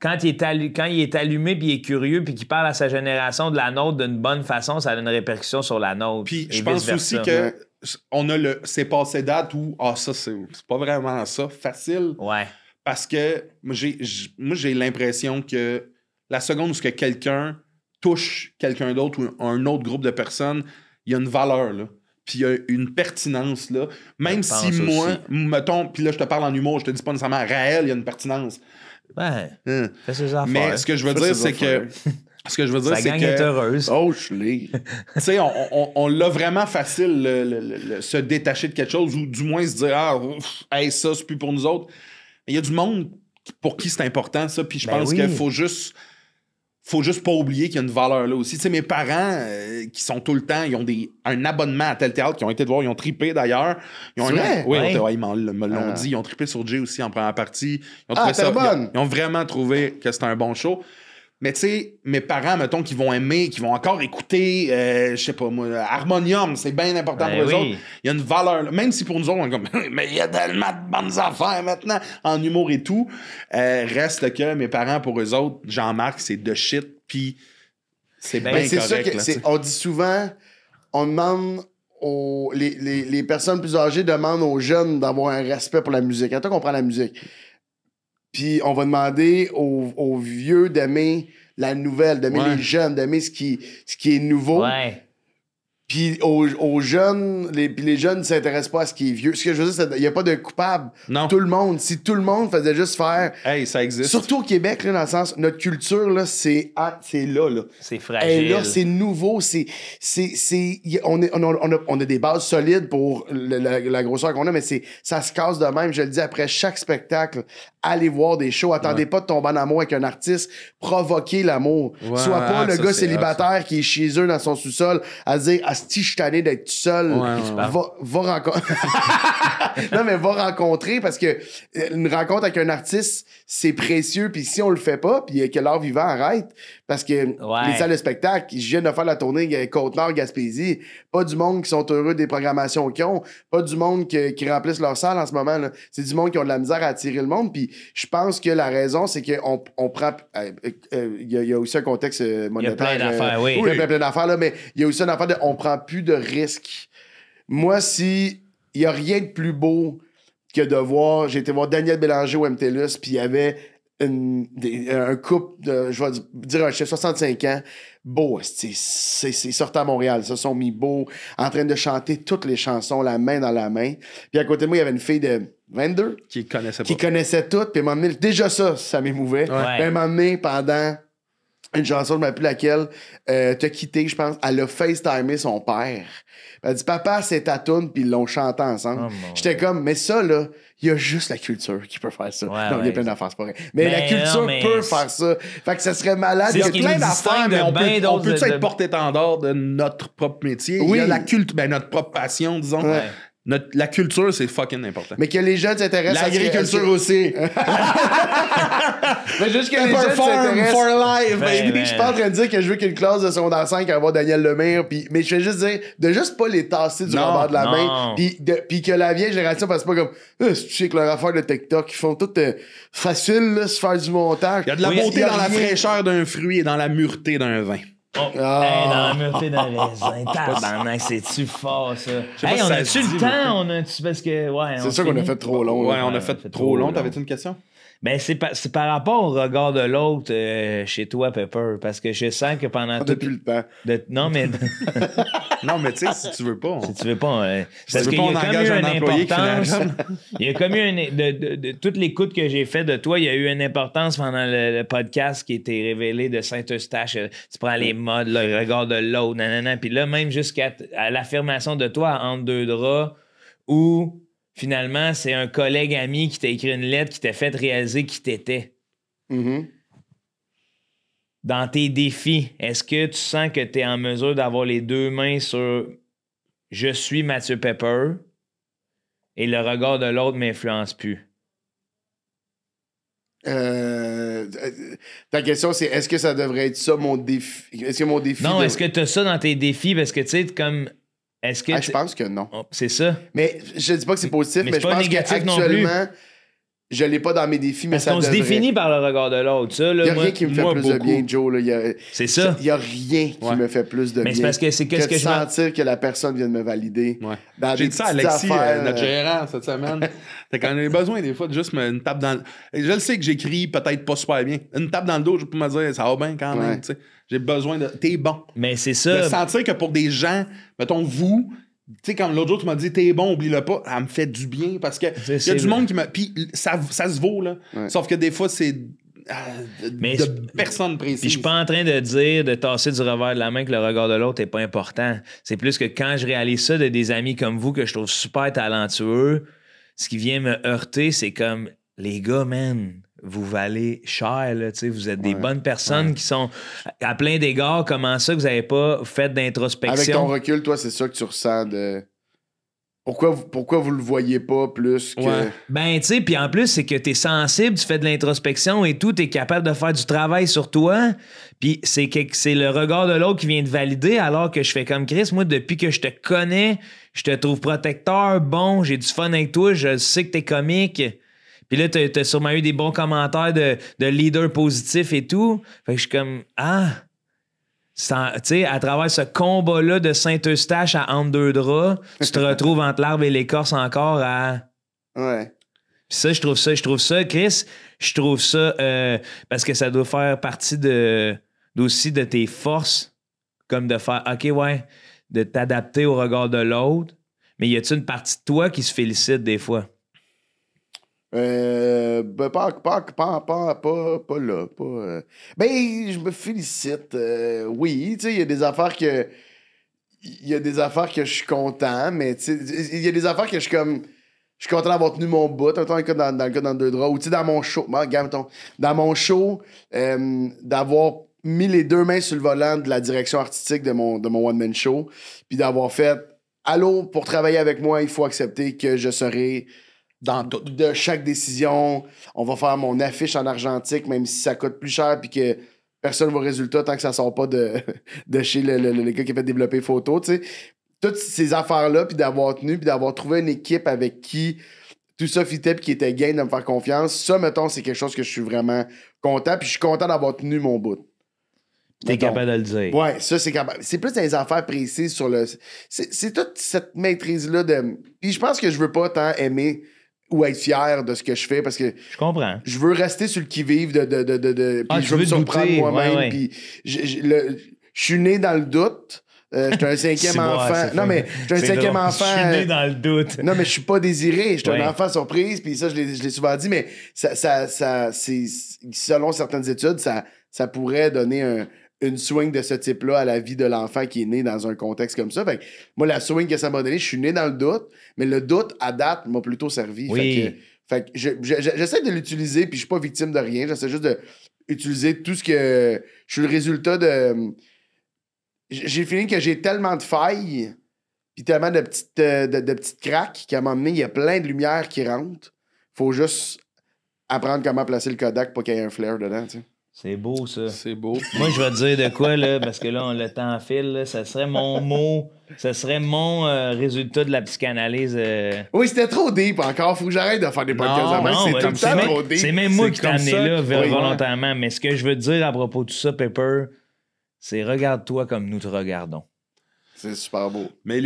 quand il est allumé puis il est curieux puis qu'il parle à sa génération de la nôtre d'une bonne façon, ça a une répercussion sur la nôtre. Puis et je pense vice-versa. aussi que on a c'est passé date où ça c'est pas vraiment ça facile Ouais. parce que moi j'ai l'impression que la seconde où ce que quelqu'un touche quelqu'un d'autre ou un autre groupe de personnes, il y a une valeur là. Puis il y a une pertinence là. Même Je si pense moi, aussi. mettons, puis là je te parle en humour, je te dis pas nécessairement Raël, il y a une pertinence. Ben, Hein. fais ses affaires. Mais ce que je veux Fais dire, ses c'est que Sa gang est heureuse. Oh, je l'ai. tu sais, on l'a vraiment facile, se détacher de quelque chose ou du moins se dire, hey, ça, c'est plus pour nous autres. Mais il y a du monde pour qui c'est important, ça. Puis je Ben pense oui. qu'il faut juste pas oublier qu'il y a une valeur là aussi. Tu sais, mes parents, qui sont tout le temps, ils ont un abonnement à tel théâtre, qui ont été de voir, ils ont trippé d'ailleurs. Ils ont C'est vrai? Oui, Ouais. ils me l'ont Ah. dit. Ils ont trippé sur Jay aussi en première partie. Ils ont Ah, trouvé ça. Terrebonne! Ils ont vraiment trouvé que c'était un bon show. Mais tu sais, mes parents, mettons, qui vont aimer, qui vont encore écouter, je sais pas moi, Harmonium, c'est bien important Ben pour eux oui. autre. Il y a une valeur, là. Même si pour nous autres, on est comme, mais il y a tellement de bonnes affaires maintenant, en humour et tout. Reste que mes parents, pour eux autres, Jean-Marc, c'est de shit, puis c'est Ben, bien C'est correct. ça que là, tu sais. on dit souvent, on demande les personnes plus âgées demandent aux jeunes d'avoir un respect pour la musique. Attends qu'on prend la musique. Puis on va demander aux vieux d'aimer la nouvelle, d'aimer Ouais. les jeunes, d'aimer ce qui est nouveau. Ouais. Puis aux jeunes, les jeunes ne s'intéressent pas à ce qui est vieux. Ce que je veux dire, il n'y a pas de coupable. Non. Tout le monde, si tout le monde faisait juste faire... Hey, ça existe. Surtout au Québec, là, dans le sens, notre culture, là, c'est là. C'est Et fragile. là, c'est nouveau. On a des bases solides pour la grosseur qu'on a, mais ça se casse de même. Je le dis après chaque spectacle. Allez voir des shows. Attendez pas de tomber en amour avec un artiste. Provoquez l'amour. Ouais, Sois pas le ça, gars c'est célibataire qui est chez eux dans son sous-sol à dire asti, je suis tanné d'être tout seul. Va rencontrer. Non, mais va rencontrer parce que une rencontre avec un artiste, c'est précieux. Puis si on le fait pas, puis que l'art vivant arrête, parce que les salles de spectacle, je viens de faire la tournée Côte-Nord, Gaspésie, pas du monde qui sont heureux des programmations qu'ils ont, pas du monde qui remplissent leur salle en ce moment. Là. C'est du monde qui ont de la misère à attirer le monde. Puis je pense que la raison, c'est qu'on prend... Il y a aussi un contexte monétaire. Il y a plein d'affaires, oui. Il y a plein d'affaires, là, mais il y a aussi une affaire de... On prend plus de risques. Moi, si... Il n'y a rien de plus beau que de voir... J'ai été voir Daniel Bélanger au MTLUS, puis il y avait un couple de... Je vais dire un chef, 65 ans, beau, c'est sorti à Montréal, ils se sont mis beaux, en train de chanter toutes les chansons, la main dans la main. Puis à côté de moi, il y avait une fille de 22 Qui connaissait pas. qui connaissait tout, puis à un moment donné, déjà ça m'émouvait. Puis à un moment donné, pendant une chanson, je ne me rappelle plus laquelle, t'as quitté, je pense, elle a FaceTimé son père. Elle a dit, papa, c'est ta toune, puis ils l'ont chanté ensemble. J'étais comme, mais ça, là, il y a juste la culture qui peut faire ça. Non, il y a plein d'affaires, c'est pas vrai. Mais la culture peut faire ça. Fait que ça serait malade. C'est Il y a ce qui plein nous d'affaires, distingue mais de On peut être porte-étendard de notre propre métier? Oui. Il y a la notre propre passion, disons. Ouais. La culture, c'est fucking important. mais que les jeunes s'intéressent à L'agriculture aussi. Mais juste que les jeunes Farm s'intéressent. for life, baby. Je suis pas en train de dire que je veux qu'une classe de secondaire 5 avoir Daniel Lemire, mais je vais juste dire de juste pas les tasser du Non, revers de la non. main, puis que la vieille génération fasse pas comme tu sais que leur affaire de TikTok, ils font tout facile là, se faire du montage. Il y a de la beauté il y a dans la rien. fraîcheur d'un fruit et dans la mureté d'un vin. Hey, dans la mureté d'un raisin. Tabarnak, c'est-tu fort, ça? pas Hey, si on ça a-tu se dit, le temps? On a-tu... Parce que, ouais... C'est sûr qu'on a fait trop long. Ouais, là. on a fait trop long. T'avais-tu une question? Ben, c'est par rapport au regard de l'autre chez toi, Pepper. Parce que je sens que pendant On tout... a plus le temps. Non, mais... Non, mais tu sais, si tu veux pas. Si tu veux pas... Si parce tu veux qu'il pas, y on a comme engage eu un une employé qui fait la importance... job. Il y a comme eu de toute l'écoute que j'ai fait de toi, il y a eu une importance pendant le podcast qui était révélé de Saint-Eustache. Tu prends les modes, là, le regard de l'autre, nanana. Puis là, même jusqu'à l'affirmation de toi à Entre deux draps, où finalement, c'est un collègue ami qui t'a écrit une lettre qui t'a fait réaliser qui t'étais. Mhm. Dans tes défis, est-ce que tu sens que tu es en mesure d'avoir les deux mains sur « Je suis Mathieu Pepper » et le regard de l'autre m'influence plus? Ta question, c'est est-ce que ça devrait être ça mon défi? Est-ce que mon défi. Non, est-ce que tu as ça dans tes défis? Parce que tu sais, comme. Est-ce que. Je pense que non. Oh, c'est ça. Mais je dis pas que c'est positif, Mais mais c'est je pas pense négatif non qu'actuellement, je l'ai pas dans mes défis, mais Parce ça qu'on se devrait. définit par le regard de l'autre. Ça, là, Il y a moi- rien qui me fait moi, plus de beaucoup. bien, Joe. Là. C'est ça. Il y a rien qui me fait plus de Mais bien. c'est parce que c'est qu'est-ce que que de je me- sentir que la personne vient de me valider. Ouais. Dans J'ai des dit ça à petites Alexis, affaires, notre gérant, cette semaine. T'as quand même besoin, des fois, de juste une tape dans le... Et je le sais que j'écris peut-être pas super bien. Une tape dans le dos, je peux me dire, ça va bien quand même. Ouais. Tu sais. J'ai besoin de... T'es bon. Mais c'est De ça. sentir que pour des gens, mettons, vous... Tu sais, comme l'autre jour, tu m'as dit, t'es bon, oublie-le pas. Ça me fait du bien parce que il y a c'est du vrai. monde qui m'a... Puis ça se vaut, là. Ouais. Sauf que des fois, c'est Mais de c'est- personnes précises. Puis je suis pas en train de dire, de tasser du revers de la main que le regard de l'autre est pas important. C'est plus que quand je réalise ça de des amis comme vous que je trouve super talentueux, ce qui vient me heurter, c'est comme, les gars, man, vous valez cher, là, tu sais, vous êtes des bonnes personnes qui sont à plein d'égards. Comment ça que vous avez pas fait Avec ton d'introspection? recul, toi, c'est ça que tu ressens de. Pourquoi vous le voyez pas plus que. Ouais. Ben, tu sais, puis en plus, c'est que t'es sensible, tu fais de l'introspection et tout, t'es capable de faire du travail sur toi, puis c'est le regard de l'autre qui vient te valider, alors que je fais comme Chris, moi, depuis que je te connais, je te trouve protecteur, bon, j'ai du fun avec toi, je sais que t'es comique. Puis là, t'as sûrement eu des bons commentaires de leader positif et tout. Fait que je suis comme, tu sais, à travers ce combat-là de Saint-Eustache à Entre deux draps, tu te retrouves entre l'arbre et l'écorce encore à... Ouais. Puis ça, je trouve ça, Chris, je trouve ça, parce que ça doit faire partie aussi de tes forces, comme de faire, OK, ouais, de t'adapter au regard de l'autre, mais y a-tu une partie de toi qui se félicite des fois? Ben, pas là. Ben, je me félicite. Oui, tu sais, il y a des affaires que. Il y a des affaires que je suis content, mais tu sais, il y a des affaires que je suis comme. Je suis content d'avoir tenu mon bout, dans le cas dans deux draps, ou tu sais, dans mon show. Regarde, mettons, dans mon show, d'avoir mis les deux mains sur le volant de la direction artistique de mon one-man show, puis d'avoir fait « Allô, pour travailler avec moi, il faut accepter que je serai Dans tout. de chaque décision. On va faire mon affiche en argentique, même si ça coûte plus cher, puis que personne ne voit le résultat tant que ça sort pas de chez le gars qui a fait développer photo, tu sais. » Toutes ces affaires-là, puis d'avoir tenu, puis d'avoir trouvé une équipe avec qui tout ça fitait, puis qui était game de me faire confiance, ça, mettons, c'est quelque chose que je suis vraiment content, puis je suis content d'avoir tenu mon bout. T'es Mettons. capable de le dire. Ouais, ça, c'est capable. C'est plus des affaires précises sur le. C'est toute cette maîtrise-là de. Puis je pense que je veux pas tant aimer ou être fier de ce que je fais parce que Je comprends. je veux rester sur le qui-vive puis Ah, je tu veux me veux surprendre douter, moi-même. ouais. Puis je suis né dans le doute. J'étais un cinquième C'est bon, enfant. c'est Non, fun. mais j'étais un C'est cinquième drôle. enfant. Je suis né dans le doute. Non, mais je suis pas désiré. J'étais Ouais. un enfant surprise, puis ça, je l'ai souvent dit, mais ça c'est, selon certaines études, ça pourrait donner une swing de ce type-là à la vie de l'enfant qui est né dans un contexte comme ça. Fait que moi, la swing que ça m'a donné, je suis né dans le doute, mais le doute, à date, m'a plutôt servi. Oui. Fait que j'essaie de l'utiliser, puis je suis pas victime de rien. J'essaie juste d'utiliser tout ce que... Je suis le résultat de... J'ai le feeling que j'ai tellement de failles puis tellement de petites craques qu'à un moment donné, il y a plein de lumière qui rentre. Faut juste apprendre comment placer le Kodak pour qu'il y ait un flare dedans, tu sais. C'est beau, ça. C'est beau. Moi, je vais te dire de quoi, là, parce que là, le temps file, là, ça serait mon mot, ça serait mon résultat de la psychanalyse. Oui, c'était trop deep encore. Faut que j'arrête de faire des podcasts Non, à main. C'est ben, tout le temps trop deep. c'est même moi C'est qui t'ai comme amené ça là que- volontairement. Mais ce que je veux te dire à propos de tout ça, Pepper, c'est regarde-toi comme nous te regardons. C'est super beau. Mais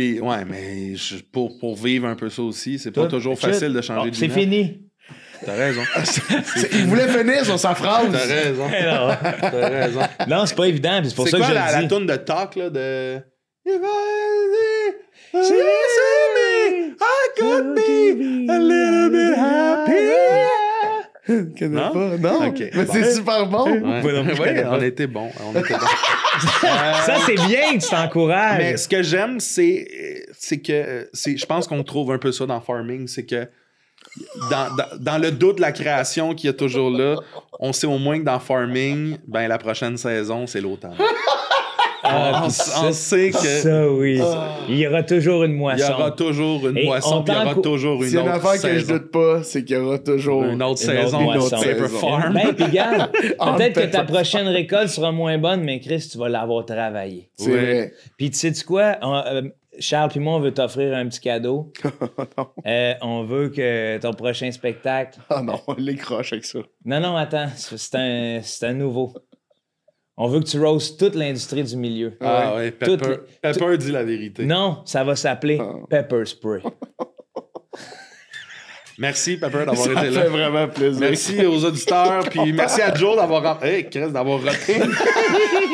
pour vivre un peu ça aussi, c'est pas Toi, toujours shit. facile de changer de C'est lumière. fini. T'as raison. Il voulait finir sur sa phrase. T'as raison. non, T'as raison. non, c'est pas évident. puis C'est pour C'est ça quoi que je la le dis. toune de talk là de. I could be a little bit happy. Je connais Non? pas. Non. Ok. Mais c'est super bon. Ouais. Moi non plus, je Ouais, connais pas. on était bon. Ça, c'est bien que tu t'encourages. Mais ce que j'aime, c'est que je pense qu'on trouve un peu ça dans Farming, c'est que dans le doute de la création qu'il y a toujours là, on sait au moins que dans Farming, ben la prochaine saison, c'est l'automne. on sait que Ça, oui. Il y aura toujours une moisson. il y aura toujours une Et moisson, on puis il y aura toujours une S'il y a une autre affaire que je saison. doute pas, c'est qu'il y aura toujours Une autre Une saison autre de moisson. Paper Saison. Farm. Ben, puis regarde, En peut-être que ta Pepper prochaine récolte sera moins bonne, mais Chris, tu vas l'avoir travaillé. C'est Ouais. vrai. Puis tu sais-tu quoi? Charles puis moi, on veut t'offrir un petit cadeau. On veut que ton prochain spectacle... Ah non, on l'écroche avec ça. Non, attends, c'est un nouveau. On veut que tu roastes toute l'industrie du milieu. Ah ouais, Toutes Pepper dit la vérité. Non, ça va s'appeler Pepper Spray. Merci Pepper d'avoir Ça été fait là. vraiment plaisir. Merci aux auditeurs, puis merci à Joe d'avoir d'avoir repris,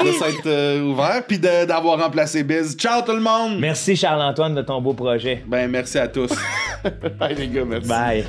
de s'être ouvert, puis d'avoir remplacé Biz. Ciao tout le monde! Merci Charles-Antoine de ton beau projet. Ben merci à tous. Bye les gars, merci. Bye.